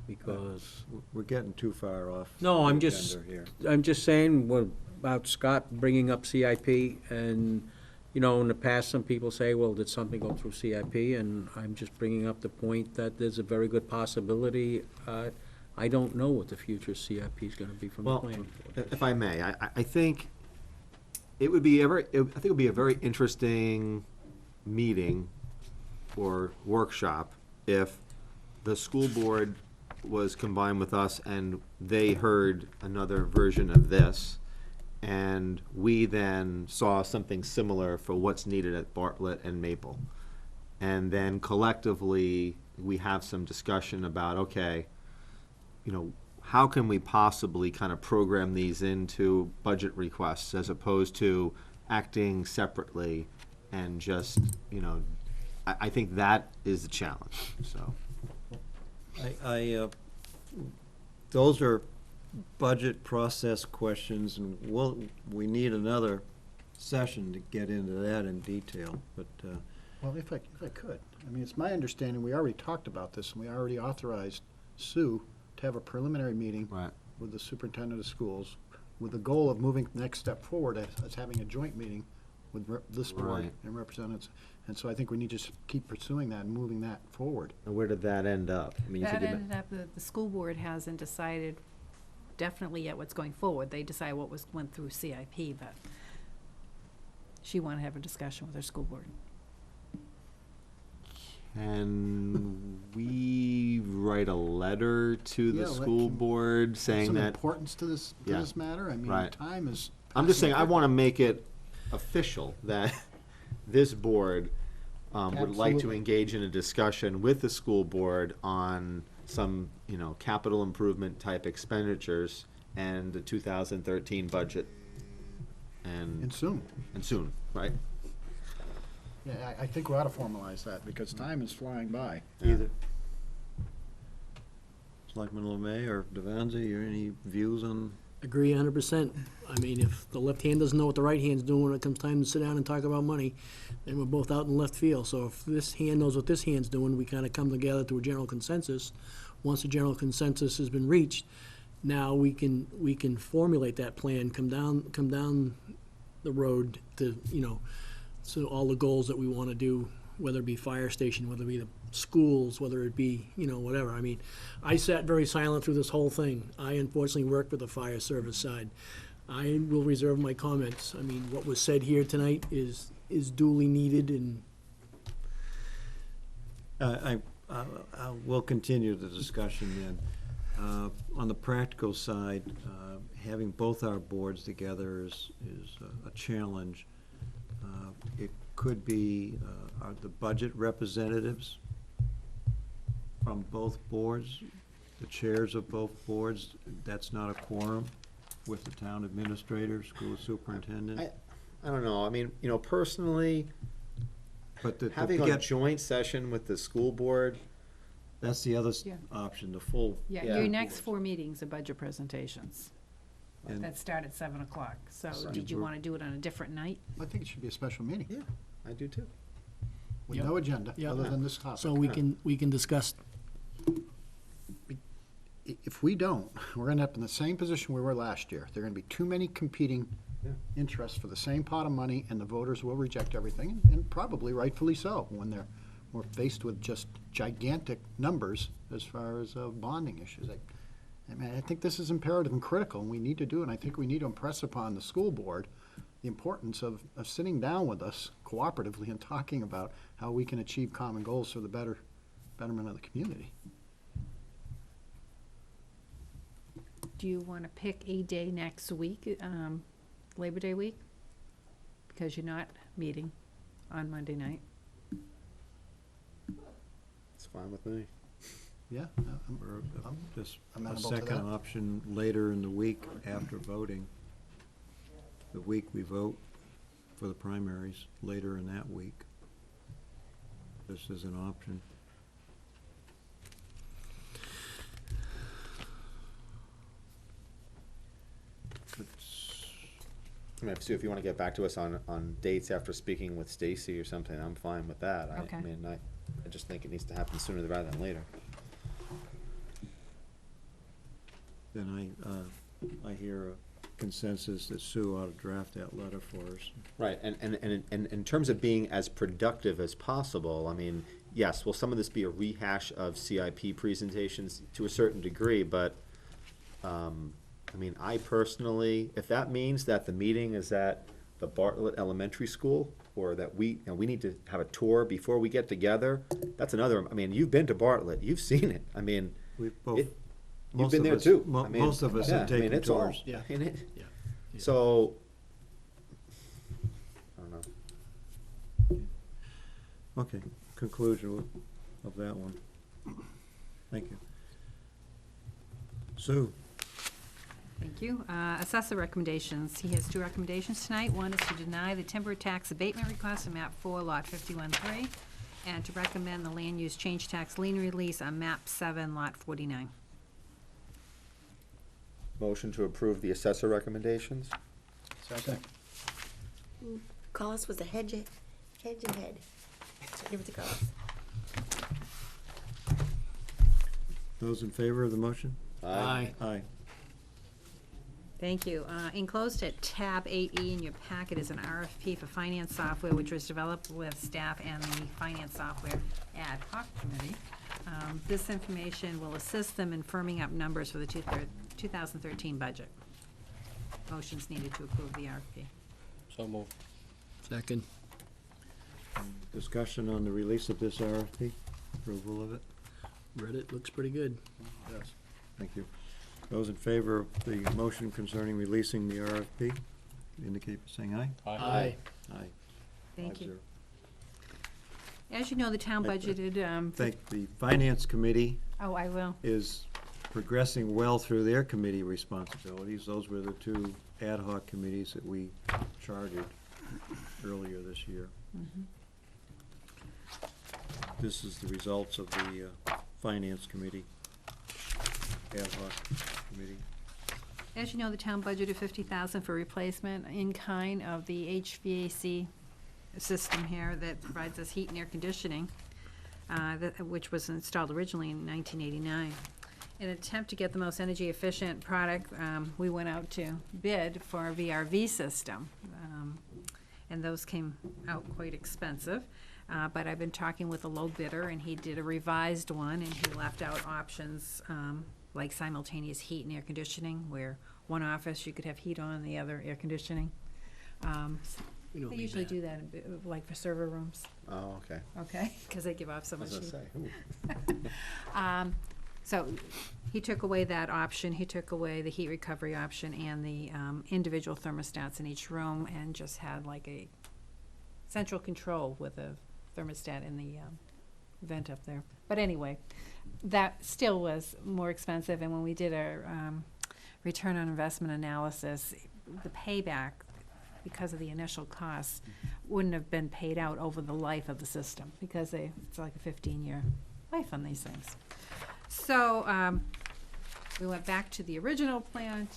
Because, We're getting too far off. no, the I'm just, agenda here. I'm just saying, what about Scott bringing up CIP, and, you know, in the past, some people say, well, did something go through CIP? And I'm just bringing up the point that there's a very good possibility, I don't know what the future CIP is gonna be from the Well, planning board. if I may, I think it would be I think it would be a very interesting meeting or workshop if the school board was combined with us and they heard another version of this, and we then saw something similar for what's needed at Bartlett and Maple. And then collectively, we have some discussion about, okay, you know, how can we possibly kind of program these into budget requests as opposed to acting separately and just, you know, I think that is the challenge, so. Those are budget process questions, and we need another session to get into that in detail, but, Well, if I could, I mean, it's my understanding, we already talked about this, and we already authorized Sue to have a preliminary meeting Right. with the superintendent of schools, with the goal of moving the next step forward as having a joint meeting with this board Right. and representatives. And so I think we need to just keep pursuing that and moving that forward. And where did that end up? I mean, you said That you ended up, the school board hasn't decided definitely yet what's going forward. They decide what went through CIP, but she wanted to have a discussion with her school board. Can we write a letter to the Yeah, school board saying Some that? importance to this Yeah. matter, I mean, Right. time is. I'm just saying, I want to make it official that this board would like to Absolutely. engage in a discussion with the school board on some, you know, capital improvement type expenditures and the 2013 budget. And soon. And soon, right? Yeah, I think we ought to formalize that, because time is flying by. either. Selectman Lemay or Devanza, you any views on? Agree 100%. I mean, if the left hand doesn't know what the right hand's doing when it comes time to sit down and talk about money, then we're both out in left field. So if this hand knows what this hand's doing, we kind of come together to a general consensus. Once the general consensus has been reached, now we can formulate that plan, come down the road to, you know, so all the goals that we want to do, whether it be fire station, whether it be the schools, whether it be, you know, whatever. I mean, I sat very silent through this whole thing. I unfortunately worked with the fire service side. I will reserve my comments. I mean, what was said here tonight is duly needed, and We'll continue the discussion then. On the practical side, having both our boards together is a challenge. It could be, are the budget representatives from both boards, the chairs of both boards, that's not a quorum with the town administrator, school superintendent? I don't know, I mean, you know, personally, But to having a get, joint session with the school board, that's the other Yeah. option, the full. Yeah, Yeah. your next 4 meetings are budget presentations. And- That start at 7 o'clock. So Right. did you want to do it on a different night? I think it should be a special meeting, yeah, I do too. with Yep. no agenda, Yep. other than this topic. so we can discuss. If we don't, we're gonna end up in the same position we were last year. There are gonna be too many competing Yeah. interests for the same pot of money, and the voters will reject everything, and probably rightfully so, when we're faced with just gigantic numbers as far as bonding issues. I mean, I think this is imperative and critical, and we need to do it, and I think we need to impress upon the school board the importance of sitting down with us cooperatively and talking about how we can achieve common goals for the betterment of the community. Do you want to pick a day next week, Labor Day week? Because you're not meeting on Monday night. It's fine with me. Yeah, Or just a amenable to second that. option later in the week after voting. The week we vote for the primaries, later in that week. This is an option. I mean, if you want to get back to us on dates after speaking with Stacy or something, I'm fine with that. Okay. I mean, I just think it needs to happen sooner rather than later. Then I hear a consensus that Sue ought to draft that letter for us. Right, and in terms of being as productive as possible, I mean, yes, will some of this be a rehash of CIP presentations to a certain degree, but, I mean, I personally, if that means that the meeting is at the Bartlett Elementary School, or that we need to have a tour before we get together, that's another, I mean, you've been to Bartlett, you've seen it, I mean, We've both, you've most been of there us, too. I mean, most of us yeah, have I mean, taken it's all- tours. Yeah. I mean, it- Yeah. So, I don't know. Okay, conclusion of that one. Thank you. Sue? Thank you. Assessor recommendations. He has two recommendations tonight. One is to deny the timber tax abatement request on map 4, lot 51-3, and to recommend the land use change tax lien release on map 7, lot 49. Motion to approve the assessor recommendations? Second. Collis was a hedge and head. Give it to Collis. Those in favor of the motion? Aye. Aye. Thank you. Enclosed at tab 8E in your packet is an RFP for finance software, which was developed with staff and the finance software ad hoc committee. This information will assist them in firming up numbers for the 2013 budget. Motion's needed to approve the RFP. So moved. Second. Discussion on the release of this RFP, approval of it? Read it, looks pretty good. Yes. Thank you. Those in favor of the motion concerning releasing the RFP, indicate by saying aye. Aye. Aye. Thank 5-0. you. As you know, the town budgeted, Thank the Finance Committee oh, I will. is progressing well through their committee responsibilities. Those were the two ad hoc committees that we chartered earlier this year. This is the results of the Finance Committee, ad hoc committee. As you know, the town budgeted $50,000 for replacement in kind of the HVAC system here that provides us heat and air conditioning, which was installed originally in 1989. In an attempt to get the most energy efficient product, we went out to bid for a VRV system, and those came out quite expensive. But I've been talking with a low bidder, and he did a revised one, and he left out options like simultaneous heat and air conditioning, where one office you could have heat on, the other air conditioning. We don't They need usually that. do that, in like for server rooms, Oh, okay. okay? Because they give off so I much was heat. gonna say, ooh. So he took away that option, he took away the heat recovery option and the individual thermostats in each room, and just had like a central control with a thermostat in the vent up there. But anyway, that still was more expensive, and when we did our return on investment analysis, the payback, because of the initial costs, wouldn't have been paid out over the life of the system, because it's like a 15-year life on these things. So we went back to the original plan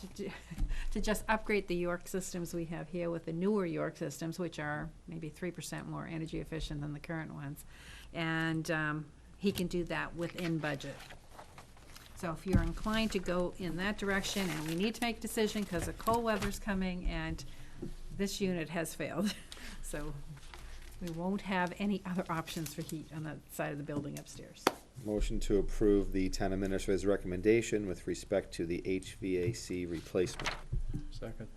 to just upgrade the York systems we have here with the newer York systems, which are maybe 3% more energy efficient than the current ones. And he can do that within budget. So if you're inclined to go in that direction, and we need to make a decision because the cold weather's coming and this unit has failed. So we won't have any other options for heat on that side of the building upstairs. Motion to approve the town administrator's recommendation with respect to the HVAC replacement. Second.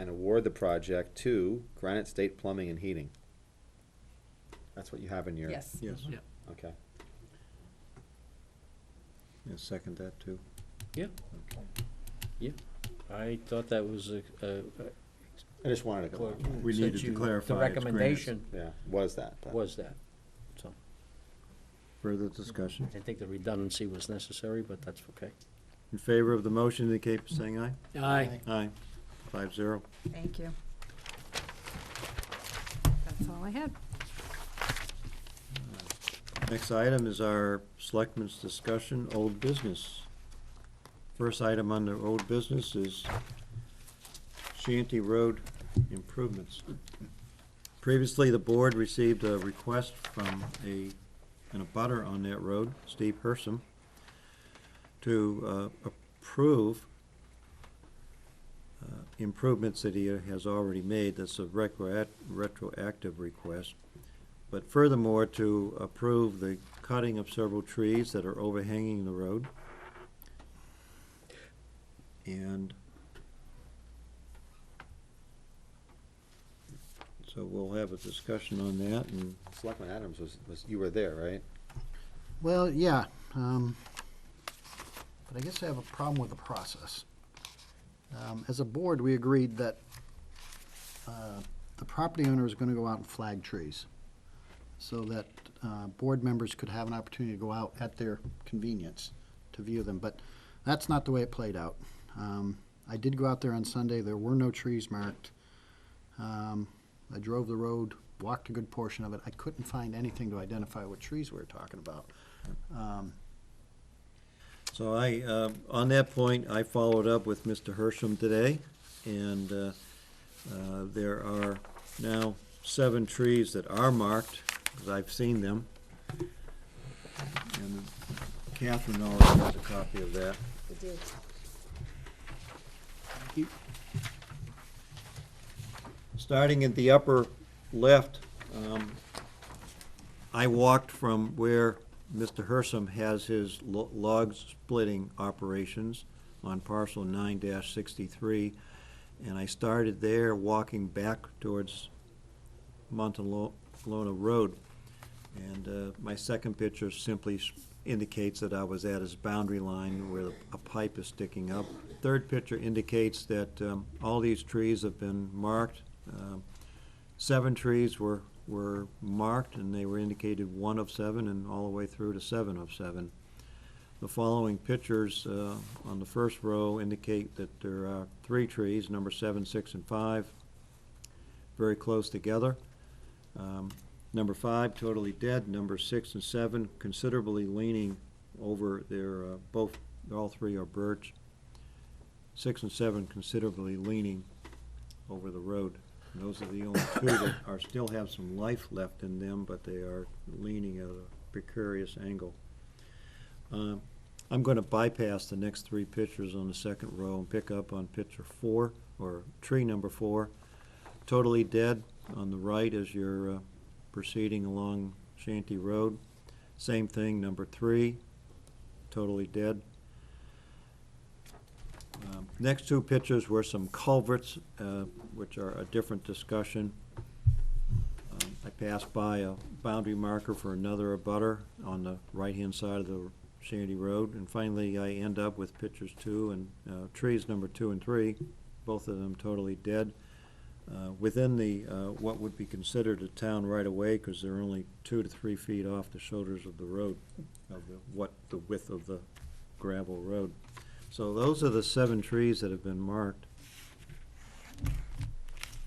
and award the project to Granite State Plumbing and Heating. That's what you have in your. Yes. Yes, Yeah. Okay. yeah, second that too. Yeah. I thought that was I just wanted to, We since needed to you- clarify The it's recommendation yeah, was that. but- was that. So, Further discussion? I didn't think the redundancy was necessary, but that's okay. In favor of the motion, indicate by saying aye. Aye. Aye. 5-0. Thank you. That's all I had. Next item is our selectmen's discussion, old business. First item under old business is Shanty Road improvements. Previously, the board received a request from an abutter on that road, Steve Hersom, to approve improvements that he has already made. That's a retroactive request. But furthermore, to approve the cutting of several trees that are overhanging the road. And so we'll have a discussion on that, and Selectman Adams you were there, right? Well, yeah, but I guess I have a problem with the process. As a board, we agreed that the property owner is gonna go out and flag trees so that board members could have an opportunity to go out at their convenience to view them, but that's not the way it played out. I did go out there on Sunday, there were no trees marked. I drove the road, walked a good portion of it, I couldn't find anything to identify what trees we were talking about. so on that point, I followed up with Mr. Hersham today, and there are now 7 trees that are marked, because I've seen them. And Catherine already has a copy of that. We do. Starting at the upper left, I walked from where Mr. Hersom has his log splitting operations on parcel 9-63, and I started there, walking back towards Montalona Road. And my second picture simply indicates that I was at his boundary line where a pipe is sticking up. Third picture indicates that all these trees have been marked. 7 trees were marked, and they were indicated 1 of 7 and all the way through to 7 of 7. The following pictures on the first row indicate that there are 3 trees, number 7, 6, and 5, very close together. Number 5, totally dead. Number 6 and 7, considerably leaning over their, all 3 are birch. 6 and 7 considerably leaning over the road. And those are the only 2 that still have some life left in them, but they are leaning at a precarious angle. I'm going to bypass the next 3 pictures on the second row and pick up on picture 4, or tree number 4. Totally dead on the right as you're proceeding along Shanty Road. Same thing, number 3, totally dead. Next 2 pictures were some culverts, which are a different discussion. I passed by a boundary marker for another abutter on the right-hand side of the Shanty Road, and finally I end up with pictures 2 and trees number 2 and 3, both of them totally dead. Within the what would be considered a town right-of-way, because they're only 2 to 3 feet off the shoulders of the road, of the width of the gravel road. So those are the 7 trees that have been marked.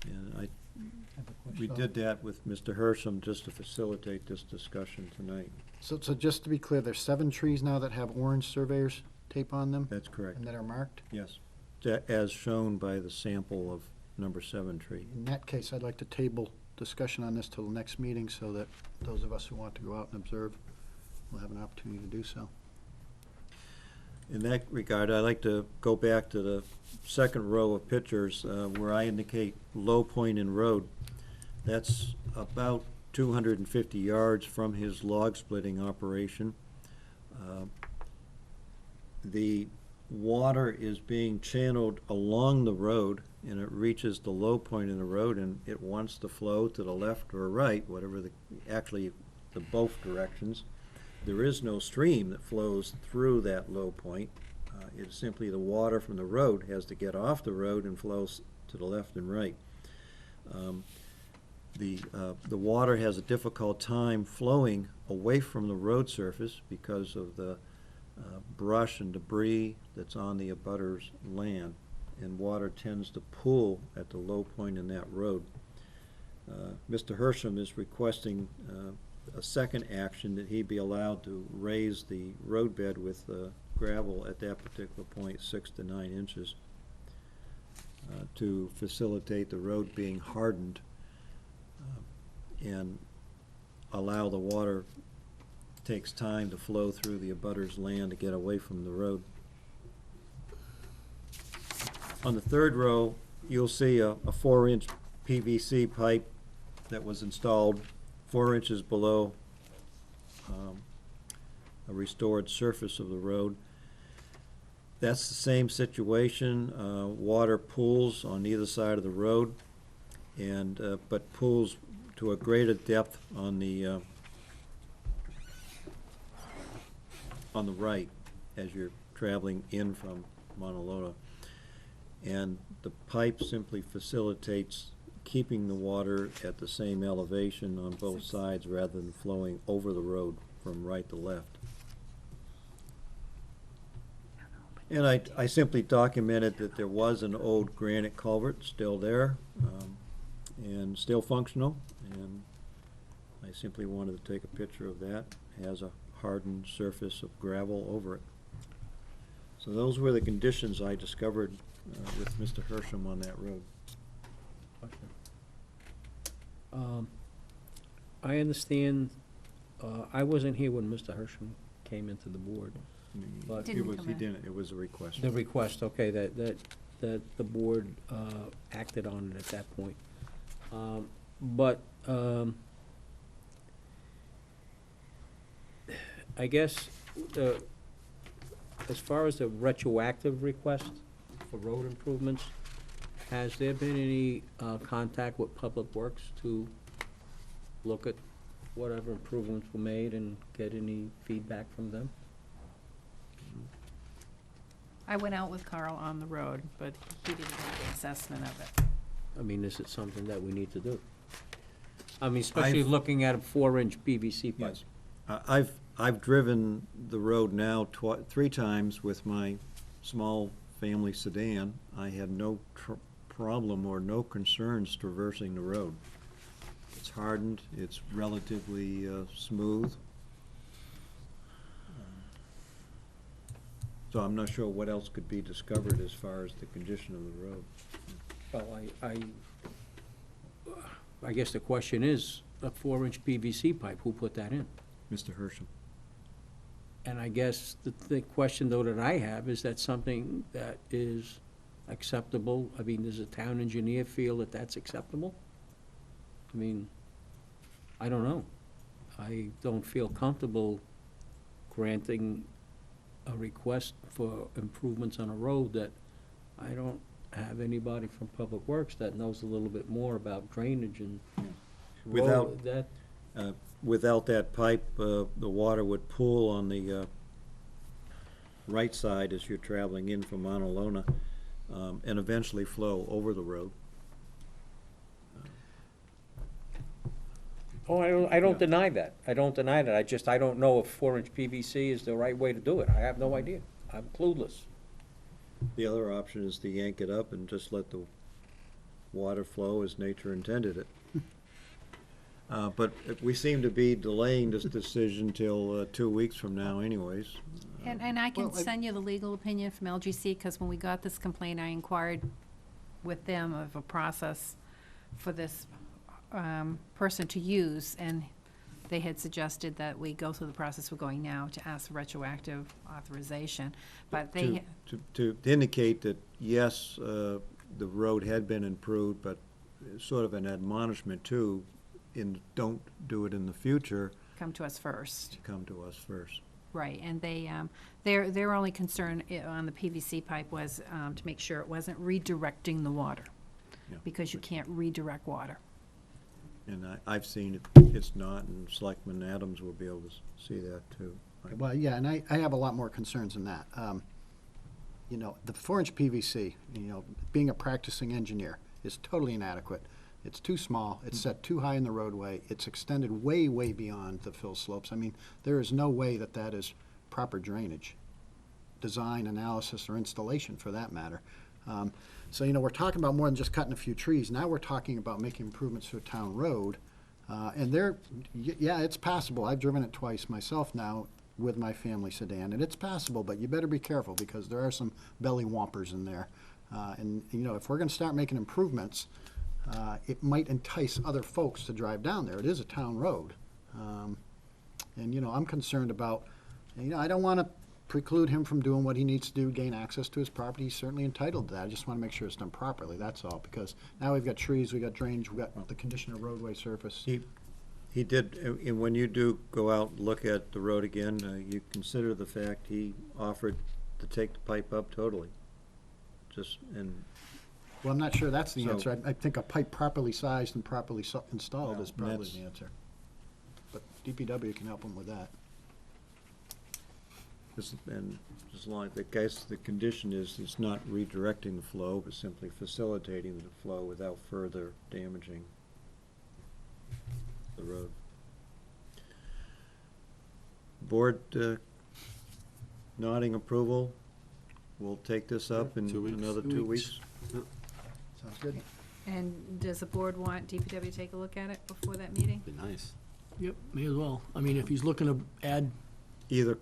And we did that with Mr. Hersham just to facilitate this discussion tonight. So just to be clear, there's 7 trees now that have orange surveyor's tape on them That's correct, and that are marked? yes. As shown by the sample of number 7 tree. In that case, I'd like to table discussion on this till the next meeting so that those of us who want to go out and observe will have an opportunity to do so. In that regard, I'd like to go back to the second row of pictures where I indicate low point in road. That's about 250 yards from his log splitting operation. The water is being channeled along the road, and it reaches the low point in the road, and it wants to flow to the left or right, whatever actually the both directions. There is no stream that flows through that low point. It's simply the water from the road has to get off the road and flows to the left and right. The water has a difficult time flowing away from the road surface because of the brush and debris that's on the abutter's land, and water tends to pool at the low point in that road. Mr. Hersham is requesting a second action, that he be allowed to raise the roadbed with gravel at that particular point 6 to 9 inches to facilitate the road being hardened and allow the water, takes time to flow through the abutter's land to get away from the road. On the third row, you'll see a 4-inch PVC pipe that was installed 4 inches below a restored surface of the road. That's the same situation. Water pools on either side of the road, and but pools to a greater depth on the right as you're traveling in from Mauna Loa. And the pipe simply facilitates keeping the water at the same elevation on both sides rather than flowing over the road from right to left. And I simply documented that there was an old granite culvert still there, and still functional, and I simply wanted to take a picture of that. It has a hardened surface of gravel over it. So those were the conditions I discovered with Mr. Hersham on that road. I understand, I wasn't here when Mr. Hersham came into the board. But Didn't come in. He didn't, it was a request. the request, okay, that the board acted on it at that point. But I guess, as far as the retroactive request for road improvements, has there been any contact with Public Works to look at whatever improvements were made and get any feedback from them? I went out with Carl on the road, but he didn't have an assessment of it. I mean, is it something that we need to do? I mean, especially looking at a 4-inch PVC pipe. Yes. I've driven the road now 3 times with my small family sedan. I had no problem or no concerns traversing the road. It's hardened, it's relatively smooth. So I'm not sure what else could be discovered as far as the condition of the road. Well, I guess the question is, a 4-inch PVC pipe, who put that in? Mr. Hersham. And I guess the question, though, that I have, is that something that is acceptable? I mean, does the town engineer feel that that's acceptable? I mean, I don't know. I don't feel comfortable granting a request for improvements on a road that I don't have anybody from Public Works that knows a little bit more about drainage and road, that. Without that pipe, the water would pool on the right side as you're traveling in from Mauna Loa, and eventually flow over the road. Oh, I don't deny that. I don't deny that. I don't know if 4-inch PVC is the right way to do it. I have no idea. I'm clueless. The other option is to yank it up and just let the water flow as nature intended it. But we seem to be delaying this decision till 2 weeks from now anyways. And I can Well, send you the legal opinion from LGC, because when we got this complaint, I inquired with them of a process for this person to use, and they had suggested that we go through the process we're going now to ask for retroactive authorization, but they. To indicate that, yes, the road had been improved, but sort of an admonishment too, don't do it in the future. Come to us first. Come to us first. Right, and their only concern on the PVC pipe was to make sure it wasn't redirecting the water, Yeah. because you can't redirect water. And I've seen it, it's not, and Selectman Adams will be able to see that too. Well, yeah, and I have a lot more concerns than that. You know, the 4-inch PVC, you know, being a practicing engineer, is totally inadequate. It's too small, it's set too high in the roadway, it's extended way, way beyond the fill slopes. I mean, there is no way that that is proper drainage, design, analysis, or installation, for that matter. So, you know, we're talking about more than just cutting a few trees. Now we're talking about making improvements to a town road. And yeah, it's passable. I've driven it twice myself now with my family sedan, and it's passable, but you better be careful, because there are some belly whompers in there. And, you know, if we're gonna start making improvements, it might entice other folks to drive down there. It is a town road. And, you know, I'm concerned about, you know, I don't wanna preclude him from doing what he needs to do, gain access to his property. He's certainly entitled to that. I just wanna make sure it's done properly, that's all, because now we've got trees, we've got drainage, we've got the condition of roadway surface. He did, and when you do go out and look at the road again, you consider the fact he offered to take the pipe up totally. Well, I'm not sure that's the So- answer. I think a pipe properly sized and properly installed is probably that's- the answer. But DPW can help him with that. And as long, the condition is it's not redirecting the flow, but simply facilitating the flow without further damaging the road. Board nodding approval. We'll take this up in 2 weeks. another 2 2 weeks. weeks. Sounds good? And does the board want DPW to take a look at it before that meeting? Be nice. Yep, may as well. I mean, if he's looking to add, Either,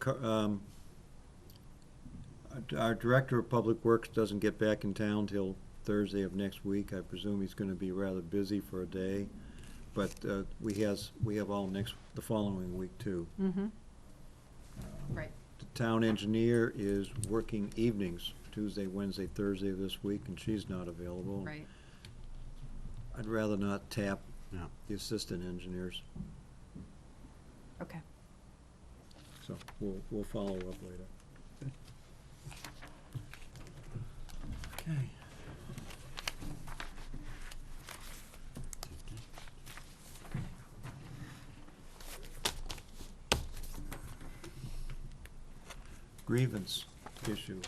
our Director of Public Works doesn't get back in town till Thursday of next week. I presume he's gonna be rather busy for a day, but we have all the following week too. Mm-hmm. Right. The town engineer is working evenings, Tuesday, Wednesday, Thursday of this week, and she's not available. Right. I'd rather not tap Yeah. the assistant engineers, Okay. so we'll follow up later. Okay. Grievance issue.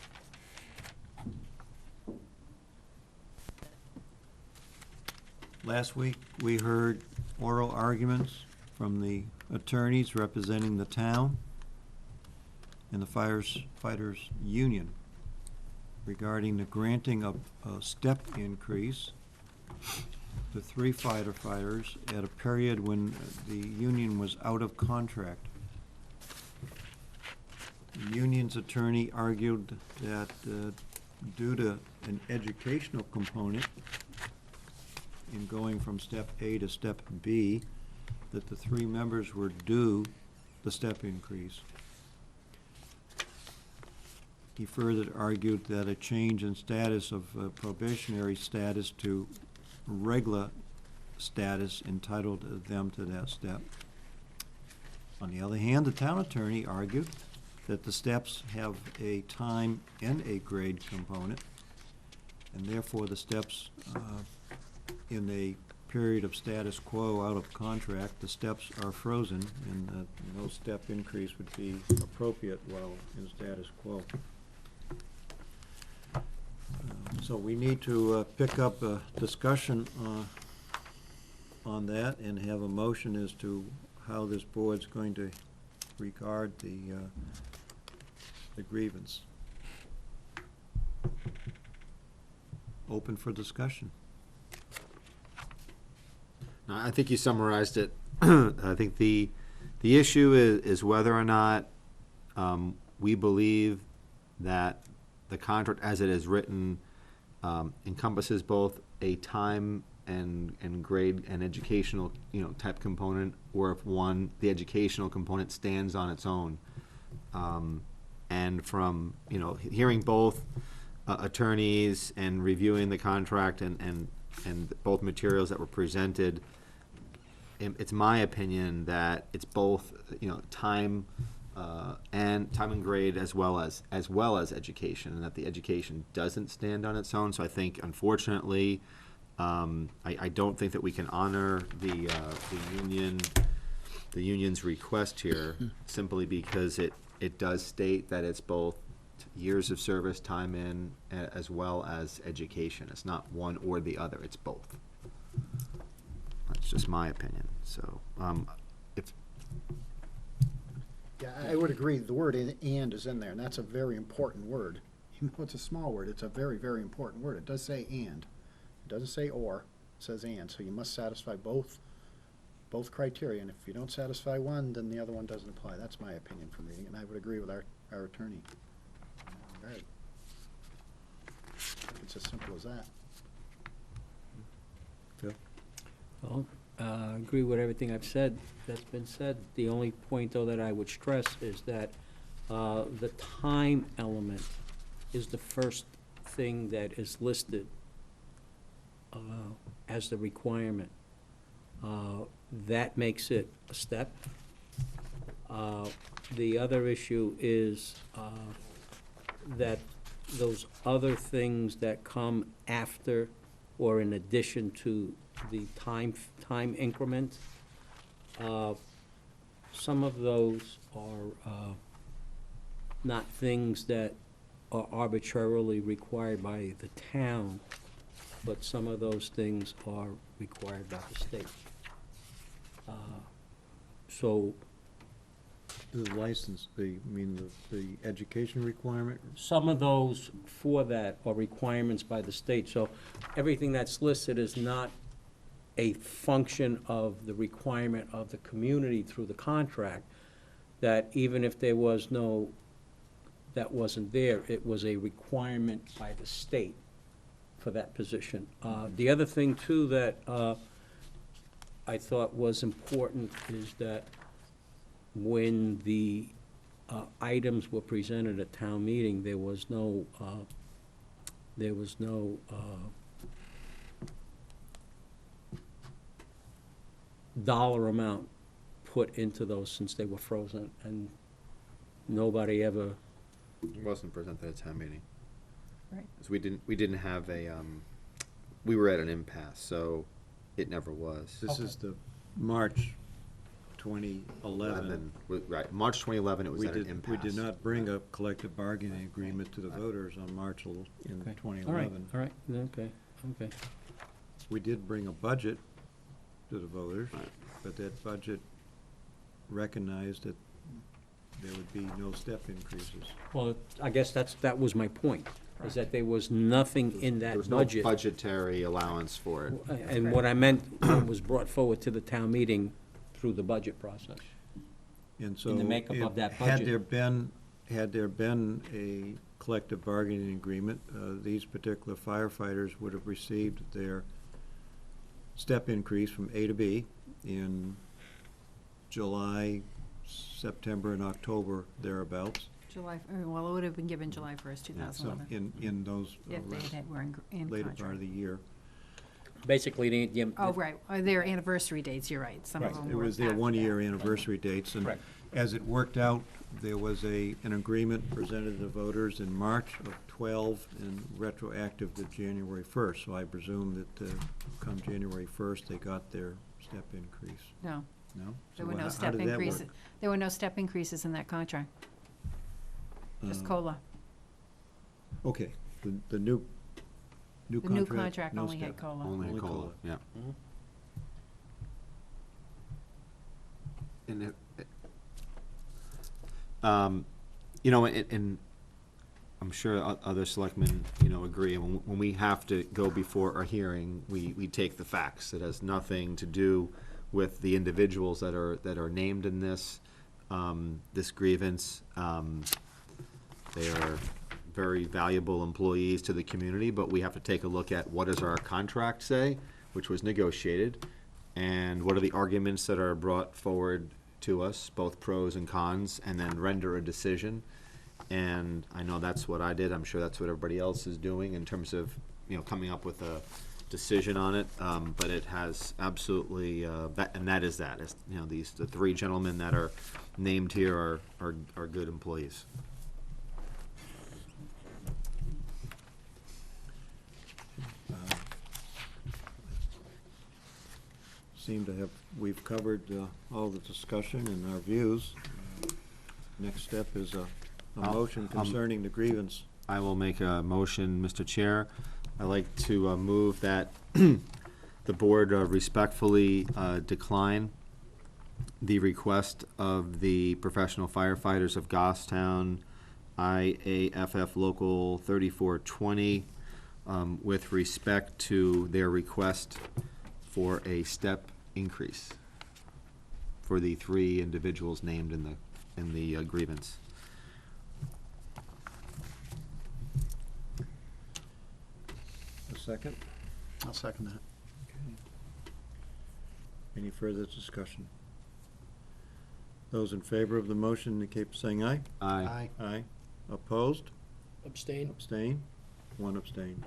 Last week, we heard oral arguments from the attorneys representing the town and the firefighters union regarding the granting of a step increase to 3 firefighters at a period when the union was out of contract. The union's attorney argued that due to an educational component in going from step A to step B, that the 3 members were due the step increase. He further argued that a change in status of probationary status to regular status entitled them to that step. On the other hand, the town attorney argued that the steps have a time and a grade component, and therefore the steps in a period of status quo out of contract, the steps are frozen, and no step increase would be appropriate while in status quo. So we need to pick up a discussion on that and have a motion as to how this board's going to regard the grievance. Open for discussion. No, I think you summarized it. I think the issue is whether or not we believe that the contract as it is written encompasses both a time and grade and educational, type component, or if the educational component stands on its own. And from, hearing both attorneys and reviewing the contract and both materials that were presented, it's my opinion that it's both, time and time and grade as well as education, and that the education doesn't stand on its own. So I think, unfortunately, I don't think that we can honor the union's request here simply because it does state that it's both years of service, time in, as well as education. It's not one or the other, it's both. That's just my opinion, so, if, Yeah, I would agree, the word "and" is in there, and that's a very important word. Even though it's a small word, it's a very, very important word. It does say "and." It doesn't say "or," it says "and," so you must satisfy both criteria, and if you don't satisfy one, then the other one doesn't apply. That's my opinion from reading it, and I would agree with our attorney. Right. It's as simple as that. Phil? Well, I agree with everything that's been said. The only point, though, that I would stress is that the time element is the first thing that is listed as the requirement. That makes it a step. The other issue is that those other things that come after or in addition to the time increment, some of those are not things that are arbitrarily required by the town, but some of those things are required by the state. So The license, the education requirement? some of those for that are requirements by the state. So everything that's listed is not a function of the requirement of the community through the contract, that even if there was no, that wasn't there, it was a requirement by the state for that position. The other thing, too, that I thought was important is that when the items were presented at town meeting, there was no dollar amount put into those since they were frozen, and nobody ever, it wasn't presented at town meeting. Right. So we didn't have a, we were at an impasse, so it never was. This is the March 2011. Right, March 2011, it was We at an did, impasse. we did not bring a collective bargaining agreement to the voters on March in Okay. 2011. all right, okay. We did bring a budget to the voters, Right. but that budget recognized that there would be no step increases. Well, I guess that was my point, is that there was nothing in There that was no budget. budgetary allowance for it. And what I meant was brought forward to the town meeting through the budget process. And so. In the makeup if- of that Had budget. had there been a collective bargaining agreement, these particular firefighters would have received their step increase from A to B in July, September, and October, thereabouts. Well, it would have been given July 1st, Yeah, so 2011, in those if they were in later contract. part of the year. Basically, Oh, right, their anniversary dates, you're right, some of Right, them it were was their after one-year that. anniversary dates, and Correct. as it worked out, there was an agreement presented to the voters in March of 12 and retroactive to January 1st. So I presume that come January 1st, they got their step increase. No, No? there So were no how step did that work? increases. There were no step increases in that contract, just Uh, COLA. Okay, the new The contract. new contract no only had step. COLA. Only Only a COLA, COLA. yeah. Mhm. And you know, and I'm sure other selectmen, you know, agree, when we have to go before a hearing, we take the facts. It has nothing to do with the individuals that are named in this grievance. They are very valuable employees to the community, but we have to take a look at what does our contract say, which was negotiated, and what are the arguments that are brought forward to us, both pros and cons, and then render a decision. And I know that's what I did. I'm sure that's what everybody else is doing in terms of, you know, coming up with decision on it, but it has absolutely, that is, you know, the three gentlemen that are named here are good employees. We've covered all the discussion and our views. Next step is a motion concerning the grievance. I will make a motion, Mr. Chair. I'd like to move that the board respectfully decline the request of the professional firefighters of Goffstown, IAFF Local 3420, with respect to their request for a step increase for the three individuals named in the grievance. A second? I'll second that. Any further discussion? Those in favor of the motion indicate by saying aye. Aye. Aye. Opposed? Abstain? Abstain? One abstain.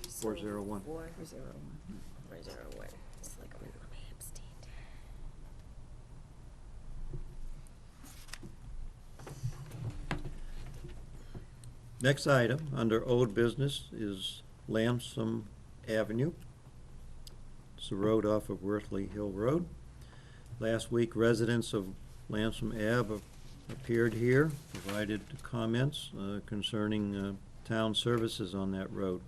401. 401. 401. Selectmen abstained. Next item, under old business, is Lamson Avenue. It's the road off of Worthley Hill Road. Last week, residents of Lamson Ave appeared here, provided comments concerning town services on that road.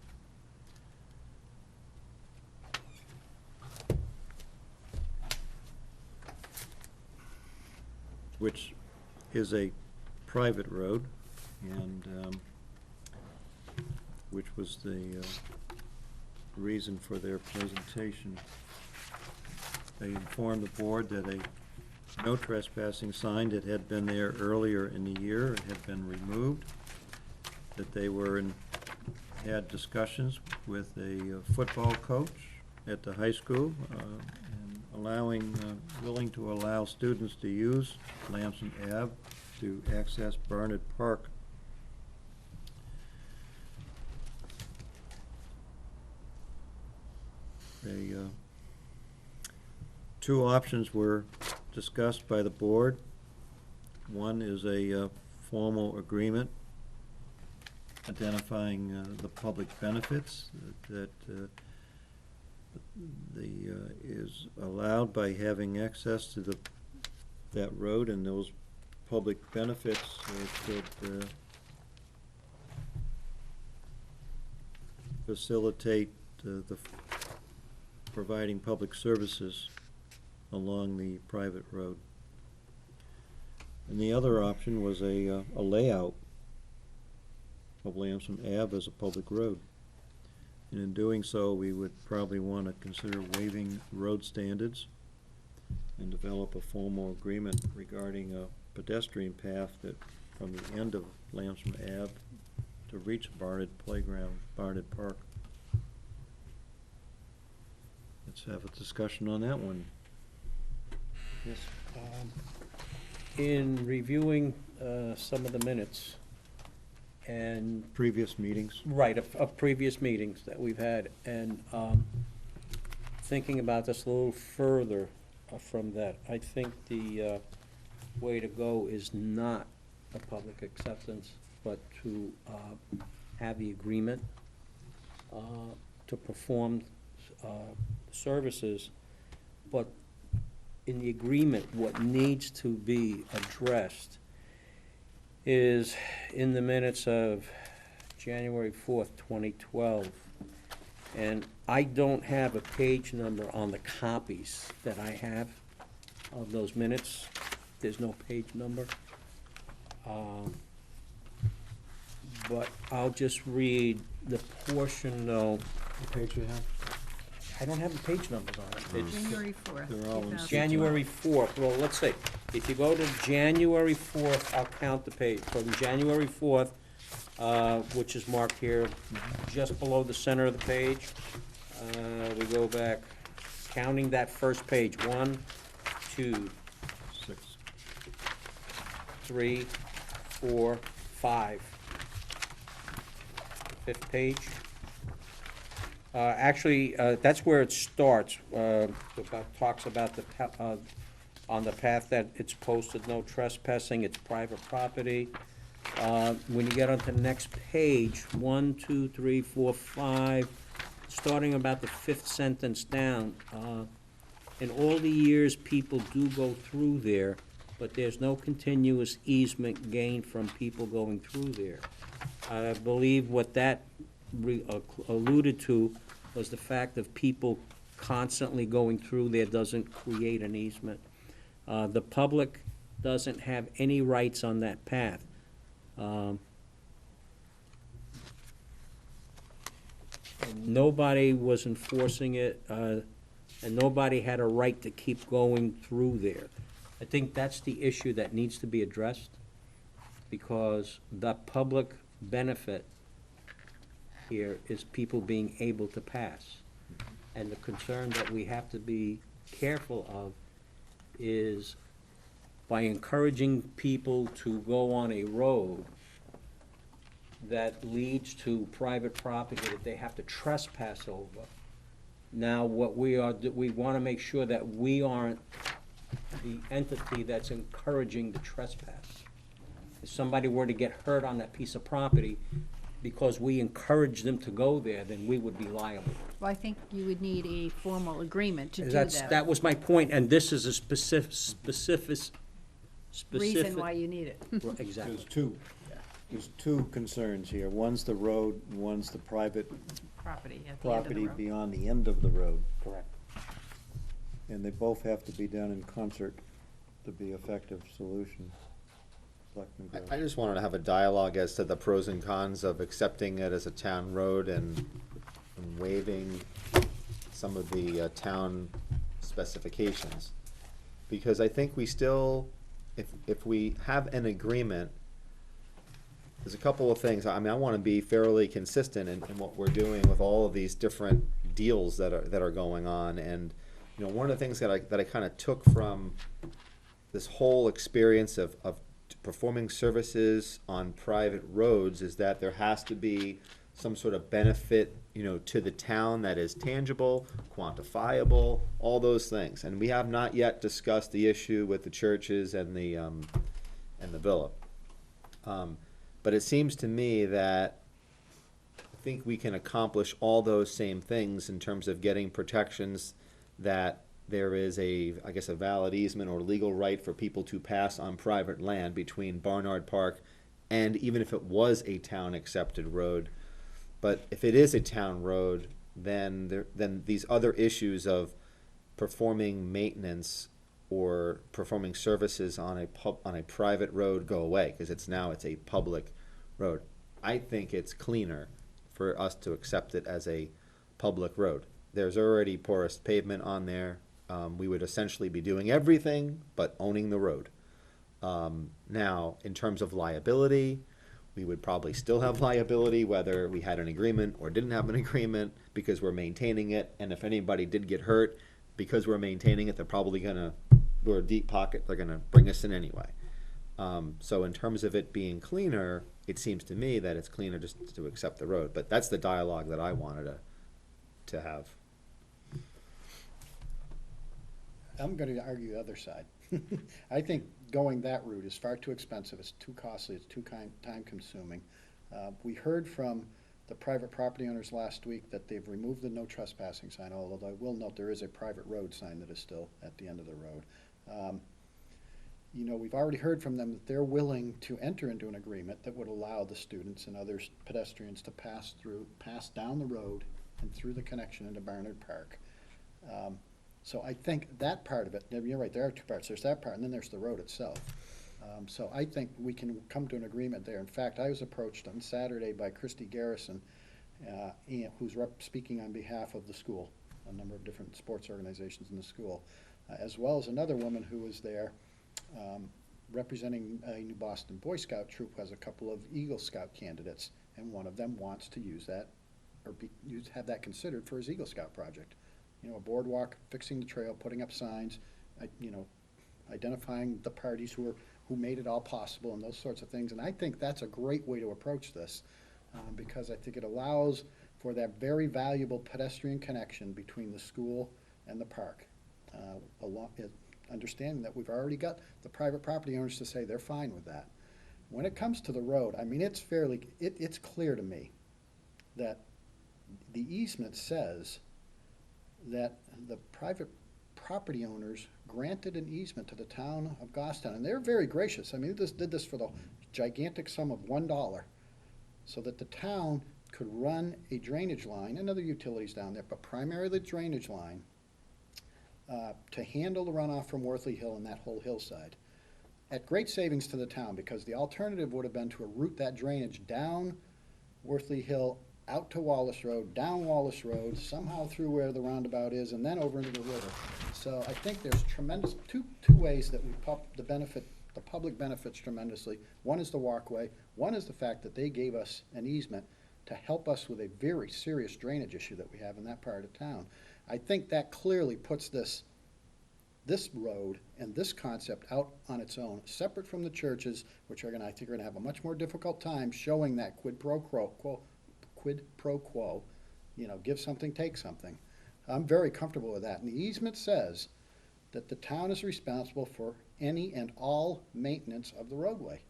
Which is a private road, and which was the reason for their presentation. They informed the board that a no trespassing sign that had been there earlier in the year had been removed, that they had discussions with a football coach at the high school, and willing to allow students to use Lamson Ave to access Barnett Park. Two options were discussed by the board. One is a formal agreement identifying the public benefits that is allowed by having access to that road, and those public benefits could facilitate the providing public services along the private road. And the other option was a layout of Lamson Ave as a public road. And in doing so, we would probably want to consider waiving road standards and develop a formal agreement regarding a pedestrian path that from the end of Lamson Ave to reach Barnett Playground, Barnett Park. Let's have a discussion on that one. Yes. In reviewing some of the minutes and Previous meetings. right, of previous meetings that we've had, and thinking about this a little further from that, I think the way to go is not a public acceptance, but to have the agreement to perform services, but in the agreement, what needs to be addressed is in the minutes of January 4th, 2012. And I don't have a page number on the copies that I have of those minutes. There's no page number. But I'll just read the portion, though. What page you have? I don't have the page numbers on it. It's January 4th. They're all in 2012. January 4th, well, let's see, if you go to January 4th, I'll count the page, from January 4th, which is marked here, just below the center of the page, we go back, counting that first page, 1, 2, 6. 3, 4, 5. Fifth page, Actually, that's where it starts, talks about on the path that it's posted, no trespassing, it's private property. When you get onto the next page, 1, 2, 3, 4, 5, starting about the 5th sentence down, in all the years, people do go through there, but there's no continuous easement gained from people going through there. I believe what that alluded to was the fact of people constantly going through there doesn't create an easement. The public doesn't have any rights on that path. Nobody was enforcing it, and nobody had a right to keep going through there. I think that's the issue that needs to be addressed, because the public benefit here is people being able to pass. And the concern that we have to be careful of is by encouraging people to go on a road that leads to private property that they have to trespass over. Now, what we want to make sure that we aren't the entity that's encouraging the trespass. If somebody were to get hurt on that piece of property because we encourage them to go there, then we would be liable. Well, I think you would need a formal agreement to do That was my point, and this is a specific. Reason why you need it. Exactly. There's two concerns here. One's the road, and one's the private Property at the end of the property road. beyond the end of the road. Correct. And they both have to be done in concert to be effective solutions. Selectman Gross. I just wanted to have a dialogue as to the pros and cons of accepting it as a town road and waiving some of the town specifications. Because I think we still, if we have an agreement, there's a couple of things. I mean, I want to be fairly consistent in what we're doing with all of these different deals that are going on. And, you know, one of the things that I kind of took from this whole experience of performing services on private roads is that there has to be some sort of benefit, you know, to the town that is tangible, quantifiable, all those things. And we have not yet discussed the issue with the churches and the villa. But it seems to me that I think we can accomplish all those same things in terms of getting protections that there is a valid easement or legal right for people to pass on private land between Barnard Park and even if it was a town-accepted road. But if it is a town road, then these other issues of performing maintenance or performing services on a private road go away, because it's a public road. I think it's cleaner for us to accept it as a public road. There's already porous pavement on there. We would essentially be doing everything but owning the road. Now, in terms of liability, we would probably still have liability whether we had an agreement or didn't have an agreement, because we're maintaining it, and if anybody did get hurt because we're maintaining it, we're a deep pocket, they're gonna bring us in anyway. So in terms of it being cleaner, it seems to me that it's cleaner just to accept the road, but that's the dialogue that I wanted to have. I'm going to argue the other side. I think going that route is far too expensive, it's too costly, it's too time-consuming. We heard from the private property owners last week that they've removed the no trespassing sign, although I will note there is a private road sign that is still at the end of the road. You know, we've already heard from them that they're willing to enter into an agreement that would allow the students and other pedestrians to pass down the road and through the connection into Barnard Park. So I think that part of it, you're right, there are two parts. There's that part, and then there's the road itself. So I think we can come to an agreement there. In fact, I was approached on Saturday by Christy Garrison, who's speaking on behalf of the school, a number of different sports organizations in the school, as well as another woman who was there representing a New Boston Boy Scout troop who has a couple of Eagle Scout candidates, and one of them wants to use that, or have that considered for his Eagle Scout project. You know, a boardwalk, fixing the trail, putting up signs, you know, identifying the parties who made it all possible and those sorts of things. And I think that's a great way to approach this, because I think it allows for that very valuable pedestrian connection between the school and the park. Understanding that we've already got the private property owners to say they're fine with that. When it comes to the road, I mean, it's clear to me that the easement says that the private property owners granted an easement to the town of Goffstown, and they're very gracious. I mean, they did this for the gigantic sum of $1, so that the town could run a drainage line and other utilities down there, but primarily the drainage line, to handle the runoff from Worthley Hill and that whole hillside, at great savings to the town, because the alternative would have been to route that drainage down Worthley Hill, out to Wallace Road, down Wallace Road, somehow through where the roundabout is, and then over into the river. So I think there's tremendous, two ways that the public benefits tremendously. One is the walkway, one is the fact that they gave us an easement to help us with a very serious drainage issue that we have in that part of town. I think that clearly puts this road and this concept out on its own, separate from the churches, which I think are gonna have a much more difficult time showing that quid pro quo, give something, take something. I'm very comfortable with that. And the easement says that the town is responsible for any and all maintenance of the roadway.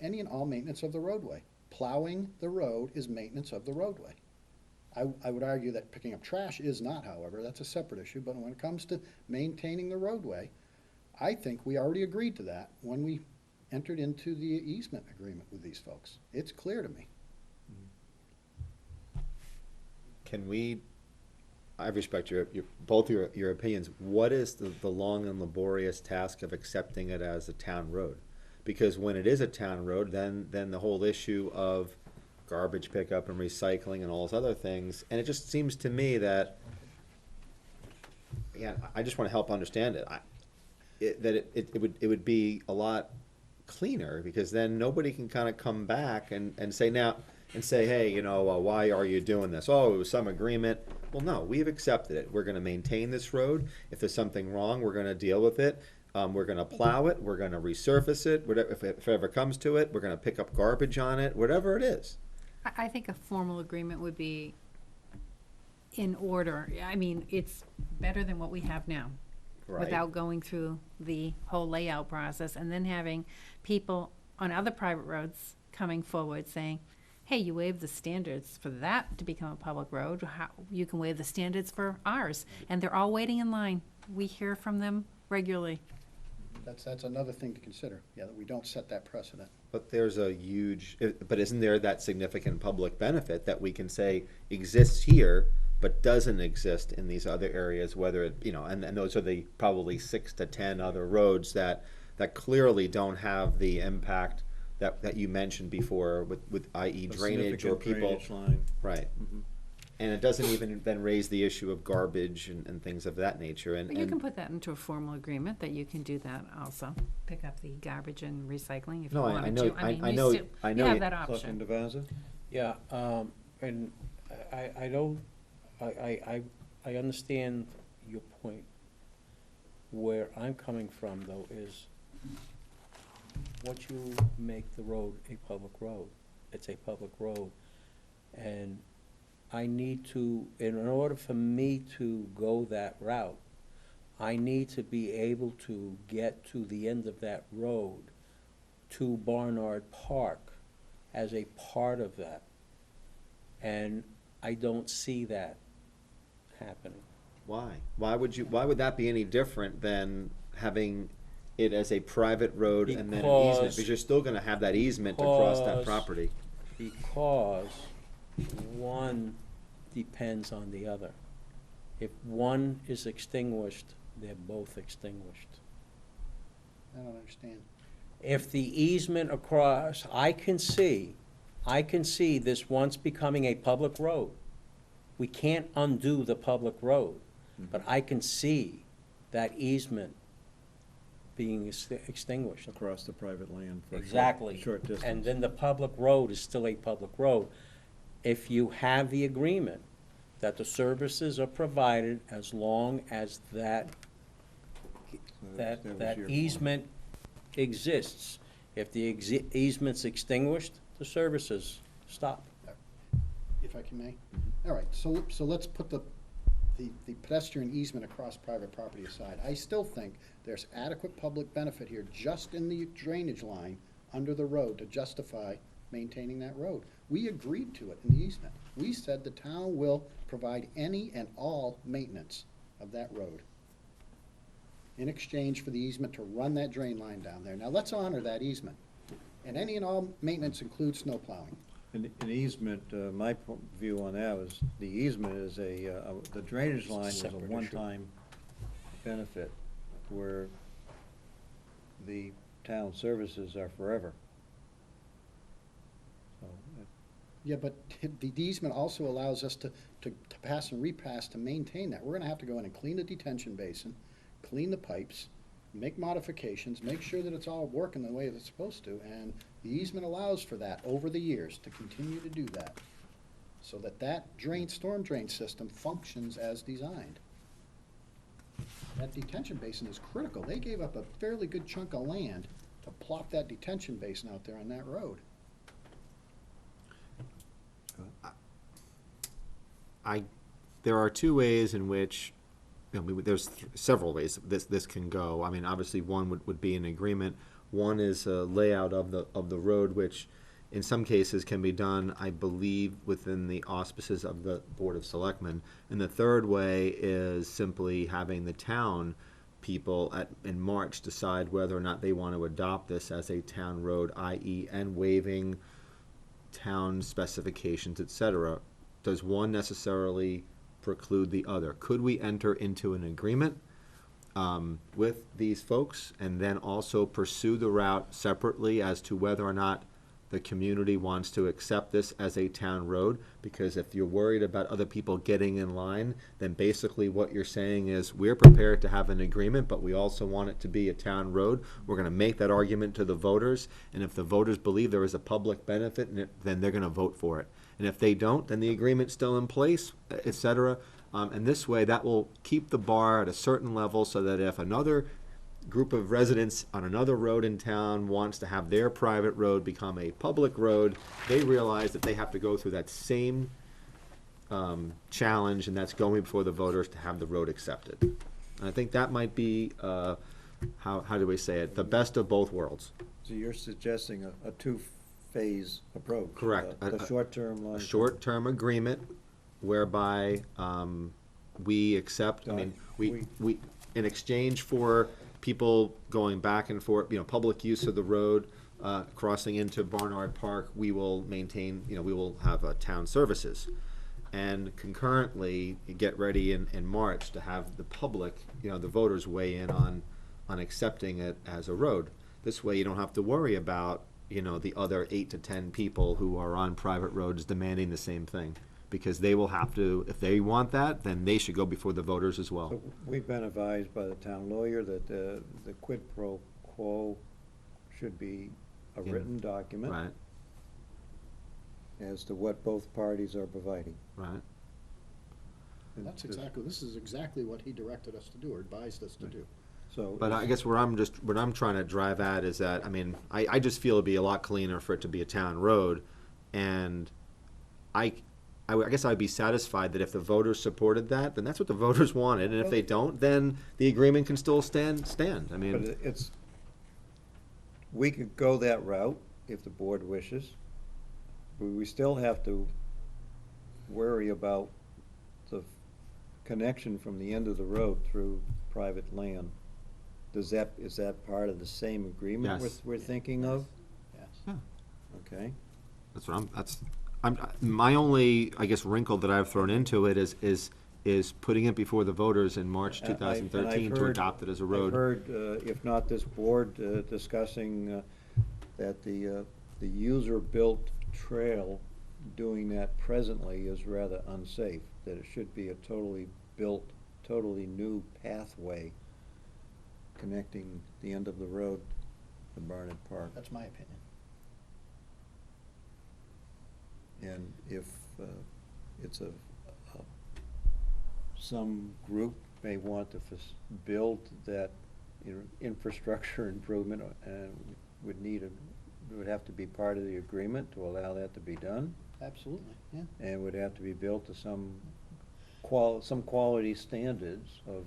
Any and all maintenance of the roadway. Plowing the road is maintenance of the roadway. I would argue that picking up trash is not, however, that's a separate issue, but when it comes to maintaining the roadway, I think we already agreed to that when we entered into the easement agreement with these folks. It's clear to me. Can we, I respect both your opinions. What is the long and laborious task of accepting it as a town road? Because when it is a town road, then the whole issue of garbage pickup and recycling and all those other things, and it just seems to me that, I just want to help understand it. It would be a lot cleaner, because then nobody can kind of come back and say, hey, why are you doing this? Oh, it was some agreement. Well, no, we've accepted it. We're going to maintain this road. If there's something wrong, we're going to deal with it. We're going to plow it. We're going to resurface it. Whatever, if it ever comes to it, we're going to pick up garbage on it, whatever it is. I think a formal agreement would be in order. I mean, it's better than what we have now. Right. Without going through the whole layout process and then having people on other private roads coming forward saying, hey, you waived the standards for that to become a public road. You can waive the standards for ours. And they're all waiting in line. We hear from them regularly. That's another thing to consider, that we don't set that precedent. But there's but isn't there that significant public benefit that we can say exists here, but doesn't exist in these other areas, whether it, and those are the probably 6 to 10 other roads that clearly don't have the impact that you mentioned before with i.e. drainage or people. Drainage line. Right. Mhm. And it doesn't even then raise the issue of garbage and things of that nature. But you can put that into a formal agreement that you can do that also. Pick up the garbage and recycling if you wanted to. You have that option. Selectman DeVazza? Yeah, and I understand your point. Where I'm coming from, though, is once you make the road a public road, it's a public road. And I need to, in order for me to go that route, I need to be able to get to the end of that road to Barnard Park as a part of that. And I don't see that happening. Why? Why would that be any different than having it as a private road and then an easement? Because you're still gonna have that easement across that property. Because one depends on the other. If one is extinguished, they're both extinguished. I don't understand. If the easement across, I can see this once becoming a public road. We can't undo the public road, but I can see that easement being extinguished. Across the private land for Exactly. a short distance. And then the public road is still a public road. If you have the agreement that the services are provided as long as that easement exists. If the easement's extinguished, the services stop. If I can may, All right, so let's put the pedestrian easement across private property aside. I still think there's adequate public benefit here just in the drainage line under the road to justify maintaining that road. We agreed to it in the easement. We said the town will provide any and all maintenance of that road in exchange for the easement to run that drain line down there. Now, let's honor that easement. And any and all maintenance includes snow plowing. An easement, my view on that was, the easement is the drainage line was a Separate issue. one-time benefit, where the town services are forever. So, Yeah, but the easement also allows us to pass and repass to maintain that. We're gonna have to go in and clean the detention basin, clean the pipes, make modifications, make sure that it's all working the way it's supposed to, and the easement allows for that over the years to continue to do that, so that storm drain system functions as designed. That detention basin is critical. They gave up a fairly good chunk of land to plop that detention basin out there on that road. There are two ways in which, there's several ways this can go. I mean, obviously, one would be an agreement. One is a layout of the road, which in some cases can be done, I believe, within the auspices of the Board of Selectmen. And the third way is simply having the town people in March decide whether or not they want to adopt this as a town road, i.e., and waiving town specifications, etc. Does one necessarily preclude the other? Could we enter into an agreement with these folks and then also pursue the route separately as to whether or not the community wants to accept this as a town road? Because if you're worried about other people getting in line, then basically what you're saying is, we're prepared to have an agreement, but we also want it to be a town road. We're gonna make that argument to the voters, and if the voters believe there is a public benefit in it, then they're gonna vote for it. And if they don't, then the agreement's still in place, et cetera. And this way, that will keep the bar at a certain level so that if another group of residents on another road in town wants to have their private road become a public road, they realize that they have to go through that same challenge, and that's going before the voters to have the road accepted. And I think that might be, how do we say it, the best of both worlds. So you're suggesting a two-phase approach? Correct. A short-term, long-term? A short-term agreement whereby we accept, I mean, we, in exchange for people going back and forth, public use of the road, crossing into Barnard Park, we will maintain, we will have town services. And concurrently, get ready in March to have the public, the voters weigh in on accepting it as a road. This way, you don't have to worry about, the other 8 to 10 people who are on private roads demanding the same thing. Because they will have to, if they want that, then they should go before the voters as well. So we've been advised by the town lawyer that the quid pro quo should be a written document. Right, As to what both parties are providing. right. And That's just- exactly, this is exactly what he directed us to do, or advised us to do. So. But I guess what I'm trying to drive at is that, I just feel it'd be a lot cleaner for it to be a town road. And I guess I'd be satisfied that if the voters supported that, then that's what the voters wanted. And if they don't, then the agreement can still stand. But we could go that route if the board wishes. But we still have to worry about the connection from the end of the road through private land. Is that part of the same agreement Yes. we're thinking of? Yes. Yeah. Okay. My only, I guess, wrinkle that I've thrown into it is putting it before the voters in March And I've 2013 to heard- adopt it as a I've road. heard, if not this board, discussing that the user-built trail, doing that presently is rather unsafe, that it should be a totally built, totally new pathway connecting the end of the road to Barnard Park. That's my opinion. And if it's some group may want to build that, infrastructure improvement, and would have to be part of the agreement to allow that to be done. Absolutely, yeah. and would have to be built to some quality standards of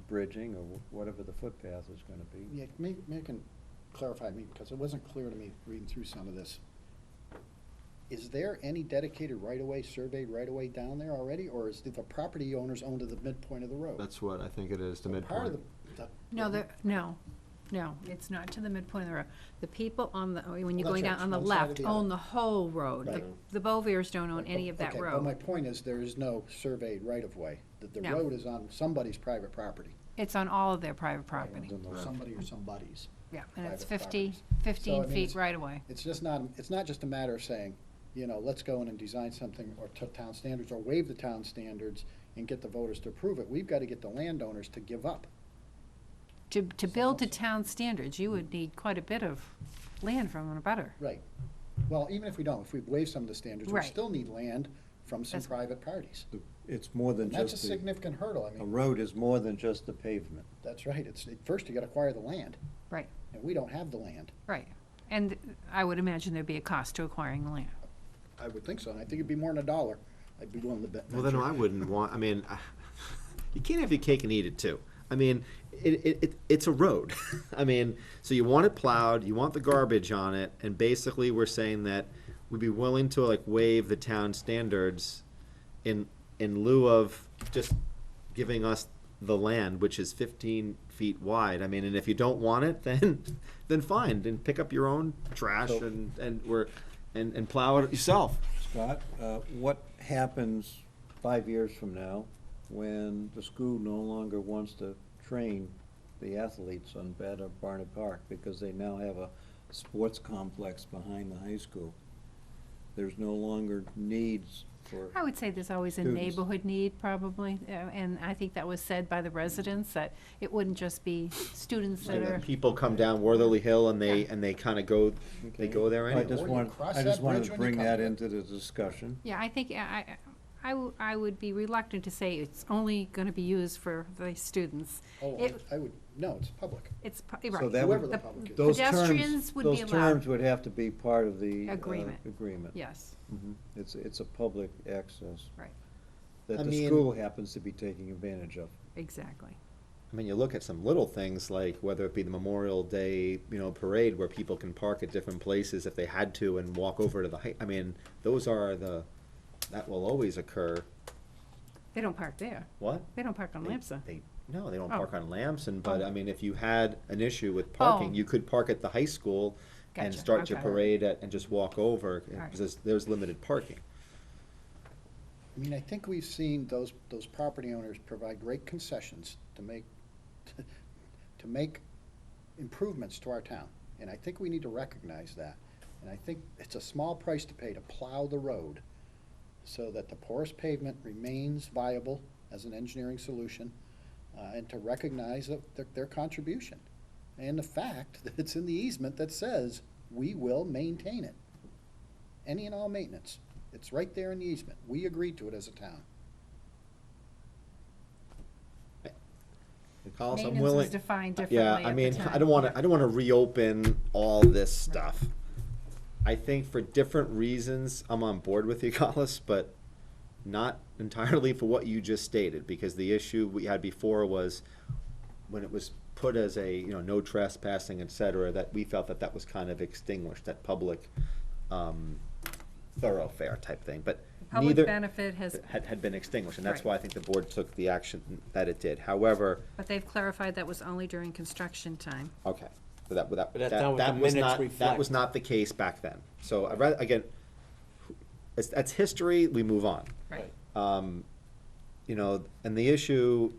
bridging or whatever the footpath is gonna be. Yeah, maybe I can clarify me, because it wasn't clear to me reading through some of this. Is there any dedicated right-of-way, surveyed right-of-way down there already, or is the property owners owned to the midpoint of the road? That's what I think it is, the Part of midpoint. No, it's not to the midpoint of the road. The people on the, when you're Well, going that's down right, on the one side or left, the own other. the whole road. Right. The Boviers don't own any of that Okay, but my road. point is, there is no surveyed right-of-way, that the No. road is on somebody's private property. It's on all of their private property. Somebody or somebody's. Yeah, and it's private 50, properties. 15 So, I mean, feet it's- right away. It's just not, it's not just a matter of saying, you know, let's go in and design something or to town standards, or waive the town standards and get the voters to approve it. We've got to get the landowners to give up. To build to town standards, you would need quite a bit of land from a butter. Right. Well, even if we don't, if we waive some of the standards, we Right. still need land from some That's- private parties. It's more than And that's a just the, significant hurdle. I a mean, road is more than just the pavement. that's right. First you got to acquire the land, Right, and we don't have the land. right. And I would imagine there'd be a cost to acquiring the land. I would think so, and I think it'd be more than $1. I'd be willing to bet. Well, then I wouldn't want, I mean, you can't have your cake and eat it too. I mean, it's a road. I mean, so you want it plowed, you want the garbage on it, and basically we're saying that we'd be willing to like waive the town standards in lieu of just giving us the land, which is 15 feet wide. I mean, and if you don't want it, then fine, then pick up your own trash So- and plow it yourself. Scott, what happens 5 years from now when the school no longer wants to train the athletes on Barnett Park because they now have a sports complex behind the high school? There's no longer needs for, I would say there's always a Students. neighborhood need, probably, and I think that was said by the residents, that it wouldn't just be students that are, People come down Wortherly Hill and Yeah. they kind of go, they go there I anyway. just Or you want, cross I just that wanted bridge to when you bring come that to it. into the discussion. yeah, I think, I would be reluctant to say it's only gonna be used for the students. Oh, It- no, it's public. It's, So right. that Whoever would, the The public is. those pedestrians terms, would be those allowed. terms would have to be part of the Agreement. agreement. Yes, Mhm. It's a public access. Right. That I the mean- school happens to be taking advantage of. exactly. I mean, you look at some little things like whether it be the Memorial Day, parade where people can park at different places if they had to and walk over to the height. I mean, those are that will always occur. They don't park there. What? They don't park on They- Lamsa. No, they don't Oh. park on Lamson, but Oh. I mean, if you had an issue with parking, Oh. you could park at the high school and Gotcha, start your okay. parade and just walk over, Alright. because there's limited parking. I mean, I think we've seen those property owners provide great concessions to make improvements to our town. And I think we need to recognize that. And I think it's a small price to pay to plow the road so that the porous pavement remains viable as an engineering solution, and to recognize their contribution. And the fact that it's in the easement that says, we will maintain it. Any and all maintenance. It's right there in the easement. We agreed to it as a town. Carlos, I'm Maintenance willing. was defined differently Yeah, at I the mean, time. I don't Yeah. want to reopen all this stuff. I think for different reasons, I'm on board with you, Carlos, but not entirely for what you just stated, because the issue we had before was when it was put as a, no trespassing, et cetera, that we felt that was kind of extinguished, that public thoroughfare type thing, but Public neither benefit has, had been extinguished, and that's Right. why I think the board took the action that it did. However, but they've clarified that was only during construction time. okay, but But that's not what the that was minutes not, that reflect. was not the case back then. So I'd rather, again, that's history, we move on. Right. And the issue,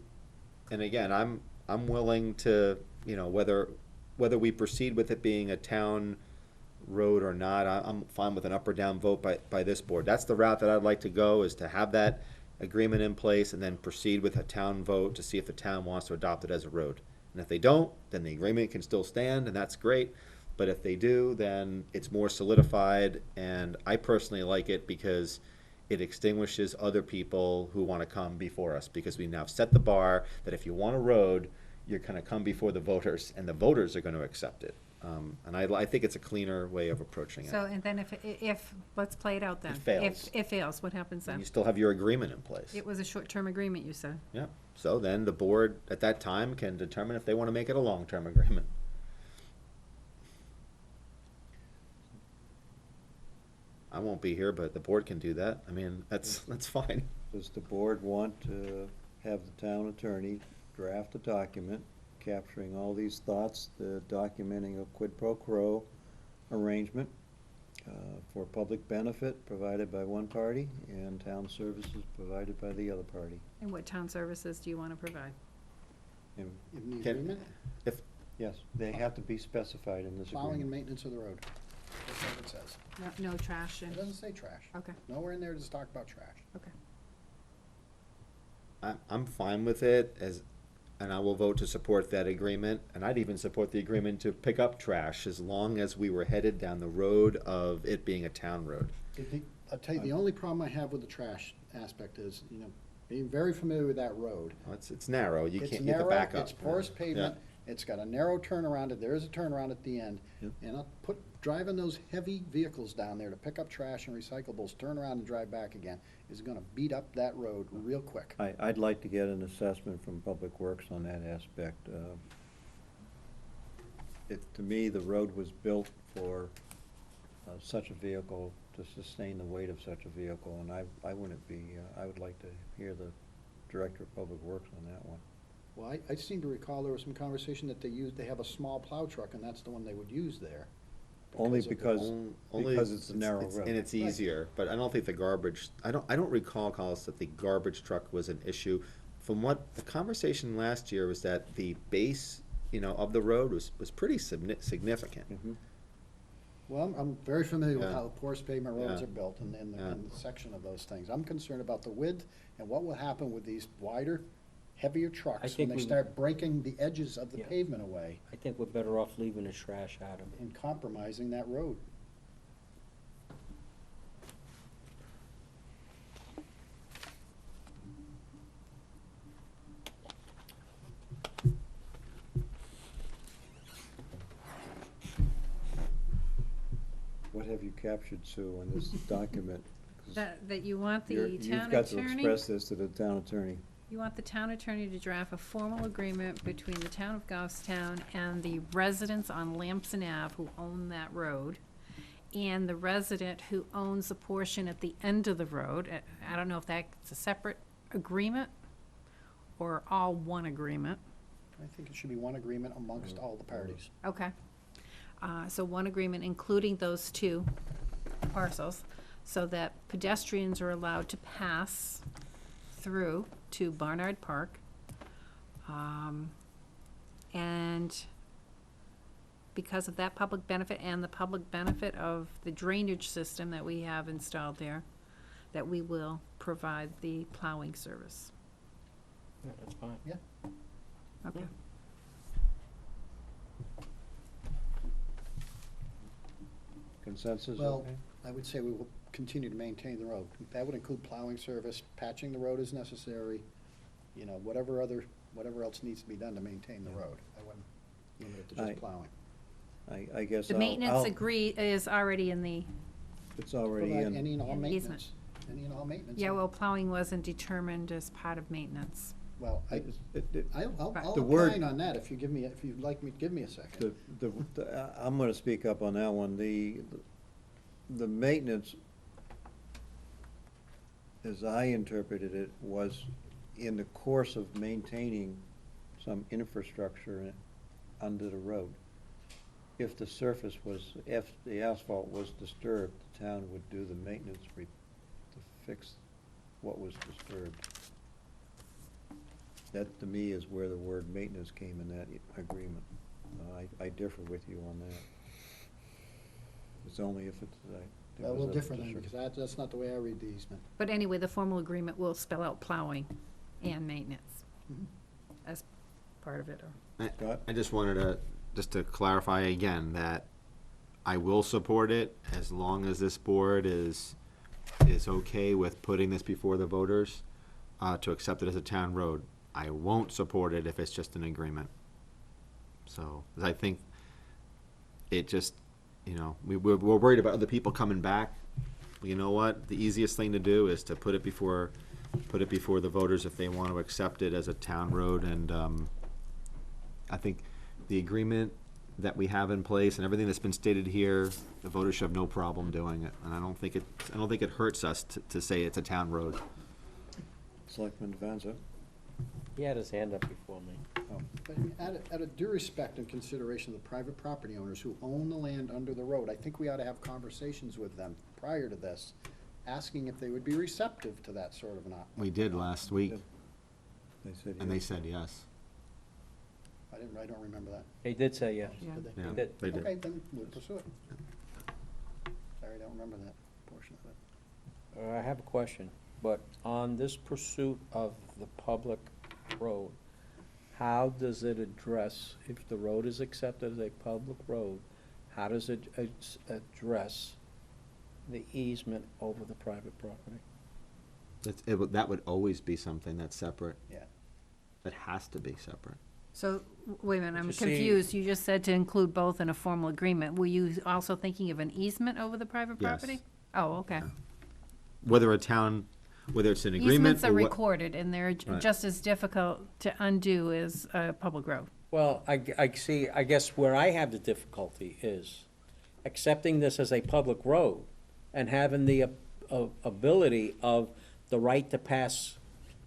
and again, I'm willing to, whether we proceed with it being a town road or not, I'm fine with an up or down vote by this board. That's the route that I'd like to go, is to have that agreement in place and then proceed with a town vote to see if the town wants to adopt it as a road. And if they don't, then the agreement can still stand, and that's great. But if they do, then it's more solidified, and I personally like it because it extinguishes other people who want to come before us, because we now set the bar that if you want a road, you're going to come before the voters, and the voters are going to accept it. And I think it's a cleaner way of approaching it. So, and then if, let's play it out then. It fails. If it fails, what happens And then? you still have your agreement in place. It was a short-term agreement, you said. Yeah, so then the board at that time can determine if they want to make it a long-term agreement. I won't be here, but the board can do that. I mean, that's fine. Does the board want to have the town attorney draft a document capturing all these thoughts, the documenting of quid pro quo arrangement for public benefit provided by one party and town services provided by the other party? And what town services do you want to provide? And In the Can- agreement, yes, they have to be specified in this plowing and agreement. maintenance of the road. That's what it says. No trash It and, doesn't say trash. okay, Nowhere in there does it talk about trash. okay. I'm fine with it and I will vote to support that agreement. And I'd even support the agreement to pick up trash as long as we were headed down the road of it being a town road. I'll tell you, the only problem I have with the trash aspect is, being very familiar with that road. Well, it's narrow, you It's can't, you have to narrow, back up. it's porous pavement, it's got a narrow turnaround, there is a turnaround at the end. Yep. And driving those heavy vehicles down there to pick up trash and recyclables, turn around and drive back again, is gonna beat up that road real quick. I'd like to get an assessment from Public Works on that aspect. To me, the road was built for such a vehicle, to sustain the weight of such a vehicle, and I wouldn't be, I would like to hear the Director of Public Works on that one. Well, I seem to recall there was some conversation that they have a small plow truck, and that's the one they would use there. Only of the- because Only it's a narrow road. And it's Right. easier, but I don't think the garbage, I don't recall, Collis, that the garbage truck was an issue. From what, the conversation last year was that the base, of the road was pretty significant. Mhm. Well, I'm very familiar with Yeah. how porous pavement roads Yeah. are built and Yeah. the section of those things. I'm concerned about the width and what will happen with these wider, heavier trucks when think they we- start breaking the edges of the Yeah. pavement away I think we're better off leaving the trash out of it. and compromising that road. What have you captured, Sue, in this document? 'Cause That you want the town You've got to attorney, express this to the town attorney. you want the town attorney to draft a formal agreement between the town of Goffstown and the residents on Lamson Ave who own that road, and the resident who owns a portion at the end of the road. I don't know if that's a separate agreement or all one agreement. I think it should be one agreement amongst all the parties. Okay. So one agreement including those two parcels, so that pedestrians are allowed to pass through to Barnard Park. And because of that public benefit and the public benefit of the drainage system that we have installed there, that we will provide the plowing service. Yeah, that's fine. Okay. Consensus, Well, okay? I would say we will continue to maintain the road. That would include plowing service, patching the road as necessary, whatever else needs to be done to maintain the road. I wouldn't limit it to I- just plowing. I guess The I'll. maintenance is already in the, It's already Provide in. any and all in easement. maintenance. Any and all maintenance. yeah, well, plowing wasn't determined as part of maintenance. Well, I'll The word- opine on that if you'd like me to give me a second. I'm gonna speak up on that one. The maintenance, as I interpreted it, was in the course of maintaining some infrastructure under the road. If the asphalt was disturbed, the town would do the maintenance to fix what was disturbed. That, to me, is where the word maintenance came in that agreement. I differ with you on that. It's only if it's, A little different then, because that's not the way I read the easement. But anyway, the formal agreement will spell out plowing and maintenance Mhm. as part of it. Or Scott? I just wanted to clarify again that I will support it as long as this board is okay with putting this before the voters, to accept it as a town road. I won't support it if it's just an agreement. So, 'cause I think it just, you know, we're worried about other people coming back. You know what? The easiest thing to do is to put it before the voters if they want to accept it as a town road, and, I think the agreement that we have in place and everything that's been stated here, the voters should have no problem doing it, and I don't think it hurts us to say it's a town road. Selectman Devanza? He had his hand up before me. But out of due respect and consideration of the private property owners who own the land under the road, I think we ought to have conversations with them prior to this, asking if they would be receptive to that sort of an op. We did last week, They said and they yes. said yes. I don't remember that. He did say yes. Yeah. Did they? Yeah, did. they did. Okay, then we'll pursue it. Sorry, I don't remember that portion of it. I have a question, but on this pursuit of the public road, how does it address, if the road is accepted as a public road, how does it address the easement over the private property? That would always be something that's separate. Yeah. That has to be separate. So, wait a minute, I'm You see- confused. You just said to include both in a formal agreement. Were you also thinking of an easement over the private Yes. property? Oh, okay. Whether it's an agreement Easements or are what. recorded, and they're Right. just as difficult to undo as a public road. Well, I see, I guess where I have the difficulty is accepting this as a public road and having the ability of the right to pass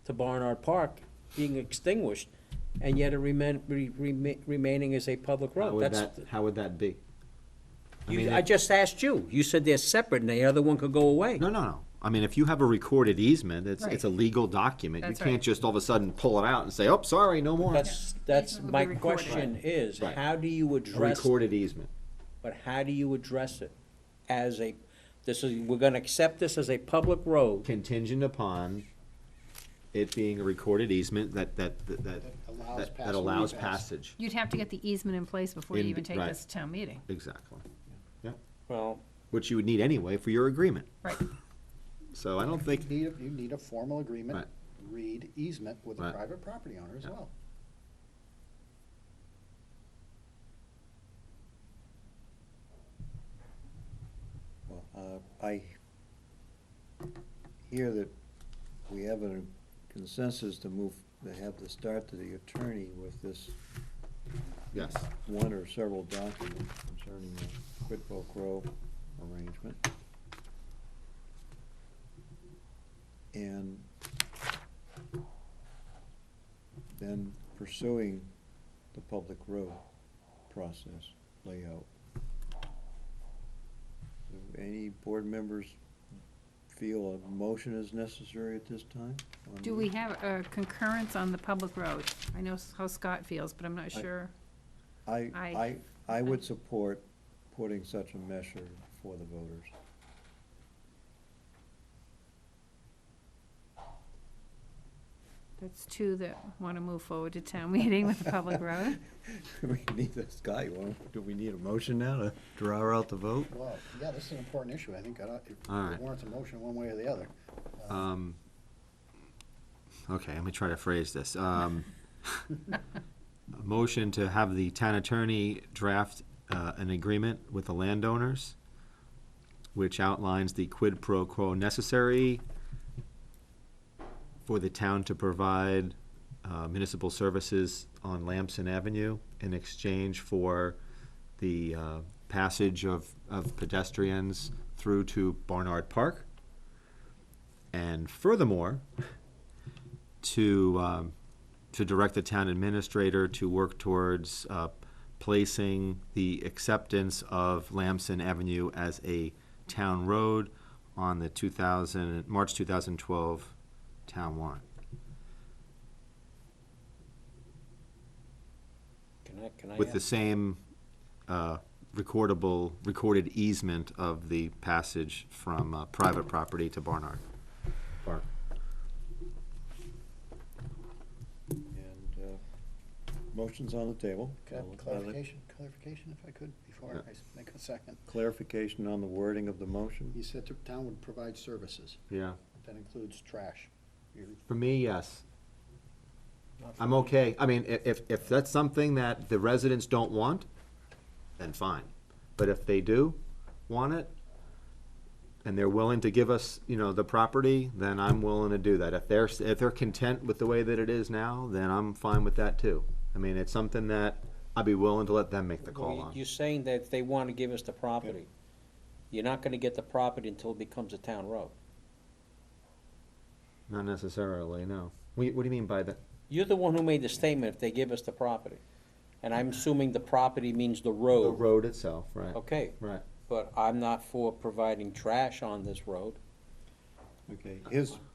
to Barnard Park being extinguished, and yet it remaining as a public How road. would That's, how would that be? I mean, I just asked you. You said they're separate and the other one could go away. No. I mean, if you have a recorded easement, it's Right. a legal document. That's You can't right. just all of a sudden pull it out and say, oh, sorry, no more. That's Easement would my be recorded. question is, Right. how do you A address, recorded easement. but how do you address it as a, we're gonna accept this as a public road, Contingent upon it being a recorded easement that allows passage. You'd have to get the easement in place before you In- even take right. this to town meeting. Exactly. Yeah. well, Which you would need anyway for your agreement. Right. So I don't think, You need a formal agreement, Right. read easement with a Right. private property owner as Yeah. well. Well, I hear that we have a consensus to have the start to the attorney with this yes. one or several documents concerning the quid pro quo arrangement. And then pursuing the public road process layout. Do any board members feel a motion is necessary at this time? Do we have a concurrence on the public road? I know how Scott feels, but I'm not sure. I would support putting such a measure for the voters. That's two that want to move forward to town meeting with the public road. We need this guy, do we need a motion now to draw out the vote? Well, yeah, this is an important issue. I think it All right. warrants a motion one way or the other. Okay, let me try to phrase this. A motion to have the town attorney draft an agreement with the landowners, which outlines the quid pro quo necessary for the town to provide municipal services on Lamson Avenue in exchange for the passage of pedestrians through to Barnard Park. And furthermore, to direct the town administrator to work towards placing the acceptance of Lamson Avenue as a town road on the March 2012 town warrant. can I With the ask- same recorded easement of the passage from private property to Barnard Park. And motion's on the table. Could I have I'll- clarification, if I could, before Yeah. I make a second? Clarification on the wording of the motion? You said the town would provide services. Yeah. That includes trash. For me, yes. Not for I'm me. okay. I mean, if that's something that the residents don't want, then fine. But if they do want it, and they're willing to give us, the property, then I'm willing to do that. If they're content with the way that it is now, then I'm fine with that too. I mean, it's something that I'd be willing to let them make the call on. You're saying that if they want to give us the property, you're not gonna get the property until it becomes a town road. Not necessarily, no. What do you mean by that? You're the one who made the statement, if they give us the property. And I'm assuming the property means the The road. road itself, right. Okay, Right. but I'm not for providing trash on this road. Okay,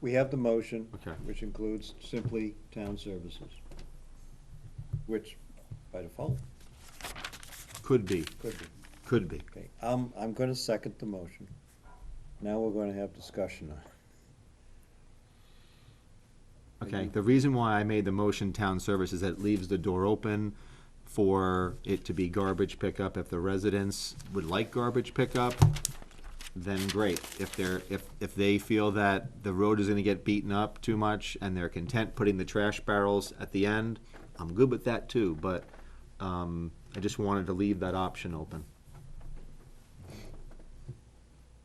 we have the motion. Okay. Which includes simply town services. Which, by default, Could be, could be. could be. Okay, I'm gonna second the motion. Now we're gonna have discussion on it. Okay, the reason why I made the motion town service is that it leaves the door open for it to be garbage pickup. If the residents would like garbage pickup, then great. If they feel that the road is gonna get beaten up too much and they're content putting the trash barrels at the end, I'm good with that too, but, I just wanted to leave that option open.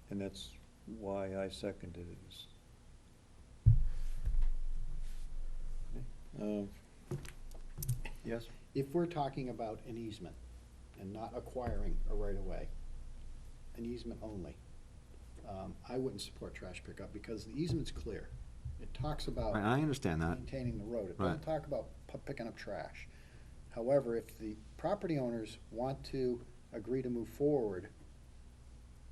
And that's why I seconded it. Yes? If we're talking about an easement and not acquiring a right-of-way, an easement only, I wouldn't support trash pickup because the easement's clear. It talks about I understand that. maintaining the road. It Right. doesn't talk about picking up trash. However, if the property owners want to agree to move forward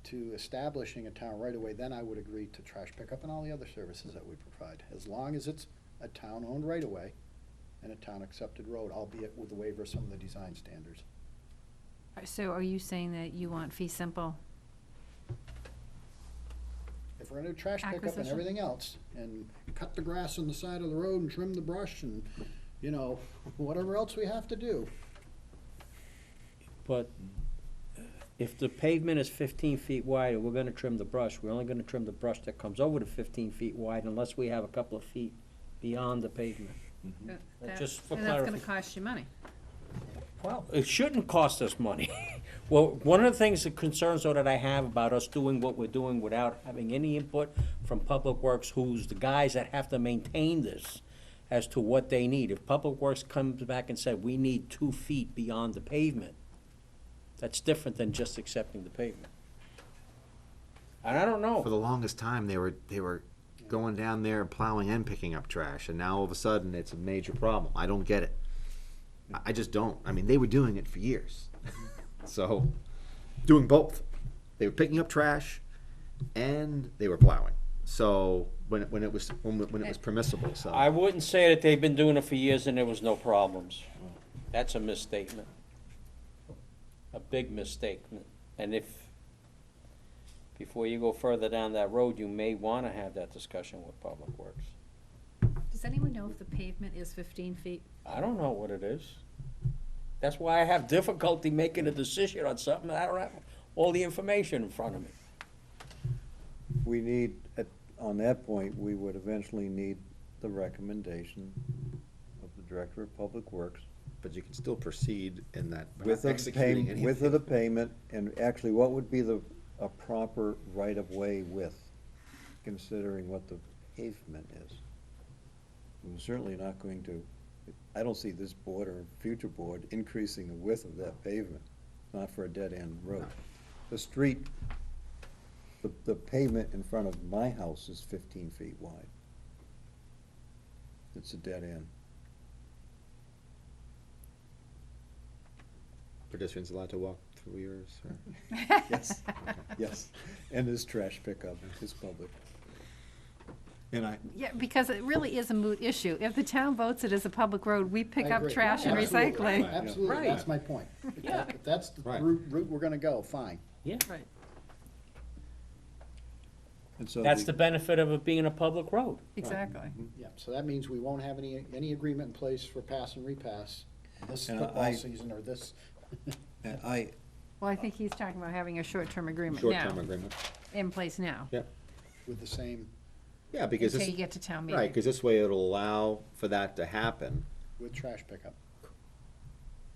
to establishing a town right-of-way, then I would agree to trash pickup and all the other services that we provide, as long as it's a town-owned right-of-way and a town-accepted road, albeit with a waiver of some of the design standards. So are you saying that you want fee simple? If we're gonna do trash pickup and Acquisition? everything else, and cut the grass on the side of the road and trim the brush and, whatever else we have to do. But if the pavement is 15 feet wide and we're gonna trim the brush, we're only gonna trim the brush that comes over the 15 feet wide unless we have a couple of feet beyond the pavement. Just for And that's gonna clarifi- cost you money. Well, it shouldn't cost us money. Well, one of the things, the concerns though that I have about us doing what we're doing without having any input from Public Works, who's the guys that have to maintain this, as to what they need. If Public Works comes back and said, we need 2 feet beyond the pavement, that's different than just accepting the pavement. And I don't know. For the longest time, they were going down there plowing and picking up trash, and now all of a sudden, it's a major problem. I don't get it. I just don't. I mean, they were doing it for years. So, doing both. They were picking up trash and they were plowing. So, when it was permissible, so. I wouldn't say that they've been doing it for years and there was no problems. That's a misstatement. A big misstatement. And before you go further down that road, you may want to have that discussion with Public Works. Does anyone know if the pavement is 15 feet? I don't know what it is. That's why I have difficulty making a decision on something. I don't have all the information in front of me. We need, on that point, we would eventually need the recommendation of the Director of Public Works But you can still proceed in that. We're with not the executing payment, with anything. the payment, and actually, what would be a proper right-of-way width, considering what the pavement is? We're certainly not going to, I don't see this board or future board increasing the width of that pavement, not for a dead-end road. The street, the pavement in front of my house is 15 feet wide. It's a dead end. Pedestrians allowed to walk through yours, or? Yes, yes, and his trash pickup is public. And Yeah, because it really is a moot issue. If the town votes it as a public road, we pick I up agree. trash and Absolutely. recycling. Absolutely, Right. that's my point. Yeah. If that's the Right. route we're gonna go, fine. Yeah. Right. and so That's the benefit of it being a public road. Exactly. Yeah, so that means we won't have any agreement in place for pass and repass this And football I- season or this. And I, Well, I think he's talking about having a short-term agreement Short-term now, agreement. in place now, Yeah, With the same, yeah, because until this, you get to town right, meeting. because this way it'll allow for that to happen. with trash pickup.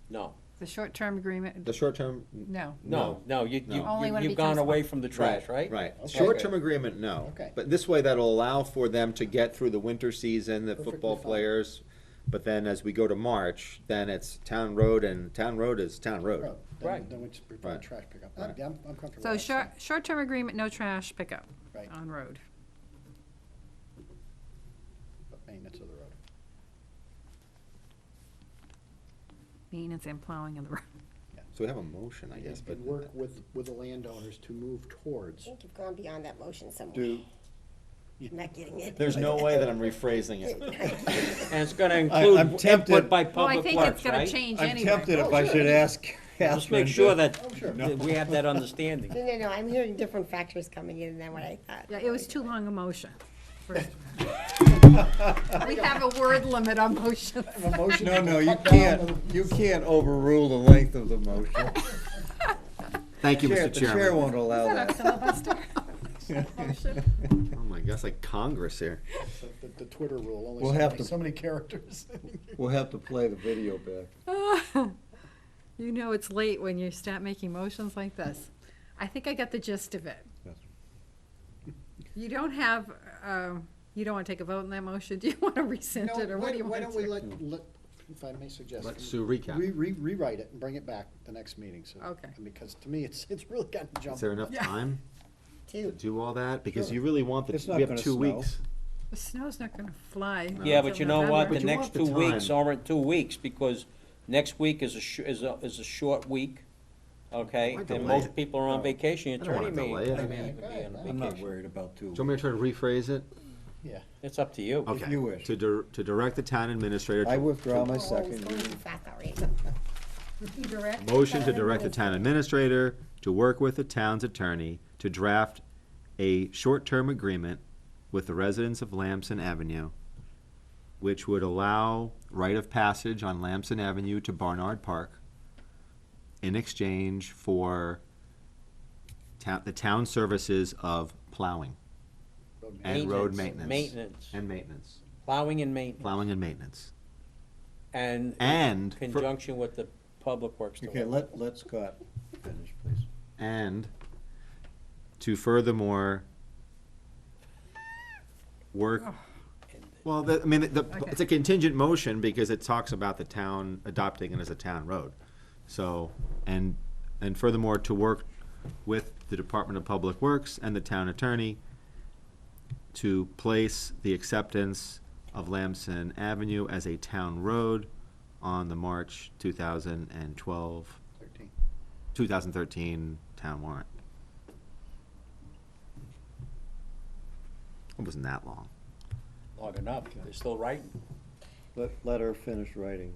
No. The short-term agreement, The short-term, no. No, Only when it you've gone becomes- away from the trash, right? right. Okay. Short-term agreement, no. Okay. But this way, that'll allow for them to get through the winter season, the Perfectly football fine. players. But then as we go to March, then it's town road, and town road is town road. Road. Right. Then we just provide Right. trash pickup. Right. Yeah, I'm comfortable. So with that. short-term agreement, no trash pickup Right. on road. But maintenance of the road. Maintenance and plowing of the road. So we have a motion, I guess, but And work with the landowners to move I towards. think you've gone beyond that motion somewhere. do, I'm not getting it. there's no way that I'm rephrasing it. And it's gonna I'm include tempted- input by Well, I Public think it's Works, gonna right? change I'm anyway. tempted if I should ask Just Catherine make sure to- that Oh, sure. that we have that understanding. No, I'm hearing different factors coming in than what I thought. Yeah, it was too long a motion. We have a word limit on motions. No, you can't overrule the length of the motion. Thank you, Chair- Mr. The chair Chairman. won't allow Is that a that. filibuster? Motion? Oh my gosh, like Congress here. The Twitter rule, only We'll so have many- to- so many characters. We'll have to play the video back. You know it's late when you start making motions like this. I think I got the gist of it. Yes. You don't have, you don't want to take a vote on that motion? Do you want to rescind No, it, or what do you why want don't to we do? let, if I may suggest. Let Sue recap. Rewrite it and bring it back the next meeting, so. Okay. Because to me, it's really gotten jumped. Is there enough time to Two. do all that? Because Sure. you really want It's the, not we have gonna 2 snow. weeks. The snow's not going to fly. Yeah, until but you know what? November. The But you next want the 2 weeks time. aren't 2 weeks, because next week is a short week, okay? Why And delay most it? people are on vacation, I don't attorney wanna may delay it. may be on I'm not vacation. worried about Do you want me to try to rephrase it? Yeah. It's up to you. Okay. you wish. To direct the town administrator. I to- withdraw my Oh, it's second. going too fast already. Direct. Motion to direct the town administrator to work with the town's attorney to draft a short-term agreement with the residents of Lamson Avenue, which would allow right of passage on Lamson Avenue to Barnard Park in exchange for the town services of plowing and road maintenance. Maintenance, And maintenance. plowing and maintenance, Plowing and maintenance. and And in for- conjunction with the Public Works Okay, Department. let Scott finish, please. And to furthermore work, well, I mean, it's a contingent motion because it talks about the town adopting it as a town road. So, and furthermore, to work with the Department of Public Works and the town attorney to place the acceptance of Lamson Avenue as a town road on the March 2012 13. 2013 town warrant. It wasn't that long. Long enough, they're still writing. Let her finish writing.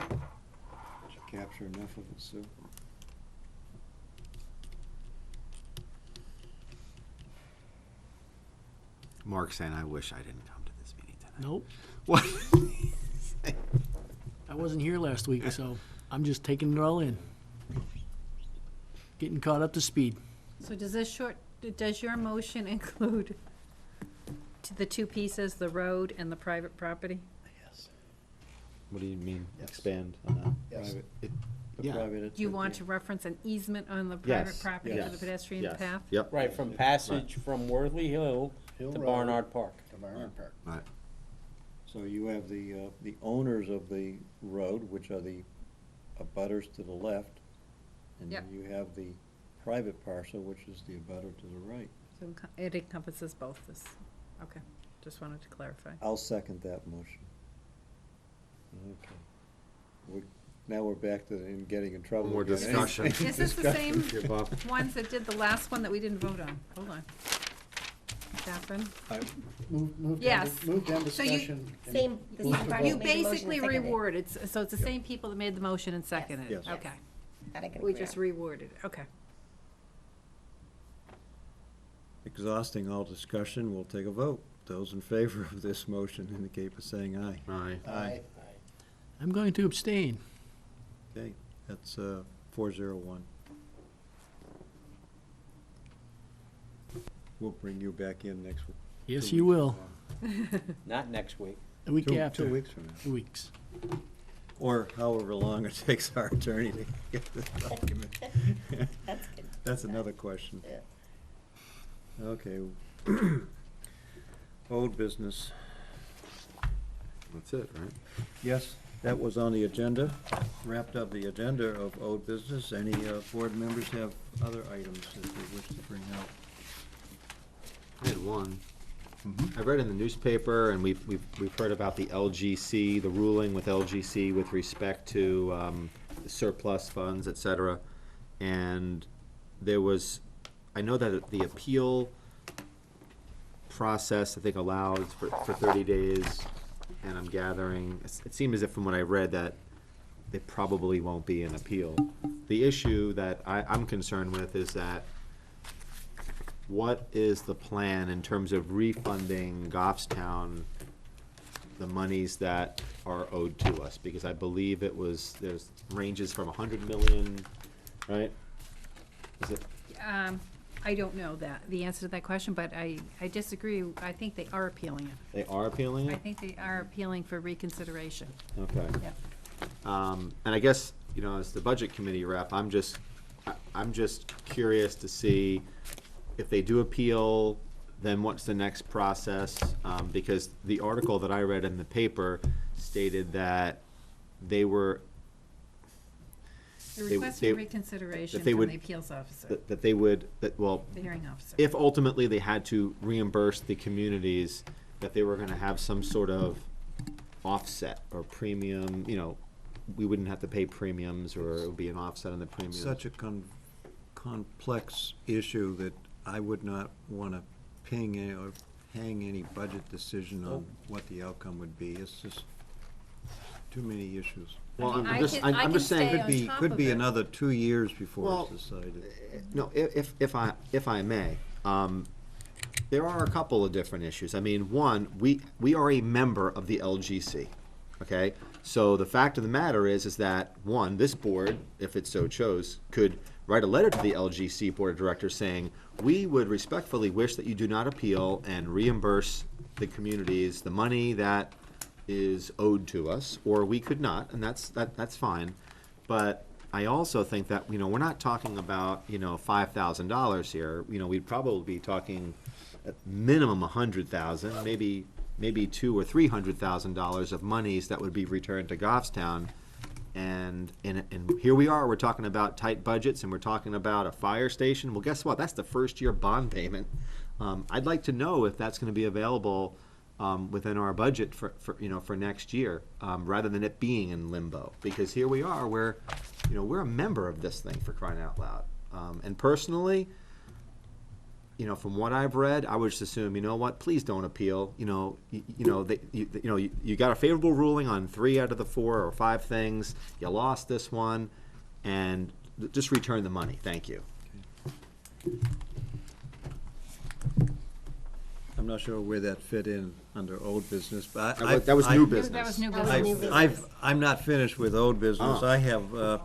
Did you capture enough of it, Sue? Mark saying, I wish I didn't come to this meeting tonight. Nope, What? I wasn't here last week, so I'm just taking it all in. Getting caught up to speed. So does your motion include to the two pieces, the road and the private property? Yes. What do you mean, Yes. expand on that? Yes. Private- It- the Yeah. private Do you attorney. want to reference an easement on the private Yes, property for yes, the pedestrian yes. path? Yep. Right, from passage from Worthley Hill Hill to Road Barnard Park. To Barnard Park. Right. So you have the owners of the road, which are the abutters to the left, and Yep. you have the private parcel, which is the abutter to the right. So it encompasses both this, okay, just wanted to clarify. I'll second that motion. Okay. Now we're back to getting in trouble. More again. discussion. Is this the same Give up. ones that did the last one that we didn't vote on? Hold on. Catherine? Move down, Yes. move down So you- discussion. and Same. the move same to party You vote. made the motion and basically seconded it. reworded, so it's the same people that made the motion and seconded it? Yes. Okay. That I can We agree just on. reworded it, okay. Exhausting all discussion, we'll take a vote. Those in favor of this motion indicate by saying aye. Aye. Aye. I'm going to abstain. Okay, that's 401. We'll bring you back in next week. Yes, you will. Not next week. A week Two after. weeks from now. 2 weeks. Or however long it takes our attorney to get this document. That's good. That's another question. Yeah. Okay. Old business. That's it, right? Yes, that was on the agenda. Wrapped up the agenda of old business. Any board members have other items that they wish to bring out? I had one. I read in the newspaper, and we've heard about the LGC, the ruling with LGC with respect to the surplus funds, et cetera. And there was, I know that the appeal process, I think, allows for 30 days, and I'm gathering, it seemed as if from what I read that there probably won't be an appeal. The issue that I'm concerned with is that what is the plan in terms of refunding Goffstown the monies that are owed to us? Because I believe there's ranges from 100 million, right? Is it? I don't know the answer to that question, but I disagree. I think they are appealing it. They are appealing I it? think they are appealing for reconsideration. Okay. Yep. And I guess, as the budget committee rep, I'm just curious to see if they do appeal, then what's the next process? Because the article that I read in the paper stated that they were. They're They- requesting they- reconsideration that they from would- the appeals officer, That they would, well, the hearing officer. if ultimately they had to reimburse the communities, that they were gonna have some sort of offset or premium, we wouldn't have to pay premiums, or it would be an offset on the premiums. Such a complex issue that I would not want to ping or hang any budget decision on what the outcome would be. It's just too many issues. Well, I I'm just can saying. stay on Could top could of be it. another 2 years before Well, it's decided. No, if I may, there are a couple of different issues. I mean, one, we are a member of the LGC, okay? So the fact of the matter is that, one, this board, if it so chose, could write a letter to the LGC Board of Directors saying, we would respectfully wish that you do not appeal and reimburse the communities the money that is owed to us, or we could not, and that's fine. But I also think that, we're not talking about, $5,000 here. We'd probably be talking at minimum $100,000, maybe $200,000 or $300,000 of monies that would be returned to Goffstown. And here we are, we're talking about tight budgets, and we're talking about a fire station. Well, guess what? That's the first year bond payment. I'd like to know if that's gonna be available within our budget for next year, rather than it being in limbo. Because here we are, we're a member of this thing, for crying out loud. And personally, from what I've read, I would just assume, please don't appeal. You got a favorable ruling on 3 out of the 4 or 5 things. You lost this one, and just return the money. Thank you. I'm not sure where that fit in under old business, but I. That was new That business. was new That was business. new I'm not finished with old business. Oh. I have,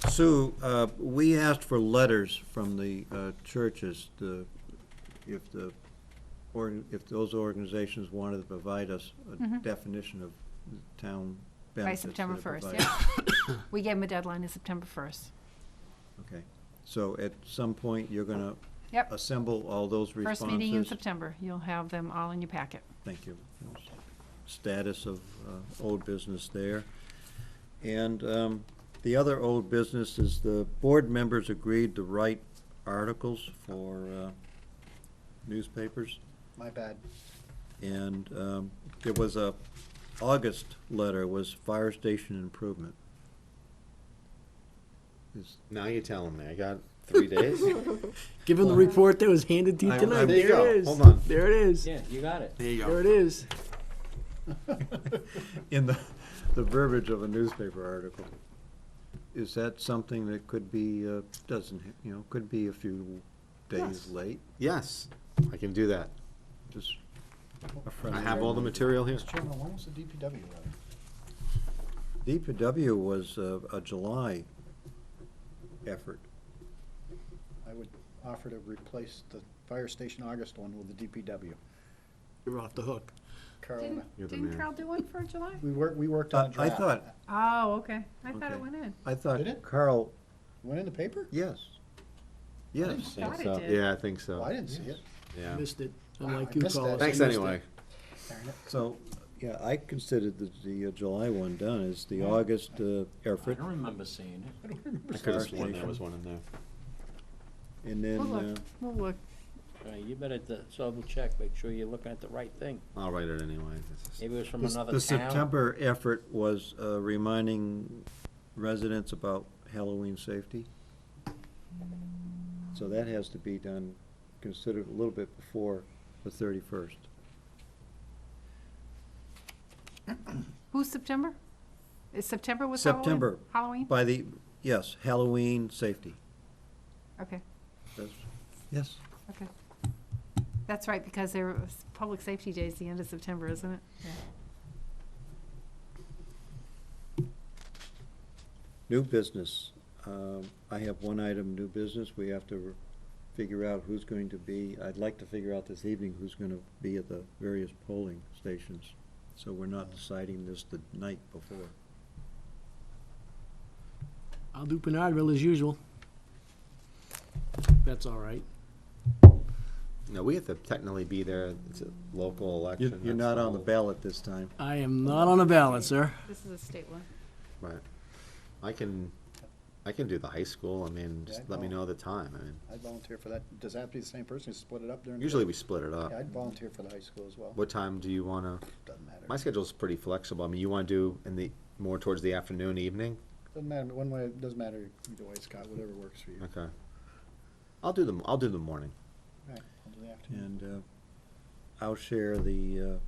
Sue, we asked for letters from the churches if those organizations wanted to provide us a definition of town By benefits. September that are 1st, provided. yeah. We gave them a deadline of September 1st. Okay, so at some point, you're gonna Yep. assemble all those responses? First meeting in September. You'll have them all in your packet. Thank you. Status of old business there. And the other old business is the board members agreed to write articles for newspapers. My bad. And there was a August letter, was fire station improvement. Now you're telling me. I got 3 days? Given the report that was handed to you I- tonight, there you there go. it is. Hold on. There it is. Yeah, you got it. There you There it is. In the verbiage of a newspaper article. Is that something that could be, could be a few days Yes. late? Yes, I can do that. Just a I friendly have all the reminder. material here. Mr. Chairman, when was the DPW letter? DPW was a July effort. I would offer to replace the fire station August one with the DPW. You're off the hook. Carl. You're the Didn't mayor. Carl do one for July? We worked on a I draft. thought, Oh, okay. I thought Okay. it went in. I thought Did it? Carl, Went in the paper? yes. Yes. Thought it So, did. yeah, I think so. Oh, I didn't see it. Yeah. Missed it. Wow, Unlike I you, missed Carlos. that. I Thanks missed it. anyway. Darn it. So, yeah, I considered the July one done. Is the August I Erfurt, don't remember seeing it. I could have sworn there was one in there. and then, We'll look. We'll look. You better double check, make sure you're looking at the right thing. I'll write it anyway. This is- Maybe it was from the another the town. September effort was reminding residents about Halloween safety. So that has to be done, considered a little bit before the 31st. Who's September? Is September was September. Halloween? By the, yes, Halloween safety. Okay, Yes. okay. That's right, because there was Public Safety Day is the end of September, isn't it? Yeah. New business. I have one item, new business. We have to figure out who's going to be, I'd like to figure out this evening who's going to be at the various polling stations. So we're not deciding this the night before. I'll do Bernardville as usual. That's all right. No, we have to technically be there. It's a local election. You're that's not on the whole- ballot this time. I am not on the ballot, sir. This is a state one. Right. I can do the high school. I mean, just Yeah, let me no. know the time. I mean, I'd volunteer for that. Does that have to be the same person who split it up during? the usually day? we split it up. Yeah, I'd volunteer for the high school as well. What time do you wanna? Doesn't matter. My schedule's pretty flexible. I mean, you wanna do in the, more towards the afternoon, evening? Doesn't matter, one way, it doesn't matter either way, Scott, whatever works for you. Okay. I'll do the morning. Right, I'll do the afternoon. And I'll share the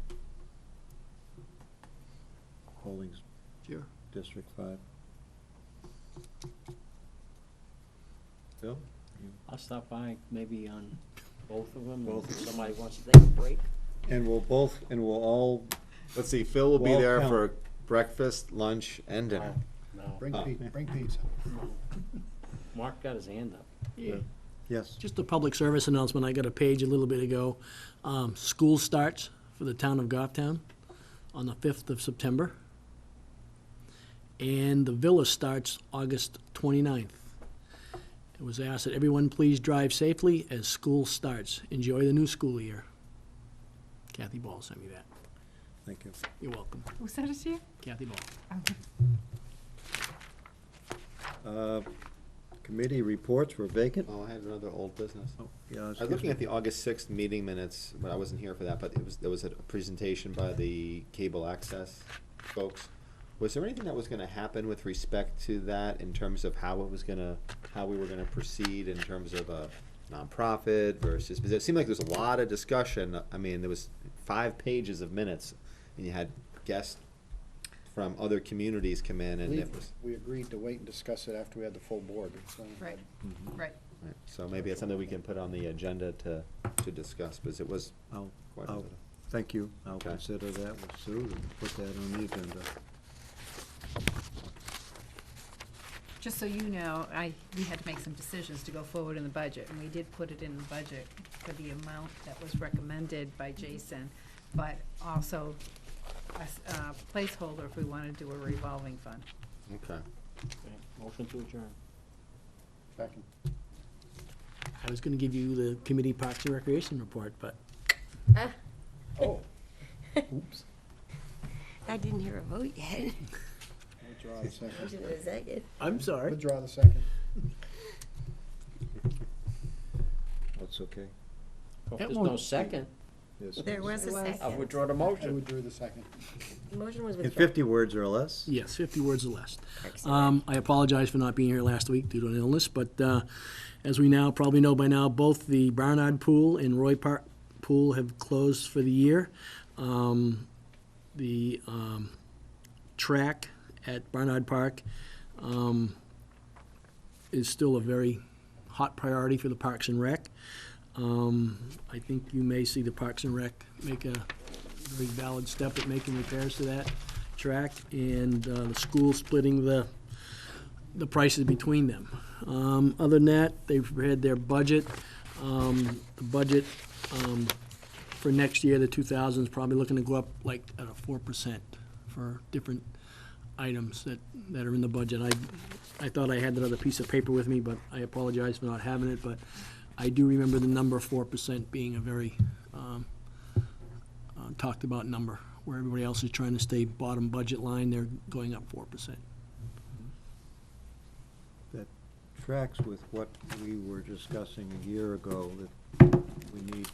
polling Sure. District 5. Bill? I'll stop by maybe on both of them, Both. if somebody wants to take a break. And we'll all, Let's see, Phil will be Well, there count. for breakfast, lunch, and dinner. No, Bring Oh. bring pizza. Mark got his hand up. Yeah. yes. Just a public service announcement. I got a page a little bit ago. School starts for the town of Goffstown on the 5th of September. And the villa starts August 29th. It was asked that everyone please drive safely as school starts. Enjoy the new school year. Kathy Ball sent me that. Thank you. You're welcome. Who sent it to you? Kathy Ball. Committee reports were vacant. Oh, I had another old business. Oh, yeah, I was looking at the August 6th meeting minutes, but I wasn't here for that, but there was a presentation by the cable access folks. Was there anything that was gonna happen with respect to that in terms of how we were gonna proceed in terms of a nonprofit versus, because it seemed like there was a lot of discussion. I mean, there was 5 pages of minutes, and you had guests from other communities come in, and it was, We agreed to wait and discuss it after we had the full board. so- Right, right. right. So maybe it's something we can put on the agenda to discuss, because it was I'll, quite a I'll, bit of. thank you. I'll Okay. consider that with Sue and put that on the agenda. Just so you know, we had to make some decisions to go forward in the budget, and we did put it in the budget for the amount that was recommended by Jason, but also a placeholder if we want to do a revolving fund. Okay. Okay, motion to adjourn. Second. I was gonna give you the committee Parks and Recreation report, but Oh. Oops. I didn't hear a vote yet. Withdraw the second. Motion in a second. I'm sorry. Withdraw the second. That's okay. If That there's won't- no second, Yes. There was a There was. I'll second. withdraw the I motion. withdrew the second. The motion was In withdrawn. 50 words or less? Yes, 50 words or less. Excellent. I apologize for not being here last week due to an illness, but as we now probably know by now, both the Barnard Pool and Roy Park Pool have closed for the year. The track at Barnard Park is still a very hot priority for the Parks and Rec. I think you may see the Parks and Rec make a very valid step at making repairs to that track, and the school splitting the prices between them. Other than that, they've had their budget. The budget for next year, the 2000 is probably looking to go up like at a 4% for different items that are in the budget. I thought I had another piece of paper with me, but I apologize for not having it, but I do remember the number 4% being a very talked about number, where everybody else is trying to stay bottom budget line, they're going up 4%. That tracks with what we were discussing a year ago, that we need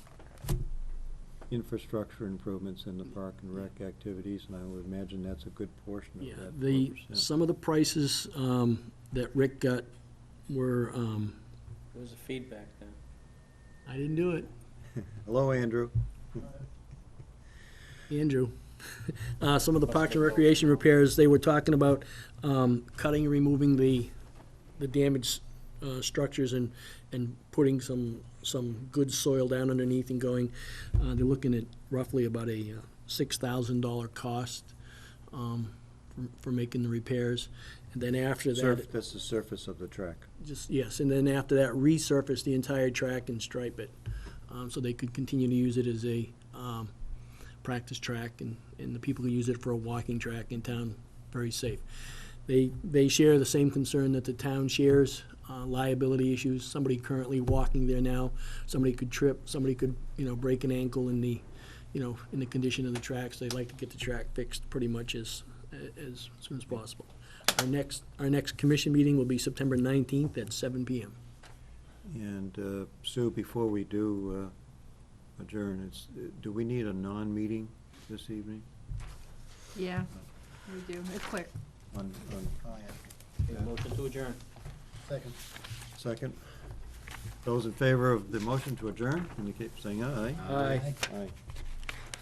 infrastructure improvements in the park and rec activities, and I would imagine that's a good portion of Yeah, that 4%. some of the prices that Rick got were, There was a feedback then. I didn't do it, Hello, Andrew. Andrew. Some of the Parks and Recreation repairs, they were talking about cutting and removing the damaged structures and putting some good soil down underneath and going, they're looking at roughly about a $6,000 cost for making the repairs. And then after that, That's the surface of the track. yes, and then after that, resurface the entire track and stripe it, so they could continue to use it as a practice track, and the people who use it for a walking track in town, very safe. They share the same concern that the town shares, liability issues. Somebody currently walking there now, somebody could trip, somebody could, break an ankle in the condition of the tracks. They'd like to get the track fixed pretty much as soon as possible. Our next commission meeting will be September 19th at 7 p.m. And Sue, before we do adjourn, do we need a non-meeting this evening? Yeah, we do. It's quick. On Oh, yeah. Okay, motion to adjourn. Second. second? Those in favor of the motion to adjourn, indicate by saying aye. Aye. Aye.